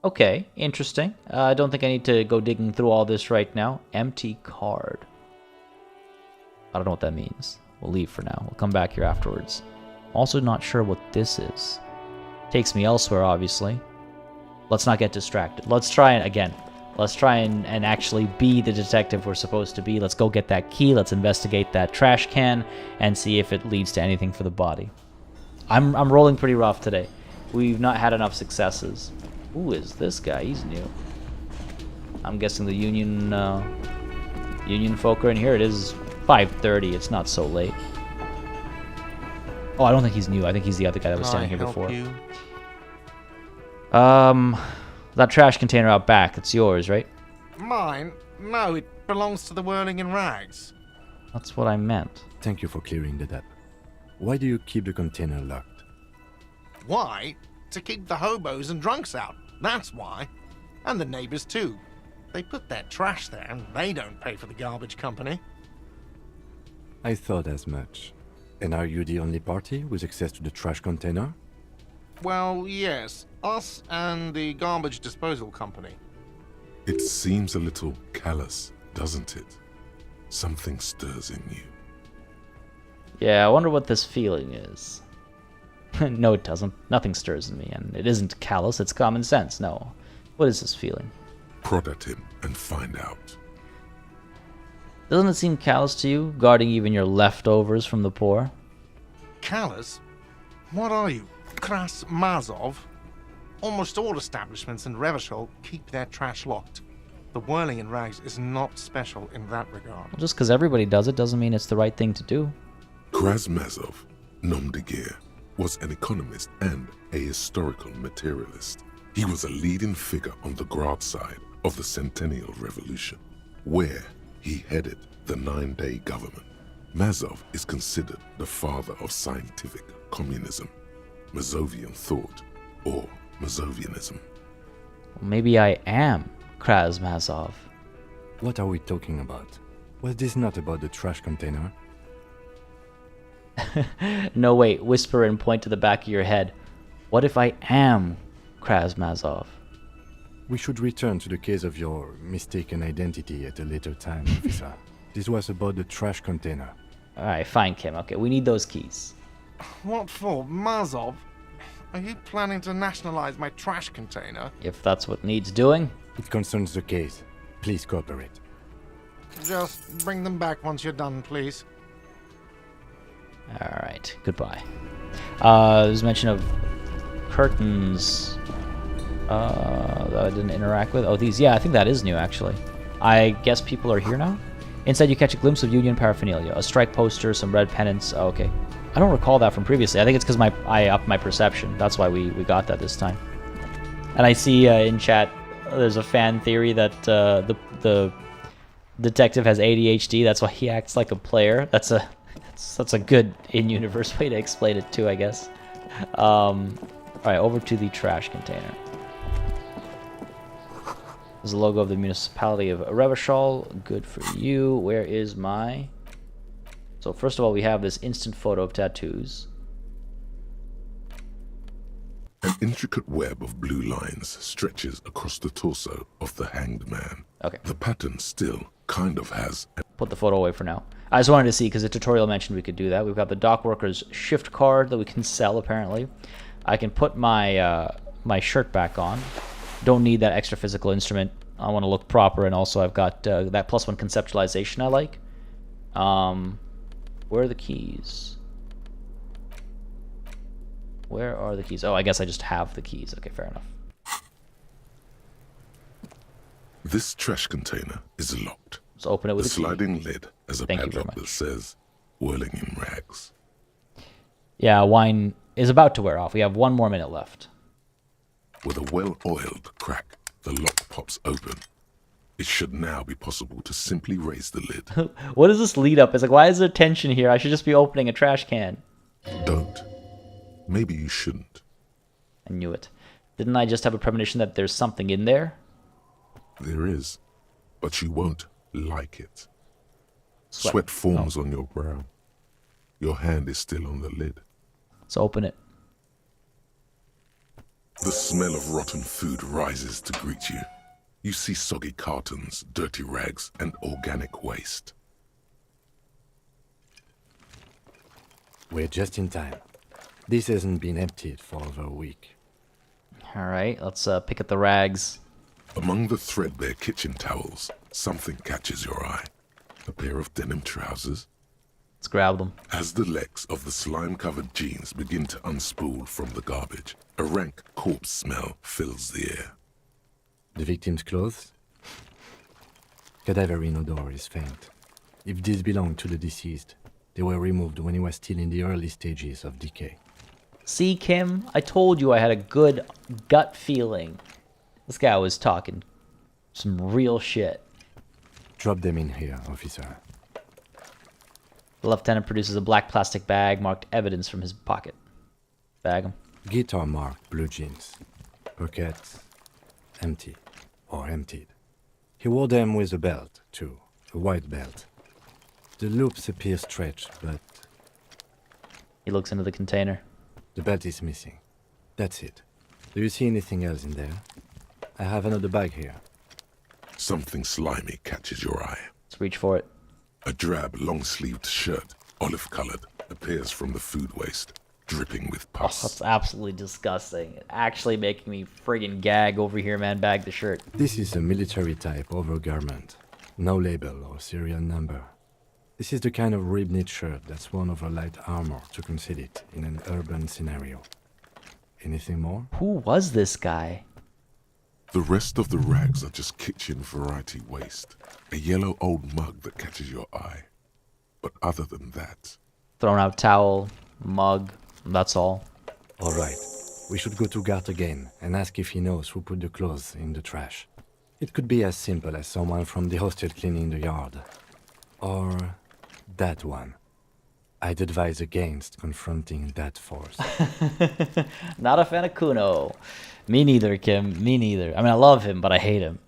A: Okay, interesting. I don't think I need to go digging through all this right now. Empty card. I don't know what that means. We'll leave for now. We'll come back here afterwards. Also not sure what this is. Takes me elsewhere, obviously. Let's not get distracted. Let's try it again. Let's try and actually be the detective we're supposed to be. Let's go get that key. Let's investigate that trash can and see if it leads to anything for the body. I'm rolling pretty rough today. We've not had enough successes. Who is this guy? He's new. I'm guessing the union folk are in here. It is 5:30. It's not so late. Oh, I don't think he's new. I think he's the other guy that was standing here before.
F: You?
A: That trash container out back, it's yours, right?
F: Mine? No, it belongs to the Whirling in Rags.
A: That's what I meant.
B: Thank you for clearing that up. Why do you keep the container locked?
F: Why? To keep the hobos and drunks out. That's why. And the neighbors too. They put their trash there and they don't pay for the garbage company.
B: I thought as much. And are you the only party with access to the trash container?
F: Well, yes. Us and the garbage disposal company.
C: It seems a little callous, doesn't it? Something stirs in you.
A: Yeah, I wonder what this feeling is. No, it doesn't. Nothing stirs in me, and it isn't callous, it's common sense. No. What is this feeling?
C: Prod at him and find out.
A: Doesn't it seem callous to you, guarding even your leftovers from the poor?
F: Callous? What are you, Kras Mazov? Almost all establishments in Revachol keep their trash locked. The Whirling in Rags is not special in that regard.
A: Well, just because everybody does it doesn't mean it's the right thing to do.
C: Krasmazov, nom de guerre, was an economist and a historical materialist. He was a leading figure on the Grad side of the Centennial Revolution, where he headed the 9-day government. Mazov is considered the father of scientific communism, Mazovian thought, or Mazovianism.
A: Well, maybe I am Krasmazov.
B: What are we talking about? Was this not about the trash container?
A: No, wait. Whisper and point to the back of your head. What if I am Krasmazov?
B: We should return to the case of your mistaken identity at a later time, officer. This was about the trash container.
A: Alright, fine, Kim. Okay, we need those keys.
F: What for? Mazov? Are you planning to nationalize my trash container?
A: If that's what needs doing.
B: It concerns the case. Please cooperate.
F: Just bring them back once you're done, please.
A: Alright, goodbye. There's mention of curtains that I didn't interact with. Oh, these. Yeah, I think that is new, actually. I guess people are here now? Inside, you catch a glimpse of Union paraphernalia. A strike poster, some red pennants. Oh, okay. I don't recall that from previously. I think it's because I upped my perception. That's why we got that this time. And I see in chat, there's a fan theory that the detective has ADHD. That's why he acts like a player. That's a good in-universe way to explain it too, I guess. Alright, over to the trash container. There's the logo of the municipality of Revachol. Good for you. Where is my... So first of all, we have this instant photo of tattoos.
C: An intricate web of blue lines stretches across the torso of the hanged man.
A: Okay.
C: The pattern still kind of has an
A: Put the photo away for now. I just wanted to see, because the tutorial mentioned we could do that. We've got the dock worker's shift card that we can sell, apparently. I can put my my shirt back on. Don't need that extra physical instrument. I want to look proper, and also I've got that +1 conceptualization I like. Where are the keys? Where are the keys? Oh, I guess I just have the keys. Okay, fair enough.
C: This trash container is locked.
A: Let's open it with
C: The
A: a key.
C: sliding lid has a
A: Thank you very
C: padlock that
A: much.
C: says "Whirling in Rags."
A: Yeah, wine is about to wear off. We have 1 more minute left.
C: With a well-oiled crack, the lock pops open. It should now be possible to simply raise the lid.
A: What does this lead up? It's like, why is there tension here? I should just be opening a trash can.
C: Don't. Maybe you shouldn't.
A: I knew it. Didn't I just have a premonition that there's something in there?
C: There is, but you won't like it.
A: Sweat.
C: Sweat forms on your brow. Your hand is still on the lid.
A: Let's open it.
C: The smell of rotten food rises to greet you. You see soggy cartons, dirty rags, and organic waste.
B: We're just in time. This hasn't been emptied for over a week.
A: All right, let's pick up the rags.
C: Among the threadbare kitchen towels, something catches your eye. A pair of denim trousers.
A: Let's grab them.
C: As the legs of the slime-covered jeans begin to unspool from the garbage, a rank corpse smell fills the air.
B: The victim's clothes? Cadaverine odor is faint. If these belong to the deceased, they were removed when he was still in the early stages of decay.
A: See, Kim? I told you I had a good gut feeling. This guy was talking some real shit.
B: Drop them in here, officer.
A: The lieutenant produces a black plastic bag marked evidence from his pocket. Bag him.
B: Guitar marked blue jeans. Pockets empty or emptied. He wore them with a belt, too. A white belt. The loops appear stretched, but
A: He looks into the container.
B: the belt is missing. That's it. Do you see anything else in there? I have another bag here.
C: Something slimy catches your eye.
A: Let's reach for it.
C: A drab, long-sleeved shirt, olive-colored, appears from the food waste, dripping with
A: Oh,
C: pus.
A: that's absolutely disgusting. Actually making me friggin' gag over here, man. Bag the shirt.
B: This is a military type overgarment. No label or serial number. This is the kind of rib-knit shirt that's worn over light armor to conceal it in an urban scenario. Anything more?
A: Who was this guy?
C: The rest of the rags are just kitchen variety waste. A yellow old mug that catches your eye. But other than that,
A: Thrown out towel, mug, that's all.
B: All right. We should go to Gart again and ask if he knows who put the clothes in the trash. It could be as simple as someone from the hostel cleaning the yard. Or that one. I'd advise against confronting that force.
A: Not a fan of Kuno. Me neither, Kim. Me neither. I mean, I love him, but I hate him.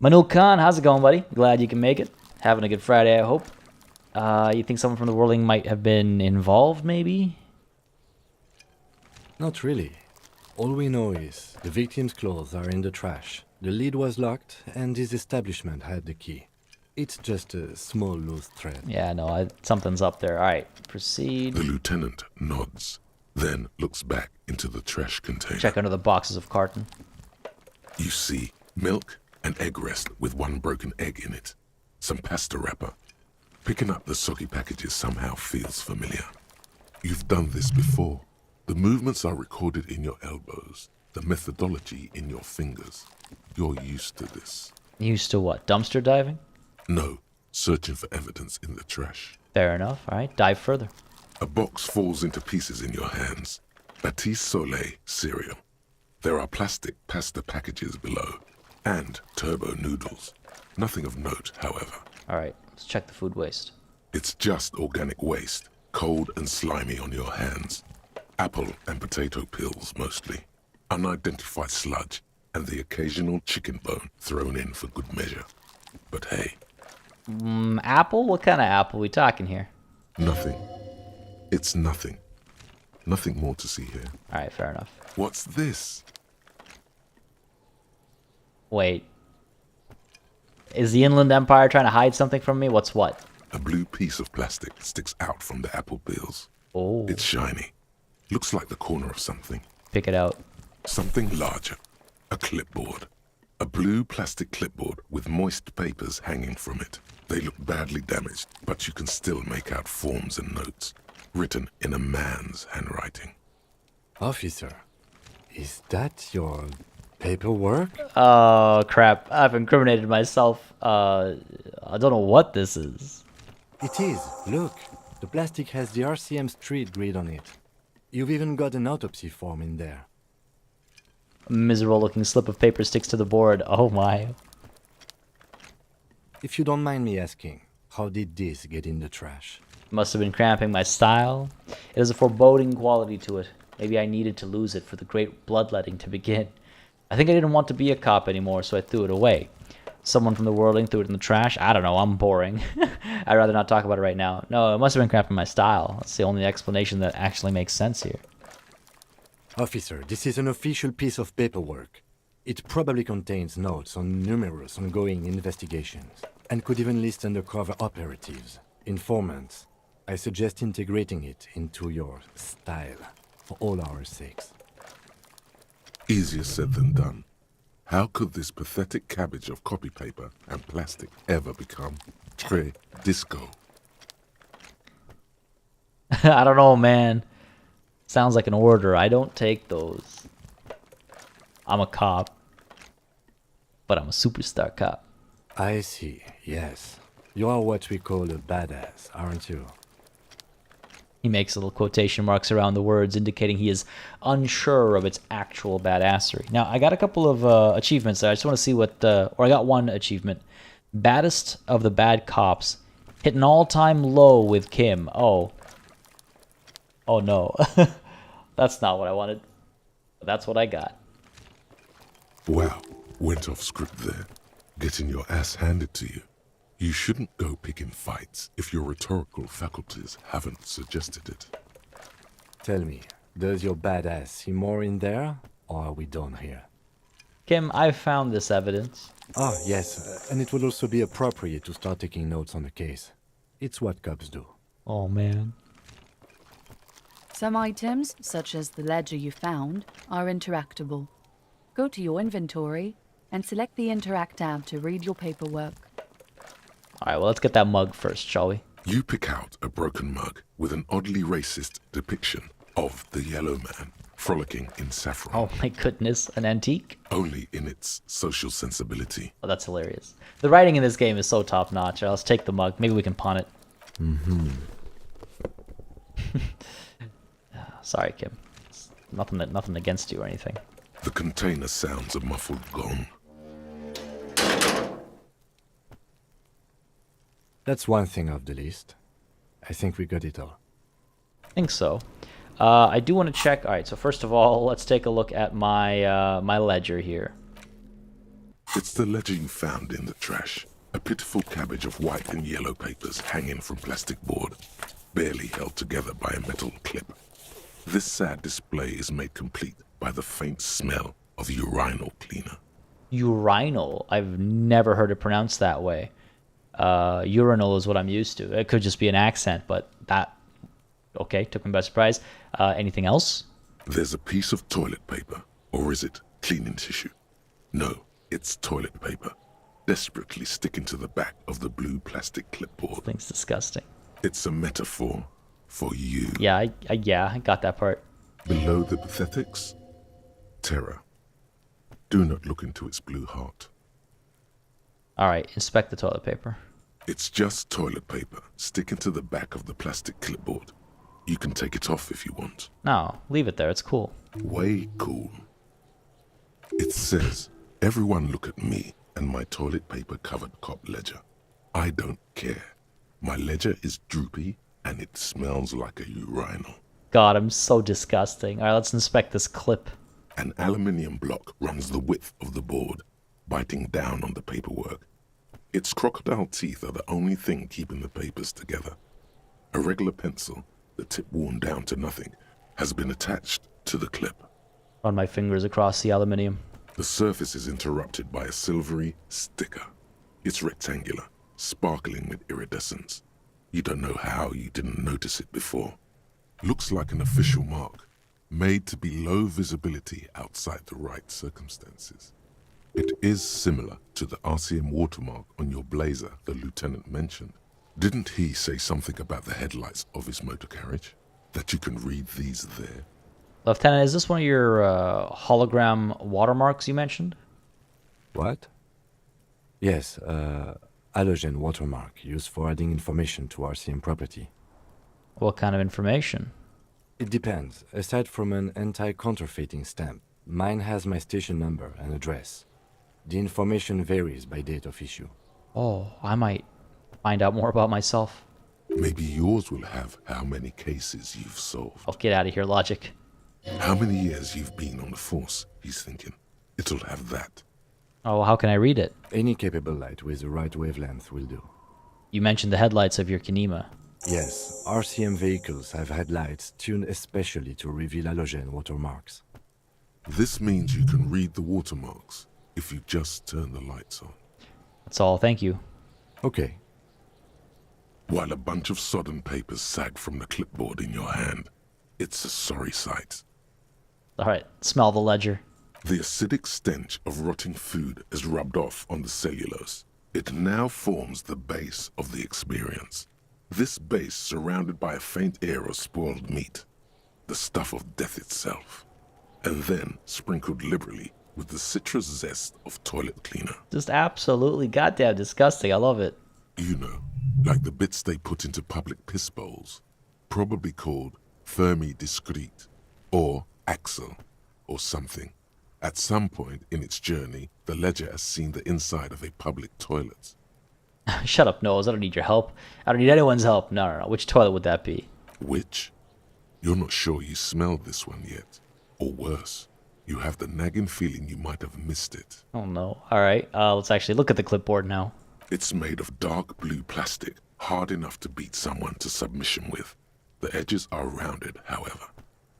A: Manul Khan, how's it going, buddy? Glad you can make it. Having a good Friday, I hope. You think someone from the Whirling might have been involved, maybe?
B: Not really. All we know is the victim's clothes are in the trash. The lid was locked, and his establishment had the key. It's just a small loose thread.
A: Yeah, no, something's up there. All right, proceed.
C: the lieutenant nods, then looks back into the trash container.
A: Check under the boxes of carton.
C: You see milk and egg rest with one broken egg in it. Some pasta wrapper. Picking up the soggy packages somehow feels familiar. You've done this before. The movements are recorded in your elbows, the methodology in your fingers. You're used to this.
A: Used to what? Dumpster diving?
C: No, searching for evidence in the trash.
A: Fair enough. All right, dive further.
C: A box falls into pieces in your hands. Batiste Soleil cereal. There are plastic pasta packages below, and turbo noodles. Nothing of note, however.
A: All right, let's check the food waste.
C: It's just organic waste, cold and slimy on your hands. Apple and potato peels, mostly. Unidentified sludge, and the occasional chicken bone thrown in for good measure. But hey,
A: Apple? What kind of apple we talking here?
C: nothing. It's nothing. Nothing more to see here.
A: Alright, fair enough.
C: What's this?
A: Wait. Is the Inland Empire trying to hide something from me? What's what?
C: A blue piece of plastic sticks out from the apple peels.
A: Oh.
C: It's shiny. Looks like the corner of something.
A: Pick it out.
C: Something larger. A clipboard. A blue plastic clipboard with moist papers hanging from it. They look badly damaged, but you can still make out forms and notes, written in a man's handwriting.
B: Officer, is that your paperwork?
A: Oh, crap. I've incriminated myself. I don't know what this is.
B: It is. Look, the plastic has the RCM street grid on it. You've even got an autopsy form in there.
A: A miserable looking slip of paper sticks to the board. Oh my.
B: If you don't mind me asking, how did this get in the trash?
A: Must have been cramping my style. It has a foreboding quality to it. Maybe I needed to lose it for the great bloodletting to begin. I think I didn't want to be a cop anymore, so I threw it away. Someone from the worldling threw it in the trash. I don't know, I'm boring. I'd rather not talk about it right now. No, it must have been cramping my style. That's the only explanation that actually makes sense here.
B: Officer, this is an official piece of paperwork. It probably contains notes on numerous ongoing investigations, and could even list undercover operatives, informants. I suggest integrating it into your style, for all our sakes.
C: Easier said than done. How could this pathetic cabbage of copy paper and plastic ever become très disco?
A: I don't know, man. Sounds like an order. I don't take those. I'm a cop. But I'm a superstar cop.
B: I see, yes. You are what we call a badass, aren't you?
A: He makes little quotation marks around the words, indicating he is unsure of its actual badassery. Now, I got a couple of achievements there. I just want to see what... or I got one achievement. Baddest of the bad cops. Hit an all-time low with Kim. Oh. Oh, no. That's not what I wanted. But that's what I got.
C: Wow, went off script there. Getting your ass handed to you. You shouldn't go picking fights if your rhetorical faculties haven't suggested it.
B: Tell me, does your badass see more in there, or are we done here?
A: Kim, I've found this evidence.
B: Oh, yes, and it would also be appropriate to start taking notes on the case. It's what cops do.
A: Oh, man.
G: Some items, such as the ledger you found, are interactable. Go to your inventory and select the Interact tab to read your paperwork.
A: Alright, well, let's get that mug first, shall we?
C: You pick out a broken mug with an oddly racist depiction of the yellow man frolicking in saffron.
A: Oh my goodness, an antique?
C: Only in its social sensibility.
A: Oh, that's hilarious. The writing in this game is so top-notch. Let's take the mug. Maybe we can pawn it.
B: Mm-hmm.
A: Sorry, Kim. It's nothing against you or anything.
C: The container sounds a muffled gong.
B: That's one thing off the list. I think we got it all.
A: I think so. I do want to check. All right, so first of all, let's take a look at my my ledger here.
C: It's the ledger you found in the trash. A pitiful cabbage of white and yellow papers hanging from plastic board, barely held together by a metal clip. This sad display is made complete by the faint smell of urinal cleaner.
A: Urinal? I've never heard it pronounced that way. Urinal is what I'm used to. It could just be an accent, but that... Okay, took me by surprise. Anything else?
C: There's a piece of toilet paper. Or is it cleaning tissue? No, it's toilet paper. Desperately sticking to the back of the blue plastic clipboard.
A: This thing's disgusting.
C: It's a metaphor for you.
A: Yeah, I got that part.
C: Below the pathetics, terror. Do not look into its blue heart.
A: Alright, inspect the toilet paper.
C: It's just toilet paper sticking to the back of the plastic clipboard. You can take it off if you want.
A: No, leave it there, it's cool.
C: Way cool. It says, everyone look at me and my toilet paper covered cop ledger. I don't care. My ledger is droopy and it smells like a urinal.
A: God, I'm so disgusting. Alright, let's inspect this clip.
C: An aluminium block runs the width of the board, biting down on the paperwork. Its crocodile teeth are the only thing keeping the papers together. A regular pencil, the tip worn down to nothing, has been attached to the clip.
A: Run my fingers across the aluminium.
C: The surface is interrupted by a silvery sticker. It's rectangular, sparkling with iridescence. You don't know how you didn't notice it before. Looks like an official mark, made to be low visibility outside the right circumstances. It is similar to the RCM watermark on your blazer the lieutenant mentioned. Didn't he say something about the headlights of his motor carriage? That you can read these there?
A: Lieutenant, is this one of your hologram watermarks you mentioned?
B: What? Yes, halogen watermark used for adding information to RCM property.
A: What kind of information?
B: It depends. Aside from an anti-counterfeiting stamp, mine has my station number and address. The information varies by date of issue.
A: Oh, I might find out more about myself.
C: Maybe yours will have how many cases you've solved.
A: Oh, get out of here, logic.
C: How many years you've been on the force, he's thinking. It'll have that.
A: Oh, how can I read it?
B: Any capable light with the right wavelength will do.
A: You mentioned the headlights of your Kinema.
B: Yes, RCM vehicles have headlights tuned especially to reveal halogen watermarks.
C: This means you can read the watermarks if you just turn the lights on.
A: That's all, thank you.
B: Okay.
C: While a bunch of sodden papers sag from the clipboard in your hand, it's a sorry sight.
A: Alright, smell the ledger.
C: The acidic stench of rotting food is rubbed off on the cellulose. It now forms the base of the experience. This base surrounded by a faint air of spoiled meat, the stuff of death itself, and then sprinkled liberally with the citrus zest of toilet cleaner.
A: Just absolutely goddamn disgusting, I love it.
C: You know, like the bits they put into public piss bowls, probably called Fermi Discrete, or Axle, or something. At some point in its journey, the ledger has seen the inside of a public toilet.
A: Shut up, Nose, I don't need your help. I don't need anyone's help. No. Which toilet would that be?
C: Which? You're not sure you smelled this one yet. Or worse, you have the nagging feeling you might have missed it.
A: Oh no. Alright, let's actually look at the clipboard now.
C: It's made of dark blue plastic, hard enough to beat someone to submission with. The edges are rounded, however.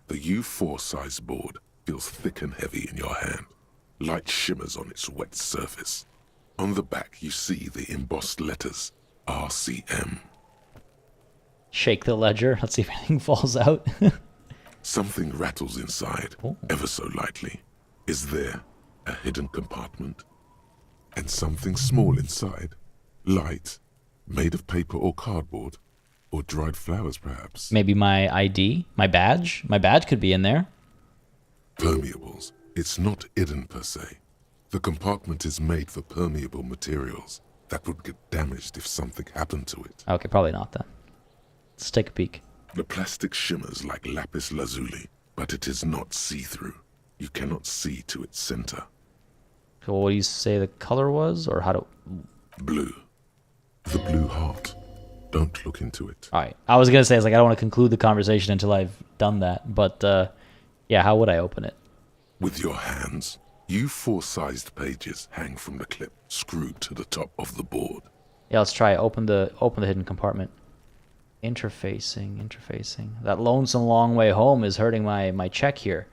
C: The U4 size board feels thick and heavy in your hand. Light shimmers on its wet surface. On the back, you see the embossed letters, RCM.
A: Shake the ledger. Let's see if anything falls out.
C: Something rattles inside, ever so lightly. Is there a hidden compartment? And something small inside, light, made of paper or cardboard, or dried flowers perhaps.
A: Maybe my ID? My badge? My badge could be in there.
C: Permeables. It's not hidden per se. The compartment is made for permeable materials that would get damaged if something happened to it.
A: Okay, probably not then. Let's take a peek.
C: The plastic shimmers like lapis lazuli, but it is not see-through. You cannot see to its center.
A: So what do you say the color was, or how do...
C: Blue. The blue heart. Don't look into it.
A: Alright, I was gonna say, I don't want to conclude the conversation until I've done that, but, yeah, how would I open it?
C: With your hands. U4-sized pages hang from the clip, screwed to the top of the board.
A: Yeah, let's try it. Open the hidden compartment. Interfacing. That lonesome long way home is hurting my check here.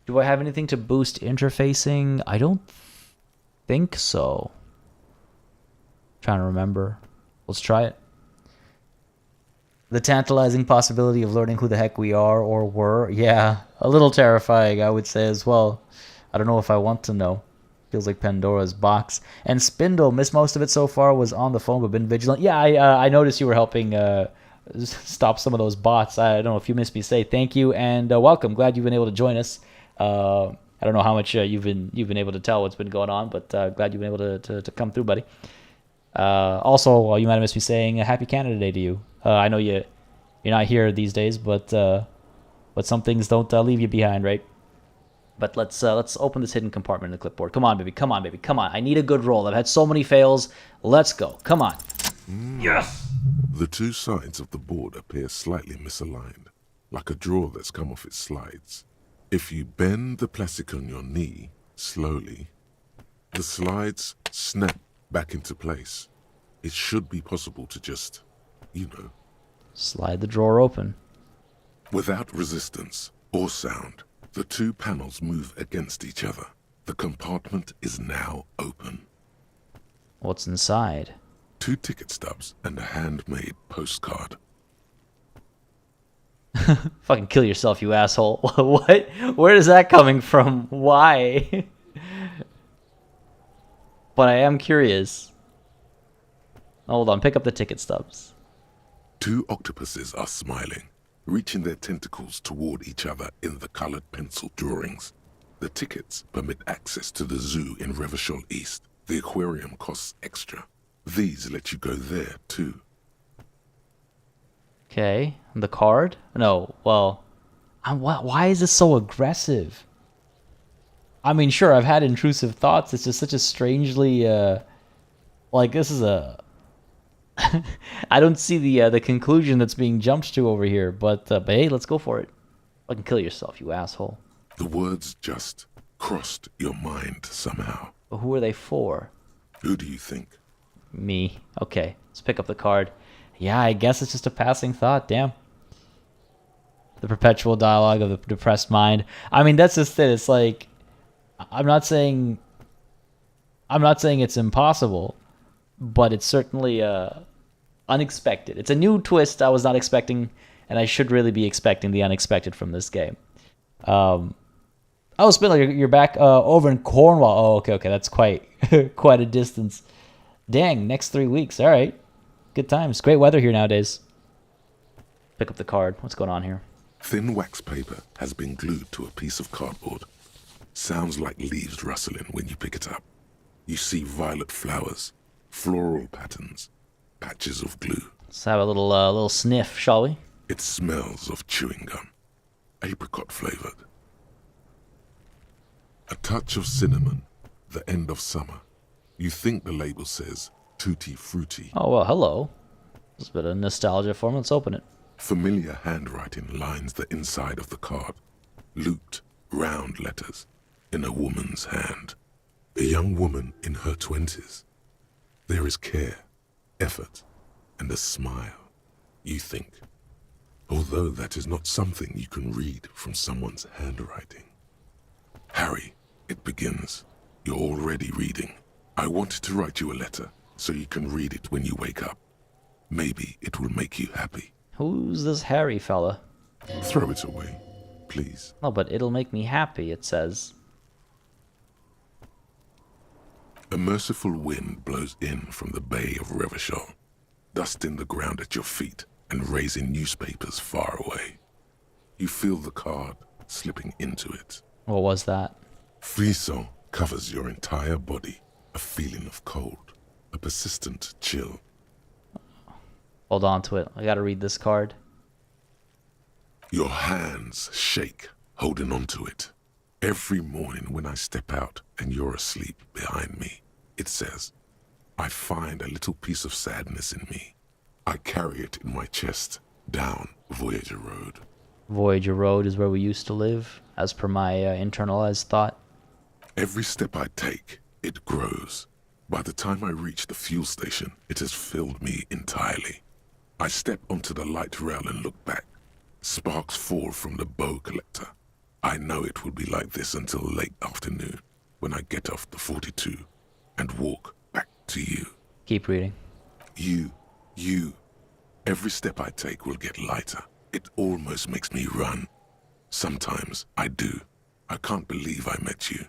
A: Do I have anything to boost interfacing? I don't think so. Trying to remember. Let's try it. The tantalizing possibility of learning who the heck we are or were. Yeah, a little terrifying, I would say as well. I don't know if I want to know. Feels like Pandora's box. And Spindle, missed most of it so far, was on the phone but been vigilant. Yeah, I noticed you were helping stop some of those bots. I don't know if you missed me say thank you and welcome. Glad you've been able to join us. I don't know how much you've been able to tell what's been going on, but glad you've been able to come through, buddy. Also, you might have missed me saying a happy Canada Day to you. I know you're not here these days, but some things don't leave you behind, right? But let's open this hidden compartment in the clipboard. Come on, baby. Come on. I need a good roll. I've had so many fails. Let's go. Come on. Yes!
C: The two sides of the board appear slightly misaligned, like a drawer that's come off its slides. If you bend the plastic on your knee slowly, the slides snap back into place. It should be possible to just,
A: slide the drawer open.
C: Without resistance, or sound. The two panels move against each other. The compartment is now open.
A: What's inside?
C: 2 ticket stubs and a handmade postcard.
A: Fucking kill yourself, you asshole. What? Where is that coming from? Why? But I am curious. Hold on, pick up the ticket stubs.
C: 2 octopuses are smiling, reaching their tentacles toward each other in the colored pencil drawings. The tickets permit access to the zoo in Revachol East. The aquarium costs extra. These let you go there, too.
A: Okay, the card? No, well, why is this so aggressive? I mean, sure, I've had intrusive thoughts. It's just such a strangely, like, this is a... I don't see the conclusion that's being jumped to over here, but hey, let's go for it. Fucking kill yourself, you asshole.
C: The words just crossed your mind somehow.
A: But who are they for?
C: Who do you think?
A: Me. Okay, let's pick up the card. Yeah, I guess it's just a passing thought, damn. The perpetual dialogue of the depressed mind. I mean, that's just it. It's like, I'm not saying it's impossible, but it's certainly unexpected. It's a new twist I was not expecting, and I should really be expecting the unexpected from this game. Oh, Spindler, you're back over in Cornwall. Oh, okay, that's quite quite a distance. Dang, next 3 weeks. All right, good times. Great weather here nowadays. Pick up the card. What's going on here?
C: Thin wax paper has been glued to a piece of cardboard. Sounds like leaves rustling when you pick it up. You see violet flowers, floral patterns, patches of glue.
A: Let's have a little sniff, shall we?
C: It smells of chewing gum, apricot flavored. A touch of cinnamon, the end of summer. You think the label says tutti frutti.
A: Oh, well, hello. There's a bit of nostalgia for me. Let's open it.
C: Familiar handwriting lines the inside of the card. Looped, round letters in a woman's hand. A young woman in her 20s. There is care, effort, and a smile, you think. Although that is not something you can read from someone's handwriting. Harry, it begins. You're already reading. I wanted to write you a letter so you can read it when you wake up. Maybe it will make you happy.
A: Who's this Harry fella?
C: Throw it away, please.
A: Oh, but it'll make me happy, it says.
C: A merciful wind blows in from the bay of Revachol, dusting the ground at your feet and raising newspapers far away. You feel the card slipping into it.
A: What was that?
C: Frisson covers your entire body, a feeling of cold, a persistent chill.
A: Hold on to it. I gotta read this card.
C: Your hands shake, holding on to it. Every morning when I step out and you're asleep behind me, it says, I find a little piece of sadness in me. I carry it in my chest, down Voyager Road.
A: Voyager Road is where we used to live, as per my internalized thought.
C: Every step I take, it grows. By the time I reach the fuel station, it has filled me entirely. I step onto the light rail and look back. Sparks fall from the bow collector. I know it will be like this until late afternoon, when I get off the 42 and walk back to you.
A: Keep reading.
C: You. Every step I take will get lighter. It almost makes me run. Sometimes I do. I can't believe I met you.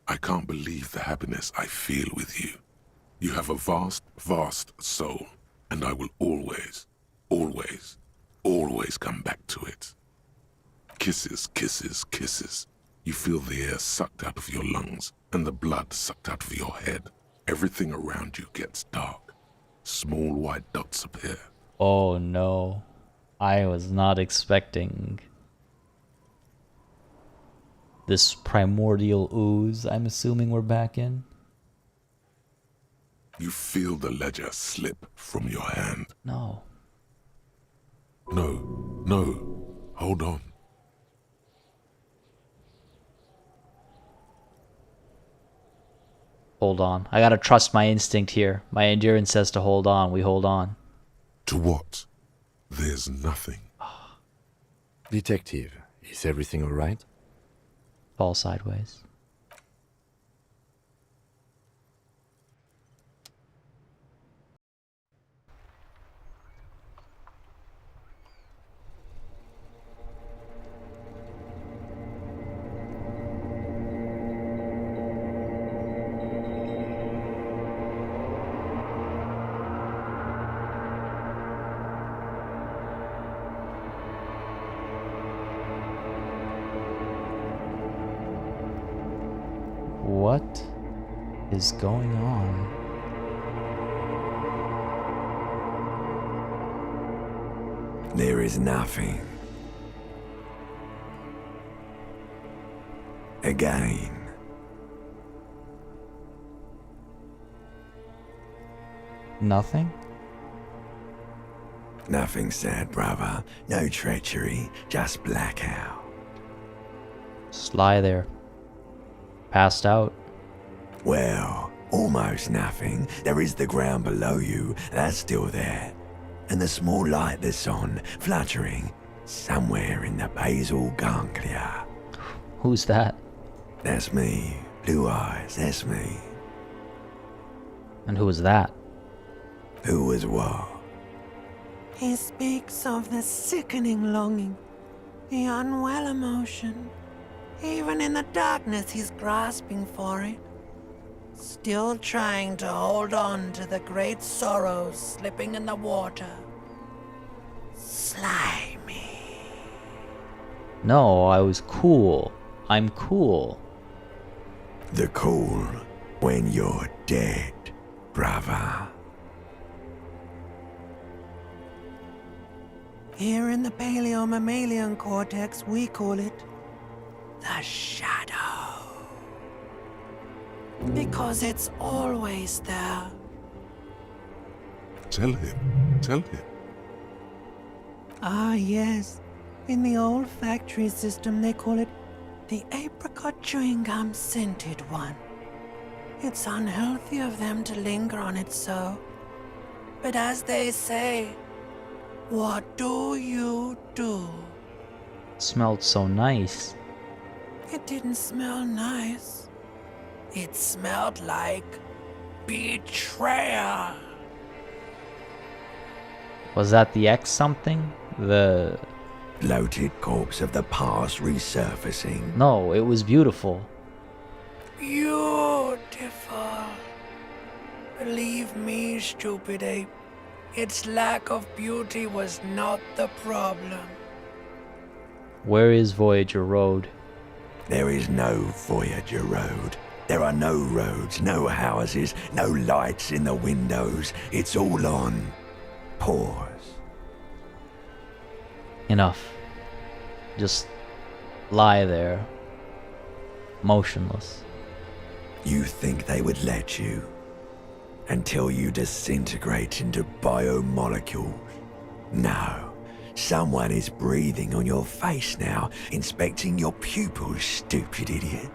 C: I can't believe the happiness I feel with you. You have a vast, vast soul, and I will always, always, always come back to it. Kisses, kisses, kisses. You feel the air sucked out of your lungs and the blood sucked out of your head. Everything around you gets dark. Small white dots appear.
A: Oh no. I was not expecting this primordial ooze I'm assuming we're back in.
C: You feel the ledger slip from your hand.
A: No.
C: No. Hold on.
A: Hold on. I gotta trust my instinct here. My endurance says to hold on. We hold on.
C: To what? There's nothing.
B: Detective, Is everything alright?
A: Fall sideways. What is going on?
J: There is nothing. Again.
A: Nothing?
J: Nothing sad, brother. No treachery, just blackout.
A: Just lie there. Passed out.
J: Well, almost nothing. There is the ground below you, that's still there. And the small light that's on, fluttering, somewhere in the basal ganglia.
A: Who's that?
J: That's me. Blue eyes, that's me.
A: And who is that?
J: Who was what?
K: He speaks of the sickening longing, the unwell emotion. Even in the darkness, he's grasping for it. Still trying to hold on to the great sorrows slipping in the water. Slimy.
A: No, I was cool. I'm cool.
J: The cool when you're dead, brother.
K: Here in the paleo-mammalian cortex, we call it the shadow. Because it's always there.
C: Tell him. Tell him.
K: Ah, yes. In the old factory system, they call it the apricot chewing gum scented one. It's unhealthy of them to linger on it so. But as they say, what do you do?
A: Smelled so nice.
K: It didn't smell nice. It smelled like betrayal.
A: Was that the X something? The...
J: Bloated corpse of the past resurfacing.
A: No, it was beautiful.
K: Beautiful. Believe me, stupid ape. Its lack of beauty was not the problem.
A: Where is Voyager Road?
J: There is no Voyager Road. There are no roads, no houses, no lights in the windows. It's all on pause.
A: Enough. Just lie there. Motionless.
J: You think they would let you? Until you disintegrate into biomolecules? No. Someone is breathing on your face now, inspecting your pupils, stupid idiot.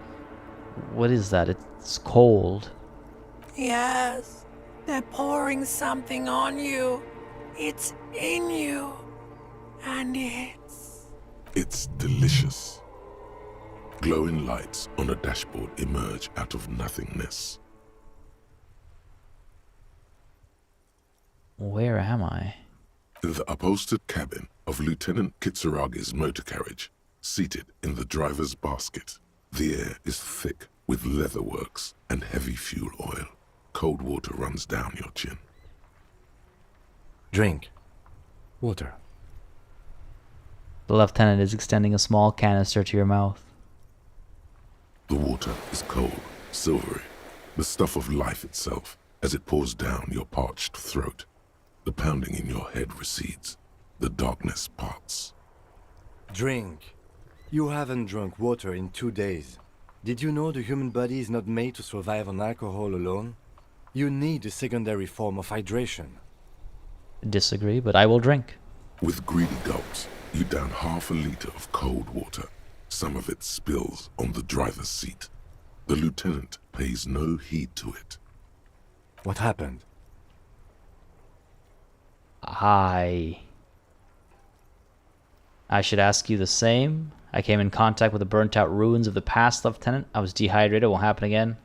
A: What is that? It's cold.
K: Yes, they're pouring something on you. It's in you. And
C: It's delicious. Glowing lights on a dashboard emerge out of nothingness.
A: Where am I?
C: In the upholstered cabin of Lieutenant Kitsuragi's motor carriage, seated in the driver's basket. The air is thick with leatherworks and heavy fuel oil. Cold water runs down your chin.
B: Drink. Water.
A: The lieutenant is extending a small canister to your mouth.
C: The water is cold, silvery, the stuff of life itself as it pours down your parched throat. The pounding in your head recedes. The darkness parts.
B: Drink. You haven't drunk water in 2 days. Did you know the human body is not made to survive on alcohol alone? You need a secondary form of hydration.
A: Disagree, but I will drink.
C: With greedy gulps, you down half a liter of cold water. Some of it spills on the driver's seat. The lieutenant pays no heed to it.
B: What happened?
A: I should ask you the same. I came in contact with the burnt-out ruins of the past, Lieutenant. I was dehydrated. Won't happen again.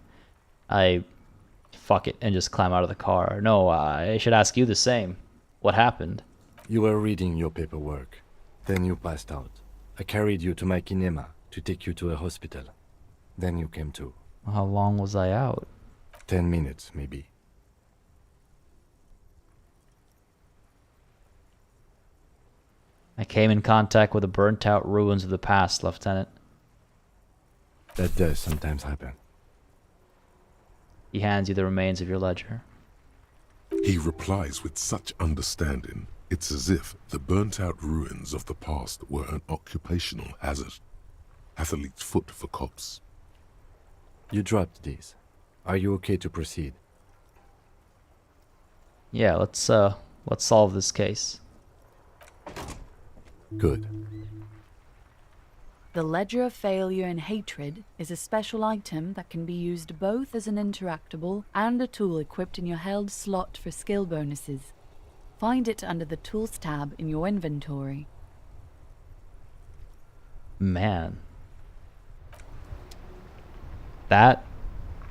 A: Fuck it, and just climb out of the car. No, I should ask you the same. What happened?
B: You were reading your paperwork. Then you passed out. I carried you to my kinema to take you to a hospital. Then you came to.
A: How long was I out?
B: 10 minutes, maybe.
A: I came in contact with the burnt-out ruins of the past, Lieutenant.
B: That does sometimes happen.
A: He hands you the remains of your ledger.
C: He replies with such understanding, it's as if the burnt-out ruins of the past were an occupational hazard. Athlete's foot for cops.
B: You dropped these. Are you okay to proceed?
A: Yeah, let's solve this case.
B: Good.
G: The Ledger of Failure and Hatred is a special item that can be used both as an interactable and a tool equipped in your held slot for skill bonuses. Find it under the Tools tab in your inventory.
A: Man. That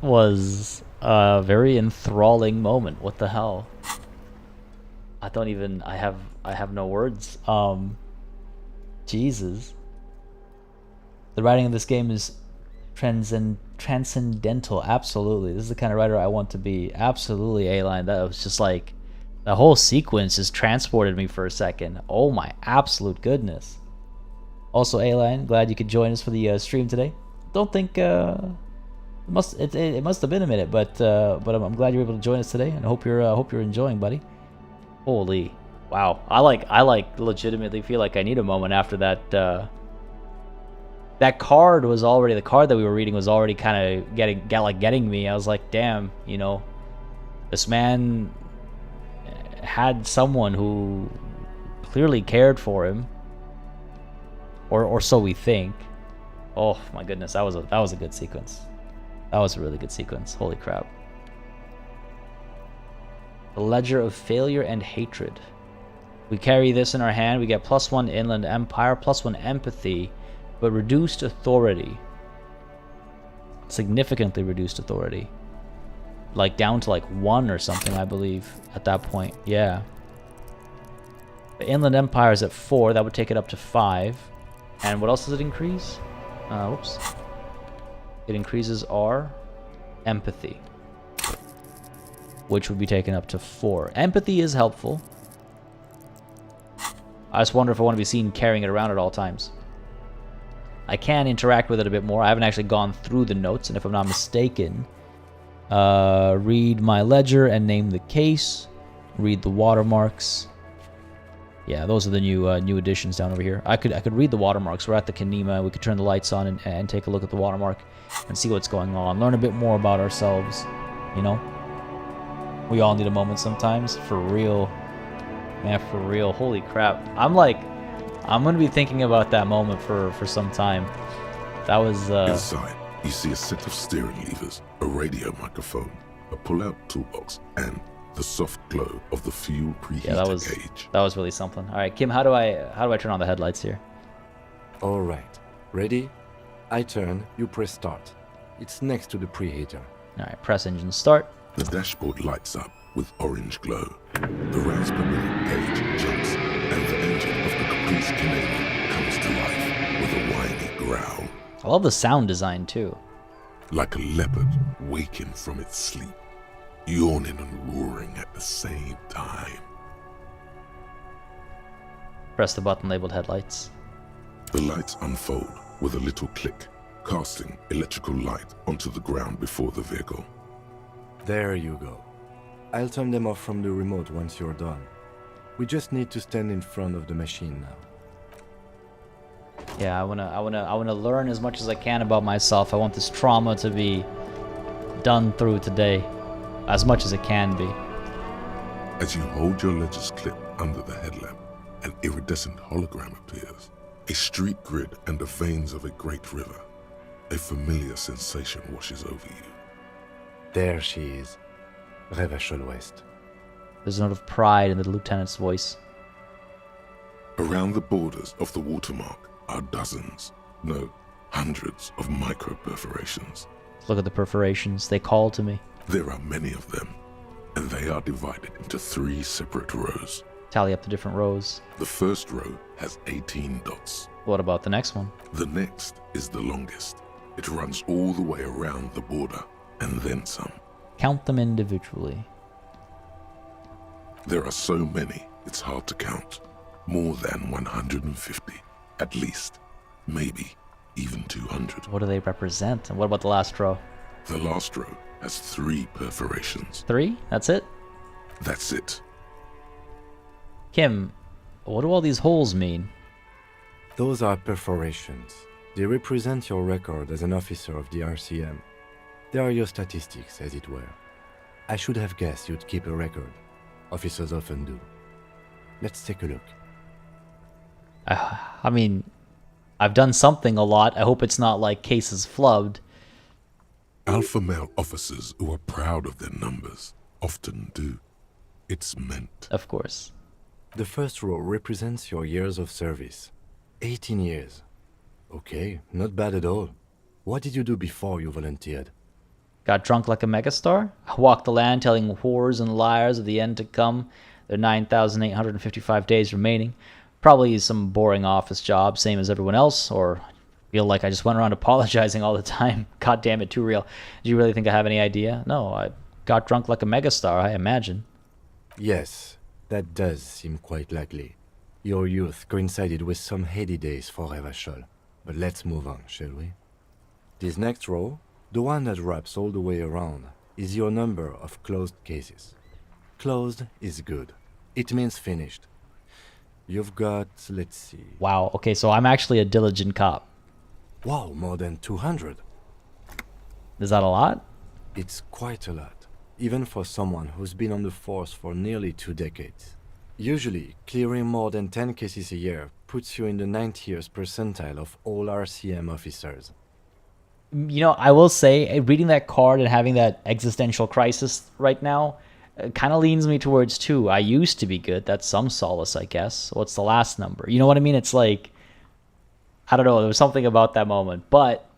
A: was a very enthralling moment. What the hell? I have no words. Jesus. The writing of this game is transcendental. Absolutely. This is the kind of writer I want to be. Absolutely, A-Line. That was just like, the whole sequence just transported me for a second. Oh my absolute goodness. Also, A-Line, glad you could join us for the stream today. Don't think it must have been a minute, but I'm glad you were able to join us today, and I hope you're enjoying, buddy. Holy, wow! I legitimately feel like I need a moment after that. That card was already, the card that we were reading was already kind of getting me. I was like, damn, you know, this man had someone who clearly cared for him, or so we think. Oh my goodness, that was a good sequence. That was a really good sequence. Holy crap. The Ledger of Failure and Hatred. We carry this in our hand. We get +1 Inland Empire, +1 Empathy, but reduced authority. Significantly reduced authority. Like down to like 1 or something, I believe, at that point. Yeah. The Inland Empire is at 4. That would take it up to 5. And what else does it increase? Whoops. It increases our empathy, which would be taken up to 4. Empathy is helpful. I just wonder if I want to be seen carrying it around at all times. I can interact with it a bit more. I haven't actually gone through the notes, and if I'm not mistaken, read my ledger and name the case. Read the watermarks. Yeah, those are the new additions down over here. I could read the watermarks. We're at the kinema. We could turn the lights on and take a look at the watermark and see what's going on. Learn a bit more about ourselves. You know, we all need a moment sometimes. For real, man. For real. Holy crap. I'm gonna be thinking about that moment for some time. That was.
C: Inside, you see a set of steering levers, a radio microphone, a pull-out toolbox, and the soft glow of the fuel preheater gauge.
A: That was really something. All right, Kim, how do I turn on the headlights here?
B: All right. Ready? I turn, you press start. It's next to the preheater.
A: All right, press engine start.
C: The dashboard lights up with orange glow. The raspberry gauge jumps, and the engine of the Caprice Canadian comes to life with a whiny growl.
A: I love the sound design too.
C: Like a leopard waking from its sleep, yawning and roaring at the same time.
A: Press the button labeled headlights.
C: The lights unfold with a little click, casting electrical light onto the ground before the vehicle.
B: There you go. I'll turn them off from the remote once you're done. We just need to stand in front of the machine now.
A: Yeah, I wanna learn as much as I can about myself. I want this trauma to be done through today, as much as it can be.
C: As you hold your ledger's clip under the headlamp, an iridescent hologram appears. A street grid and the veins of a great river. A familiar sensation washes over you.
B: There she is. Revachol West.
A: There's a note of pride in the lieutenant's voice.
C: Around the borders of the watermark are dozens, No, hundreds of micro-perforations.
A: Look at the perforations. They call to me.
C: There are many of them, and they are divided into 3 separate rows.
A: Tally up the different rows.
C: The first row has 18 dots.
A: What about the next one?
C: The next is the longest. It runs all the way around the border, and then some.
A: Count them individually.
C: There are so many, it's hard to count. More than 150, at least. Maybe even 200.
A: What do they represent? And what about the last row?
C: The last row has 3 perforations.
A: 3? That's it?
C: That's it.
A: Kim, what do all these holes mean?
B: Those are perforations. They represent your record as an officer of the RCM. They are your statistics, as it were. I should have guessed you'd keep a record. Officers often do. Let's take a look.
A: I mean, I've done something a lot. I hope it's not like cases flubbed.
C: Alpha male officers who are proud of their numbers often do. It's meant.
A: Of course.
B: The first row represents your years of service. 18 years. Okay, not bad at all. What did you do before you volunteered?
A: Got drunk like a megastar? Walked the land telling whores and liars of the end to come. There are 9,855 days remaining. Probably some boring office job, same as everyone else, or feel like I just went around apologizing all the time. God damn it, too real. Do you really think I have any idea? No, I got drunk like a megastar, I imagine.
B: Yes, that does seem quite likely. Your youth coincided with some heady days for Revachol. But let's move on, shall we? This next row, the one that wraps all the way around, is your number of closed cases. Closed is good. It means finished. You've got, let's see...
A: Wow, okay, so I'm actually a diligent cop.
B: Wow, more than 200.
A: Is that a lot?
B: It's quite a lot, even for someone who's been on the force for nearly 2 decades. Usually, clearing more than 10 cases a year puts you in the 90th percentile of all RCM officers.
A: You know, I will say, reading that card and having that existential crisis right now kind of leans me towards 2. I used to be good. That's some solace, I guess. What's the last number? You know what I mean? It's like, I don't know. There was something about that moment. But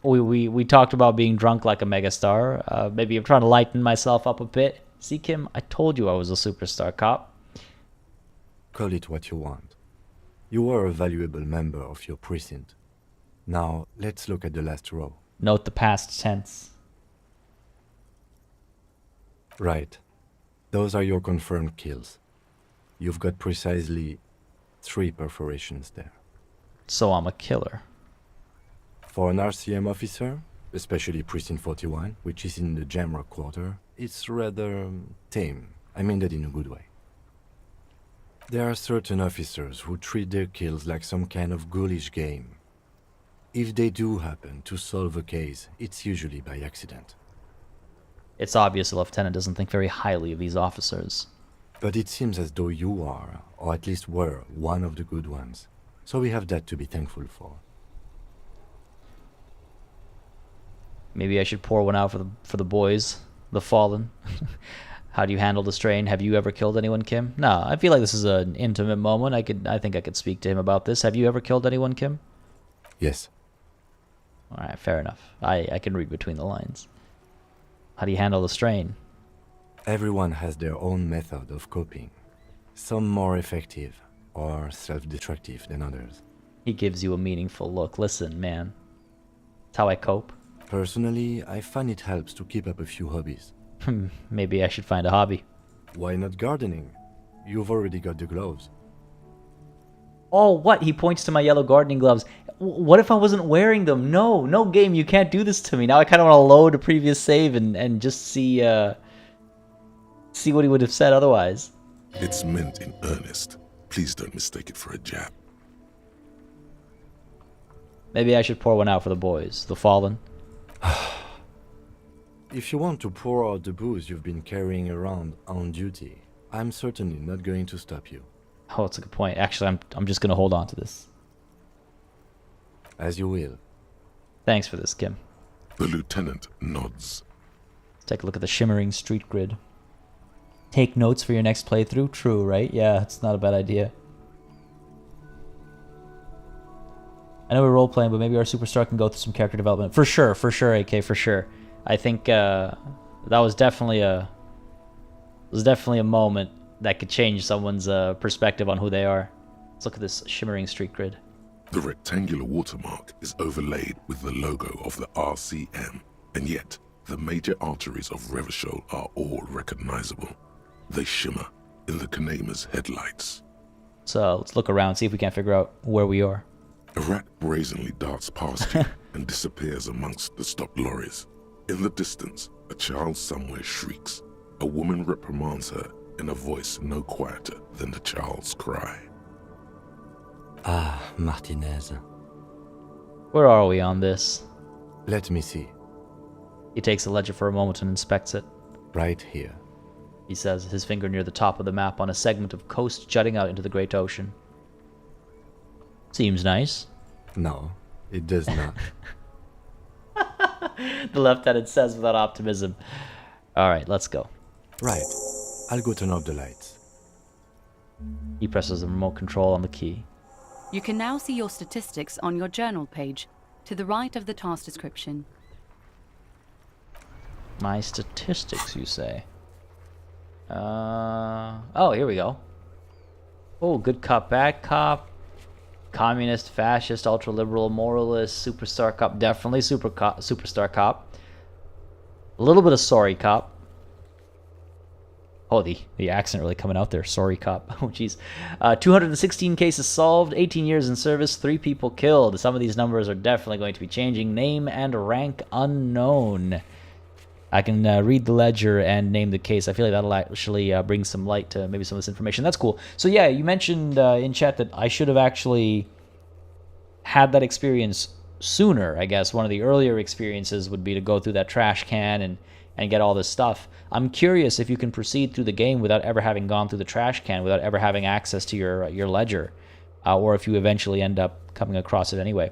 A: we talked about being drunk like a megastar. Maybe I'm trying to lighten myself up a bit. See, Kim, I told you I was a superstar cop.
B: Call it what you want. You were a valuable member of your precinct. Now, let's look at the last row.
A: Note the past tense.
B: Right. Those are your confirmed kills. You've got precisely 3 perforations there.
A: So I'm a killer.
B: For an RCM officer, especially Precinct 41, which is in the Jamrock Quarter, it's rather tame. I mean that in a good way. There are certain officers who treat their kills like some kind of ghoulish game. If they do happen to solve a case, it's usually by accident.
A: It's obvious the lieutenant doesn't think very highly of these officers.
B: But it seems as though you are, or at least were, one of the good ones. So we have that to be thankful for.
A: Maybe I should pour one out for the boys, the fallen. How do you handle the strain? Have you ever killed anyone, Kim? No, I feel like this is an intimate moment. I think I could speak to him about this. Have you ever killed anyone, Kim?
B: Yes.
A: All right, fair enough. I can read between the lines. How do you handle the strain?
B: Everyone has their own method of coping. Some more effective or self-destructive than others.
A: He gives you a meaningful look. Listen, man. It's how I cope.
B: Personally, I find it helps to keep up a few hobbies.
A: Maybe I should find a hobby.
B: Why not gardening? You've already got the gloves.
A: Oh, what? He points to my yellow gardening gloves. What if I wasn't wearing them? No game, you can't do this to me. Now I kind of want to load a previous save and just see what he would have said otherwise.
C: It's meant in earnest. Please don't mistake it for a jab.
A: Maybe I should pour one out for the boys, the fallen.
B: If you want to pour out the booze you've been carrying around on duty, I'm certainly not going to stop you.
A: Oh, that's a good point. Actually, I'm just going to hold on to this.
B: As you will.
A: Thanks for this, Kim.
C: The lieutenant nods.
A: Let's take a look at the shimmering street grid. Take notes for your next playthrough? True, right? Yeah, it's not a bad idea. I know we're role playing, but maybe our superstar can go through some character development. For sure, AK, for sure. I think that was definitely a moment that could change someone's perspective on who they are. Let's look at this shimmering street grid.
C: The rectangular watermark is overlaid with the logo of the RCM, and yet the major arteries of Revachol are all recognizable. They shimmer in the Kanema's headlights.
A: So let's look around, see if we can't figure out where we are.
C: A rat brazenly darts past you and disappears amongst the stopped lorries. In the distance, a child somewhere shrieks. A woman reprimands her in a voice no quieter than the child's cry.
B: Ah, Martinez.
A: Where are we on this?
B: Let me see.
A: He takes the ledger for a moment and inspects it.
B: Right here.
A: He says, his finger near the top of the map on a segment of coast jutting out into the great ocean. Seems nice.
B: No, it does not.
A: The lieutenant says without optimism. Alright, let's go.
B: Right. I'll go turn off the lights.
A: He presses the remote control on the key.
G: You can now see your statistics on your journal page, to the right of the task description.
A: My statistics, you say? Oh, here we go. Oh, good cop, bad cop. Communist, fascist, ultra-liberal, moralist, superstar cop. Definitely superstar cop. A little bit of sorry cop. Oh, the accent really coming out there. Sorry cop. Oh, jeez. 216 cases solved, 18 years in service, 3 people killed. Some of these numbers are definitely going to be changing. Name and rank unknown. I can read the ledger and name the case. I feel like that'll actually bring some light to maybe some of this information. That's cool. So yeah, you mentioned in chat that I should have actually had that experience sooner, I guess. One of the earlier experiences would be to go through that trash can and get all this stuff. I'm curious if you can proceed through the game without ever having gone through the trash can, without ever having access to your ledger, or if you eventually end up coming across it anyway.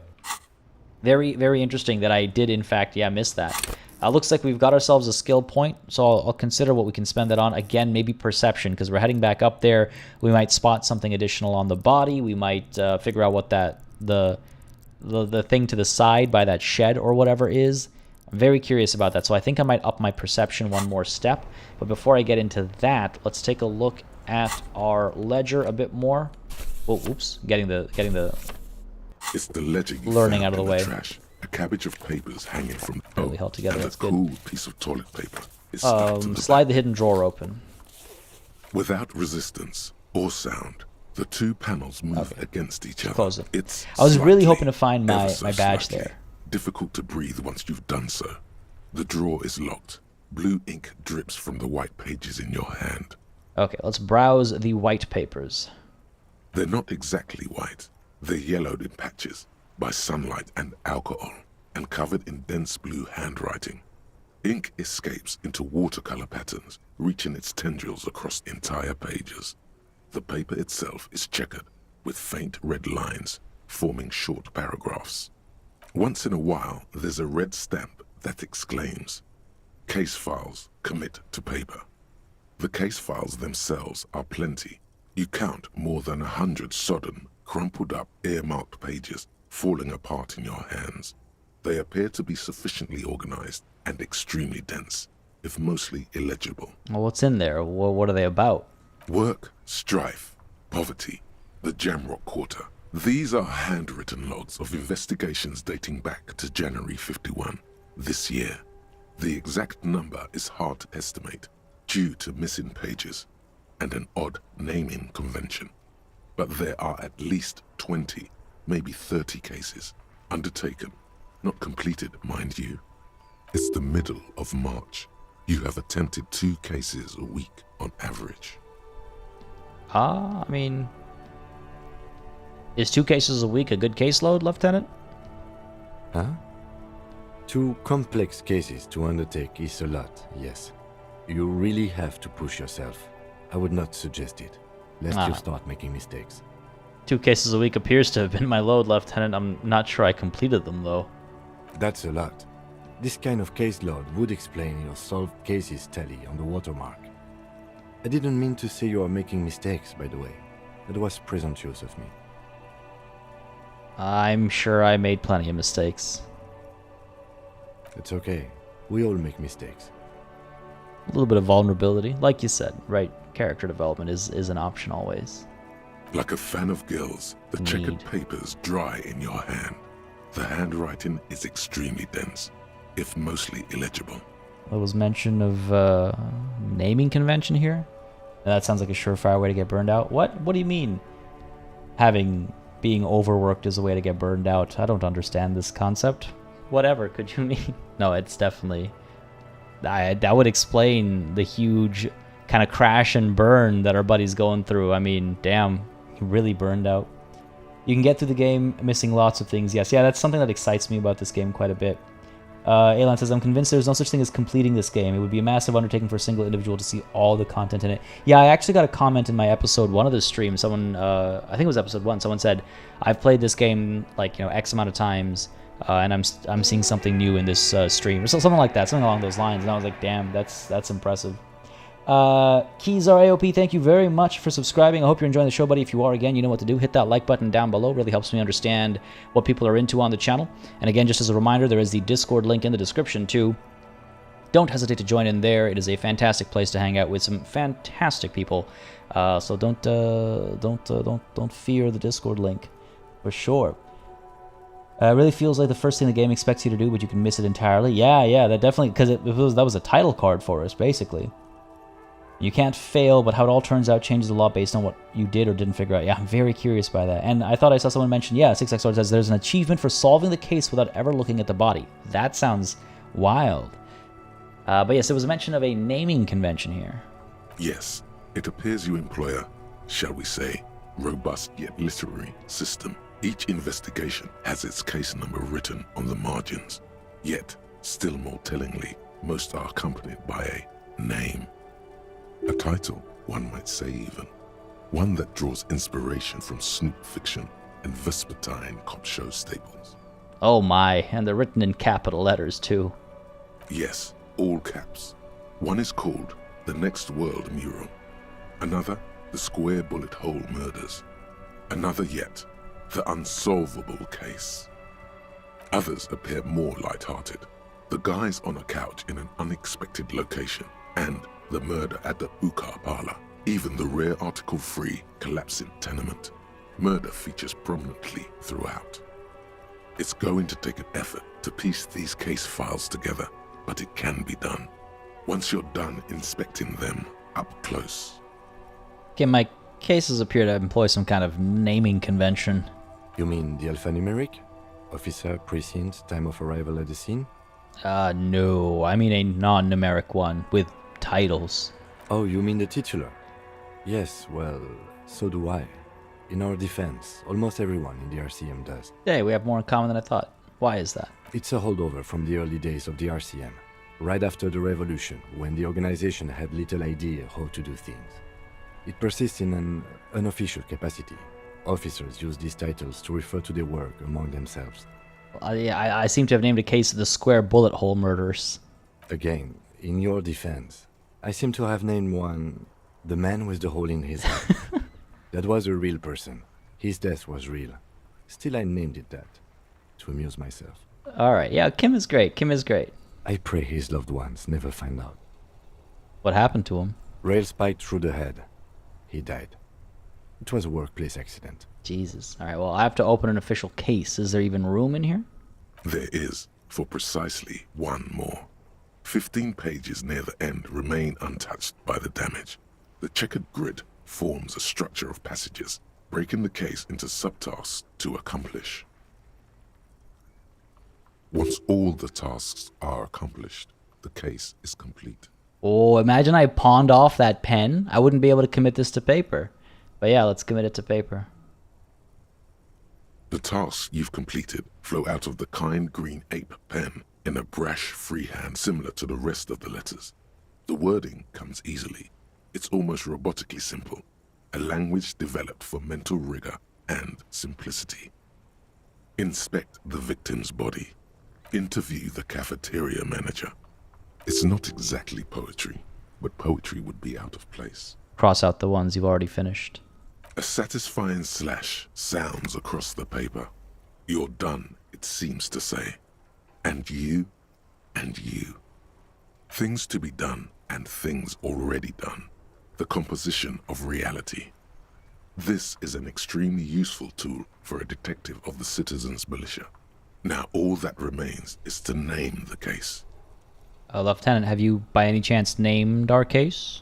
A: Very, very interesting that I did, in fact, miss that. Looks like we've got ourselves a skill point, so I'll consider what we can spend that on. Again, maybe perception, because we're heading back up there. We might spot something additional on the body. We might figure out what the thing to the side by that shed or whatever is. I'm very curious about that, so I think I might up my perception one more step. But before I get into that, let's take a look at our ledger a bit more. Oh, oops, getting the
C: It's the ledger you
A: learning
C: found
A: out of the
C: in
A: way.
C: Trash. A cabbage of papers hanging from
A: Barely held together,
C: and
A: that's
C: a
A: good.
C: cool piece of toilet paper is stuck to the
A: Slide
C: back.
A: the hidden drawer open.
C: Without resistance or sound, the two panels move
A: Okay.
C: against each other.
A: Close it.
C: It's
A: I was really
C: slightly,
A: hoping to find
C: ever
A: my
C: so
A: badge
C: slightly,
A: there.
C: Difficult to breathe once you've done so. The drawer is locked. Blue ink drips from the white pages in your hand.
A: Okay, let's browse the white papers.
C: They're not exactly white. They're yellowed in patches by sunlight and alcohol, and covered in dense blue handwriting. Ink escapes into watercolor patterns, reaching its tendrils across entire pages. The paper itself is checkered, with faint red lines, forming short paragraphs. Once in a while, there's a red stamp that exclaims, "Case files commit to paper." The case files themselves are plenty. You count more than 100 sodden, crumpled up, earmarked pages falling apart in your hands. They appear to be sufficiently organized and extremely dense, if mostly illegible.
A: Well, what's in there? What are they about?
C: Work, strife, poverty, the Jamrock Quarter. These are handwritten logs of investigations dating back to January 51, this year. The exact number is hard to estimate due to missing pages and an odd naming convention. But there are at least 20, maybe 30 cases undertaken, not completed, mind you. It's the middle of March. You have attempted 2 cases a week on average.
A: I mean, is 2 cases a week a good caseload, Lieutenant?
B: Huh? 2 complex cases to undertake is a lot, yes. You really have to push yourself. I would not suggest it, lest you start making mistakes.
A: 2 cases a week appears to have been my load, Lieutenant. I'm not sure I completed them, though.
B: That's a lot. This kind of caseload would explain your solved cases tally on the watermark. I didn't mean to say you are making mistakes, by the way. That was presumptuous of me.
A: I'm sure I made plenty of mistakes.
B: It's okay. We all make mistakes.
A: A little bit of vulnerability, like you said, right? Character development is an option always.
C: Like a fan of girls, the checkered papers dry in your hand. The handwriting is extremely dense, if mostly illegible.
A: There was mention of naming convention here. That sounds like a surefire way to get burned out. What? What do you mean? Being overworked is a way to get burned out? I don't understand this concept. Whatever could you mean? No, it's definitely... that would explain the huge kind of crash and burn that our buddy's going through. I mean, damn, he really burned out. You can get through the game missing lots of things. Yes, yeah, that's something that excites me about this game quite a bit. Alan says, I'm convinced there's no such thing as completing this game. It would be a massive undertaking for a single individual to see all the content in it. Yeah, I actually got a comment in my episode 1 of the stream. Someone, I think it was episode 1, someone said, I've played this game like, X amount of times, and I'm seeing something new in this stream. Or something like that, something along those lines. And I was like, damn, that's impressive. Keysar AOP, thank you very much for subscribing. I hope you're enjoying the show, buddy. If you are, again, you know what to do. Hit that like button down below. Really helps me understand what people are into on the channel. And again, just as a reminder, there is the Discord link in the description too. Don't hesitate to join in there. It is a fantastic place to hang out with some fantastic people. So don't fear the Discord link, for sure. It really feels like the first thing the game expects you to do, but you can miss it entirely. Yeah, that definitely, because that was a title card for us, basically. You can't fail, but how it all turns out changes a lot based on what you did or didn't figure out. Yeah, I'm very curious by that. And I thought I saw someone mention, yeah, 6xR says there's an achievement for solving the case without ever looking at the body. That sounds wild. But yes, there was a mention of a naming convention here.
C: Yes, it appears you employ a, shall we say, robust yet literary system. Each investigation has its case number written on the margins. Yet, still more tellingly, most are accompanied by a name. A title, one might say even. One that draws inspiration from snoop fiction and vespertine cop show staples.
A: Oh my, and they're written in capital letters too.
C: Yes, all caps. One is called The Next World Mural. Another, The Square Bullet Hole Murders. Another yet, The Unsolvable Case. Others appear more light-hearted. The guys on a couch in an unexpected location, and the murder at the Ukar Parlor, even the rare article-free collapsing tenement. Murder features prominently throughout. It's going to take an effort to piece these case files together, but it can be done. Once you're done inspecting them up close.
A: Okay, my cases appear to employ some kind of naming convention.
B: You mean the alphanumeric? Officer, precinct, time of arrival at the scene?
A: No, I mean a non-numeric one with titles.
B: Oh, you mean the titular? Yes, well, so do I. In our defense, almost everyone in the RCM does.
A: Hey, we have more in common than I thought. Why is that?
B: It's a holdover from the early days of the RCM, right after the revolution, when the organization had little idea how to do things. It persists in an unofficial capacity. Officers use these titles to refer to their work among themselves.
A: I seem to have named a case of the Square Bullet Hole Murders.
B: Again, in your defense, I seem to have named one the man with the hole in his head. That was a real person. His death was real. Still, I named it that, to amuse myself.
A: Alright, yeah, Kim is great. Kim is great.
B: I pray his loved ones never find out.
A: What happened to him?
B: Rail spiked through the head. He died. It was a workplace accident.
A: Jesus. Alright, well, I have to open an official case. Is there even room in here?
C: There is, for precisely one more. 15 pages near the end remain untouched by the damage. The checkered grid forms a structure of passages, breaking the case into subtasks to accomplish. Once all the tasks are accomplished, the case is complete.
A: Oh, imagine I pawned off that pen. I wouldn't be able to commit this to paper. But yeah, let's commit it to paper.
C: The tasks you've completed flow out of the kind green ape pen in a brash freehand similar to the rest of the letters. The wording comes easily. It's almost robotically simple, a language developed for mental rigor and simplicity. Inspect the victim's body. Interview the cafeteria manager. It's not exactly poetry, but poetry would be out of place.
A: Cross out the ones you've already finished.
C: A satisfying slash sounds across the paper. You're done, it seems to say. And you, and you. Things to be done and things already done. The composition of reality. This is an extremely useful tool for a detective of the citizens' militia. Now all that remains is to name the case.
A: Lieutenant, have you by any chance named our case?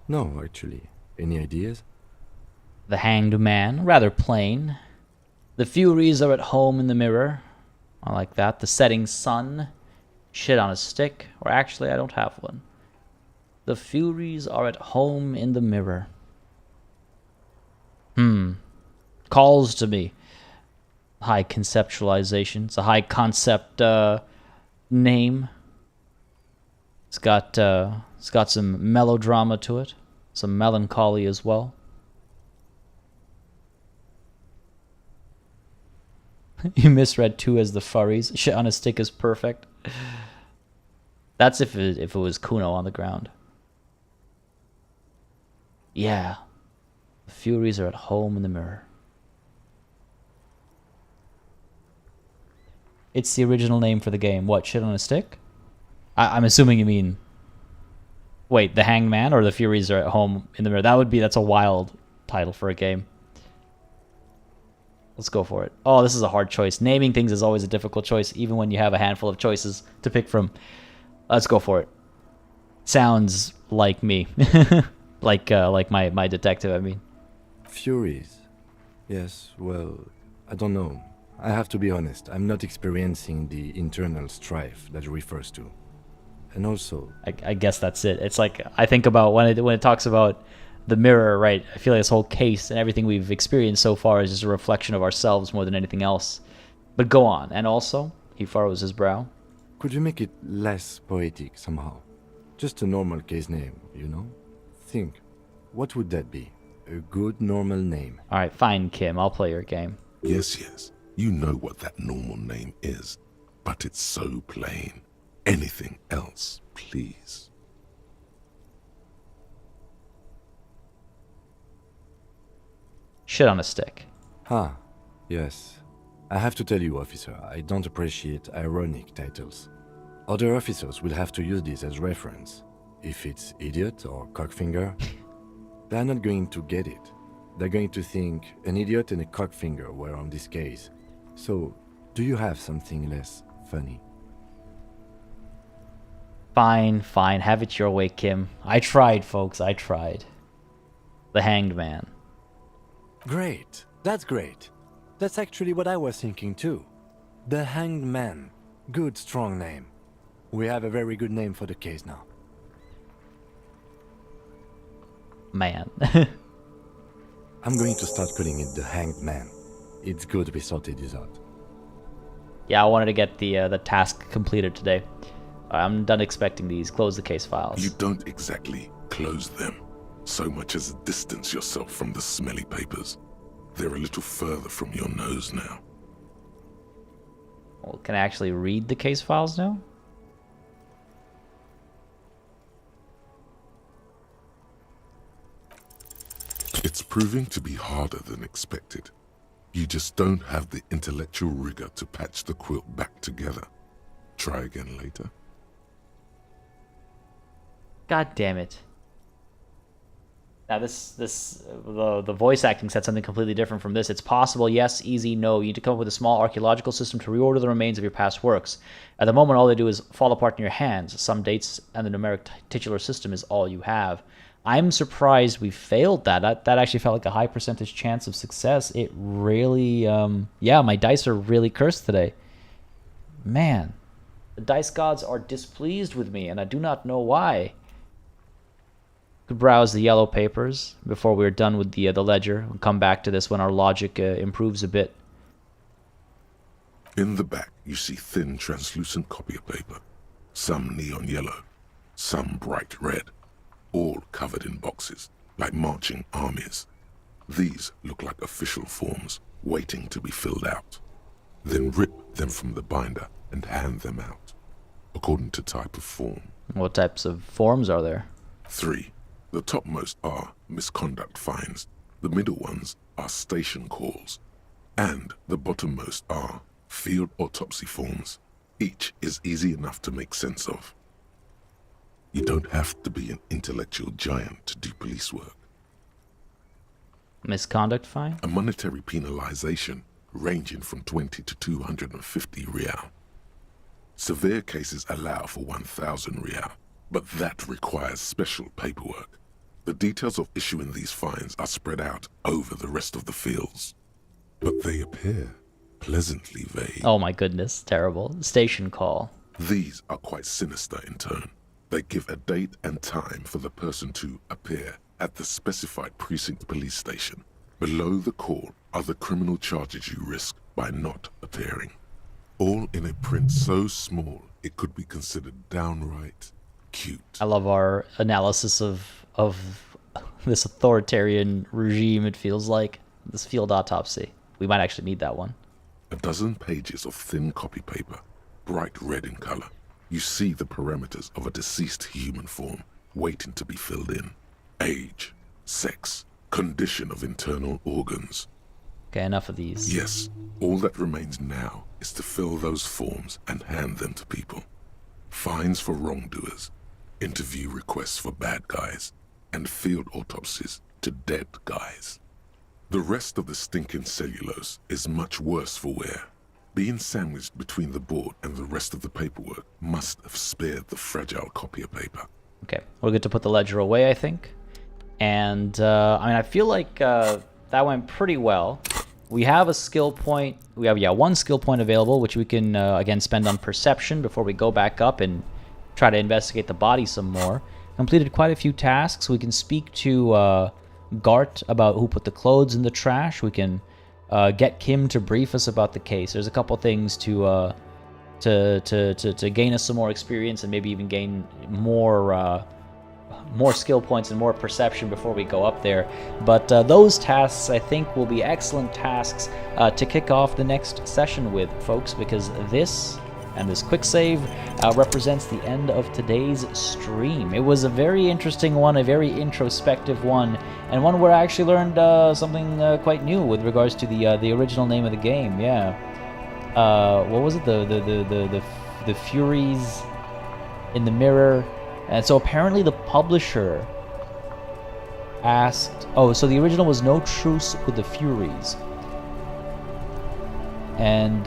B: No, actually. Any ideas?
A: The Hanged Man, rather plain. The Furies are at home in the mirror. I like that. The Setting Sun. Shit on a stick. Or actually, I don't have one. The Furies are at home in the mirror. Calls to me. High conceptualization. It's a high concept name. It's got some melodrama to it. Some melancholy as well. You misread 2 as the furries. Shit on a stick is perfect. That's if it was Kuno on the ground. Yeah. The Furies are at home in the mirror. It's the original name for the game. What, shit on a stick? I'm assuming you mean... Wait, the Hanged Man or the Furies are at home in the mirror? That's a wild title for a game. Let's go for it. Oh, this is a hard choice. Naming things is always a difficult choice, even when you have a handful of choices to pick from. Let's go for it. Sounds like me. like my detective, I mean.
B: Furies. Yes, well, I don't know. I have to be honest, I'm not experiencing the internal strife that it refers to. And also...
A: I guess that's it. It's like, I think about when it talks about the mirror, right? I feel like this whole case and everything we've experienced so far is just a reflection of ourselves more than anything else. But go on. And also, he furrows his brow.
B: Could you make it less poetic somehow? Just a normal case name, you know? Think, what would that be? A good normal name.
A: Alright, fine, Kim. I'll play your game.
C: Yes. You know what that normal name is. But it's so plain. Anything else, please.
A: Shit on a stick.
B: Yes. I have to tell you, officer, I don't appreciate ironic titles. Other officers will have to use this as reference. If it's idiot or cockfinger, they're not going to get it. They're going to think an idiot and a cockfinger were on this case. So, do you have something less funny?
A: Fine. Have it your way, Kim. I tried, folks. I tried. The Hanged Man.
B: Great. That's great. That's actually what I was thinking too. The Hanged Man. Good, strong name. We have a very good name for the case now.
A: Man.
B: I'm going to start calling it the Hanged Man. It's good we sorted this out.
A: Yeah, I wanted to get the task completed today. I'm done expecting these. Close the case files.
C: You don't exactly close them, so much as distance yourself from the smelly papers. They're a little further from your nose now.
A: Well, can I actually read the case files now?
C: It's proving to be harder than expected. You just don't have the intellectual rigor to patch the quilt back together. Try again later.
A: God damn it. Now the voice acting said something completely different from this. It's possible, yes, easy, no. You need to come up with a small archaeological system to reorder the remains of your past works. At the moment, all they do is fall apart in your hands. Some dates and the numeric titular system is all you have. I'm surprised we failed that. That actually felt like a high percentage chance of success. It really, yeah, my dice are really cursed today. Man, the dice gods are displeased with me, and I do not know why. Could browse the yellow papers before we're done with the ledger. We'll come back to this when our logic improves a bit.
C: In the back, you see thin, translucent copy of paper. Some neon yellow, some bright red. All covered in boxes, like marching armies. These look like official forms, waiting to be filled out. Then rip them from the binder and hand them out, according to type of form.
A: What types of forms are there?
C: 3. The topmost are misconduct fines, the middle ones are station calls, and the bottommost are field autopsy forms. Each is easy enough to make sense of. You don't have to be an intellectual giant to do police work.
A: Misconduct fine?
C: A monetary penalization ranging from 20 to 250 real. Severe cases allow for 1,000 real, but that requires special paperwork. The details of issuing these fines are spread out over the rest of the fields, but they appear pleasantly vague.
A: Oh my goodness, terrible. Station call.
C: These are quite sinister in turn. They give a date and time for the person to appear at the specified precinct police station. Below the call are the criminal charges you risk by not appearing. All in a print so small it could be considered downright cute.
A: I love our analysis of this authoritarian regime, it feels like. This field autopsy. We might actually need that one.
C: A dozen pages of thin copy paper, bright red in color. You see the parameters of a deceased human form waiting to be filled in. Age, sex, condition of internal organs.
A: Okay, enough of these.
C: Yes, all that remains now is to fill those forms and hand them to people. Fines for wrongdoers, interview requests for bad guys, and field autopsies to dead guys. The rest of the stinking cellulose is much worse for wear. Being sandwiched between the board and the rest of the paperwork must have spared the fragile copier paper.
A: Okay, we're good to put the ledger away, I think. And, I mean, I feel like that went pretty well. We have a skill point. We have, one skill point available, which we can, again, spend on perception before we go back up and try to investigate the body some more. Completed quite a few tasks. We can speak to Gart about who put the clothes in the trash. We can get Kim to brief us about the case. There's a couple things to gain us some more experience and maybe even gain more skill points and more perception before we go up there. But those tasks, I think, will be excellent tasks to kick off the next session with, folks, because this and this quick save represents the end of today's stream. It was a very interesting one, a very introspective one, and one where I actually learned something quite new with regards to the original name of the game. Yeah, what was it? The Furies in the Mirror. And so apparently the publisher asked... Oh, so the original was No Truce with the Furies. And,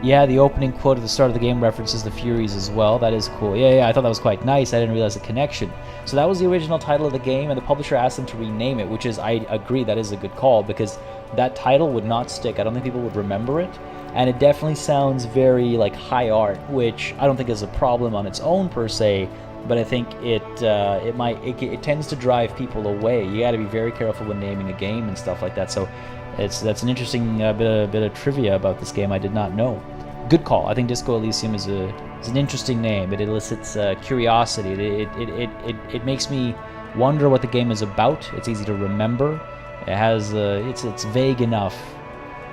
A: yeah, the opening quote at the start of the game references the Furies as well. That is cool. Yeah, I thought that was quite nice. I didn't realize the connection. So that was the original title of the game, and the publisher asked them to rename it, which is, I agree, that is a good call, because that title would not stick. I don't think people would remember it. And it definitely sounds very like high art, which I don't think is a problem on its own per se, but I think it tends to drive people away. You got to be very careful when naming a game and stuff like that. So that's an interesting bit of trivia about this game I did not know. Good call. I think Disco Elysium is an interesting name. It elicits curiosity. It makes me wonder what the game is about. It's easy to remember. It has it's vague enough.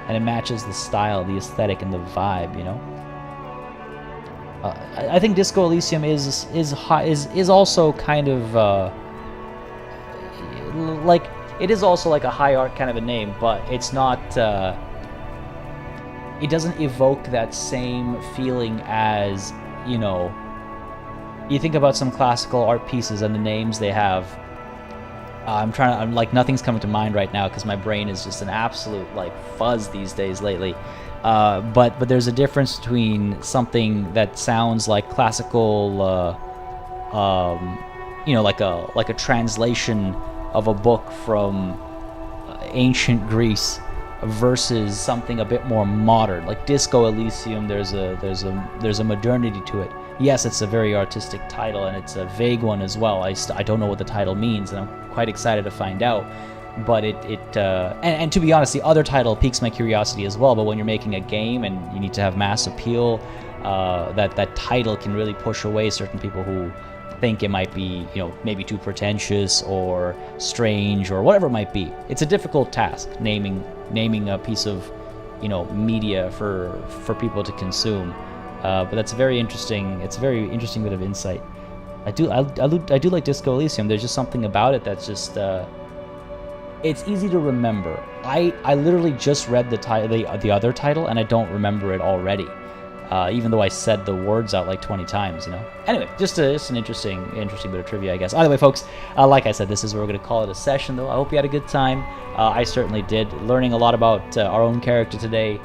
A: And it matches the style, the aesthetic, and the vibe, you know. I think Disco Elysium is also kind of like it is also like a high art kind of a name, but it's not. It doesn't evoke that same feeling as, you know. You think about some classical art pieces and the names they have. I'm like, nothing's coming to mind right now because my brain is just an absolute like fuzz these days lately. But there's a difference between something that sounds like classical, you know, like a translation of a book from ancient Greece versus something a bit more modern, like Disco Elysium. There's a modernity to it. Yes, it's a very artistic title, and it's a vague one as well. I don't know what the title means, and I'm quite excited to find out. But and to be honest, the other title piques my curiosity as well. But when you're making a game and you need to have mass appeal, that title can really push away certain people who think it might be, you know, maybe too pretentious or strange or whatever it might be. It's a difficult task naming a piece of, you know, media for people to consume. But that's very interesting. It's a very interesting bit of insight. I do like Disco Elysium. There's just something about it that's just it's easy to remember. I literally just read the other title, and I don't remember it already, even though I said the words out like 20 times, you know? Anyway, just an interesting bit of trivia, I guess. Either way, folks, like I said, this is where we're going to call it a session, though. I hope you had a good time. I certainly did. Learning a lot about our own character today,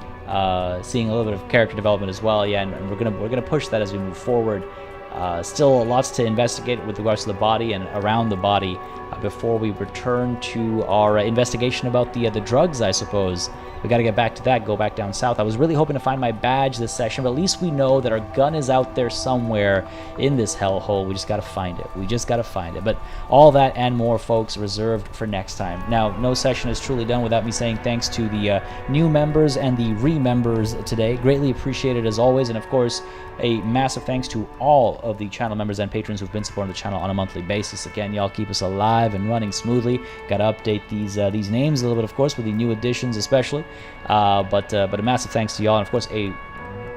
A: seeing a little bit of character development as well. Yeah, and we're gonna push that as we move forward. Still lots to investigate with regards to the body and around the body before we return to our investigation about the drugs, I suppose. We got to get back to that, go back down south. I was really hoping to find my badge this session, but at least we know that our gun is out there somewhere in this hellhole. We just got to find it. We just got to find it. But all that and more, folks, reserved for next time. Now, no session is truly done without me saying thanks to the new members and the re-members today. Greatly appreciated as always, and of course, a massive thanks to all of the channel members and patrons who've been supporting the channel on a monthly basis. Again, y'all keep us alive and running smoothly. Got to update these names a little bit, of course, with the new additions especially. But a massive thanks to y'all, and of course a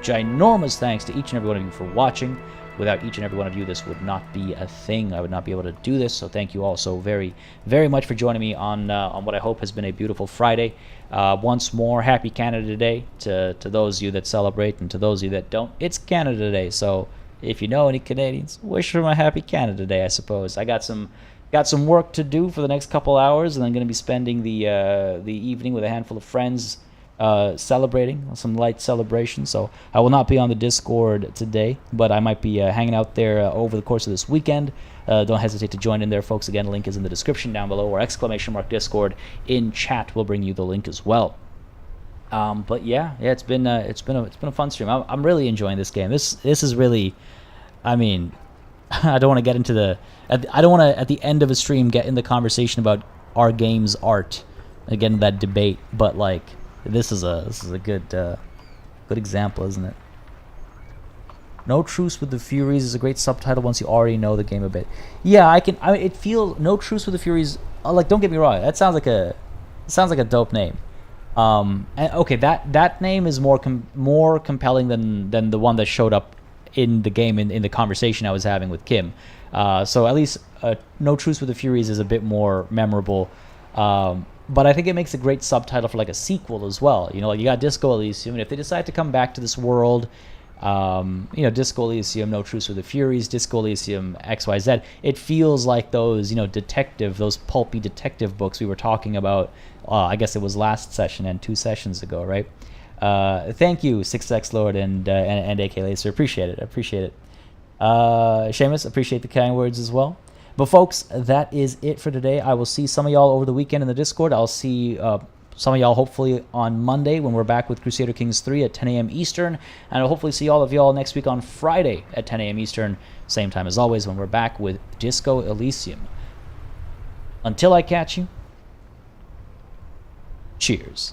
A: ginormous thanks to each and every one of you for watching. Without each and every one of you, this would not be a thing. I would not be able to do this. So thank you all so very, very much for joining me on what I hope has been a beautiful Friday. Once more, happy Canada Day to those of you that celebrate, and to those of you that don't. It's Canada Day, so if you know any Canadians, wish them a happy Canada Day, I suppose. I got some work to do for the next couple hours, and I'm going to be spending the evening with a handful of friends celebrating some light celebration. So I will not be on the Discord today, but I might be hanging out there over the course of this weekend. Don't hesitate to join in there, folks. Again, link is in the description down below, or !Discord in chat will bring you the link as well. But yeah, it's been a fun stream. I'm really enjoying this game. This is really, I mean, I don't want to get into I don't want to at the end of a stream get in the conversation about our game's art, again, that debate. But like, this is a good example, isn't it? No Truce with the Furies is a great subtitle once you already know the game a bit. Yeah, it feels No Truce with the Furies. Like, don't get me wrong, that sounds like a dope name. And okay, that name is more compelling than the one that showed up in the game in the conversation I was having with Kim. So at least No Truce with the Furies is a bit more memorable. But I think it makes a great subtitle for like a sequel as well. You know, like you got Disco Elysium, and if they decide to come back to this world, you know, Disco Elysium, No Truce with the Furies, Disco Elysium, XYZ, it feels like those, you know, those pulpy detective books we were talking about. I guess it was last session and 2 sessions ago, right? Thank you, 6X Lord and AK Laser. Appreciate it. Seamus, appreciate the kind words as well. But folks, that is it for today. I will see some of y'all over the weekend in the Discord. I'll see some of y'all hopefully on Monday when we're back with Crusader Kings 3 at 10 a.m. Eastern. And I'll hopefully see all of y'all next week on Friday at 10 a.m. Eastern. Same time as always when we're back with Disco Elysium. Until I catch you, cheers.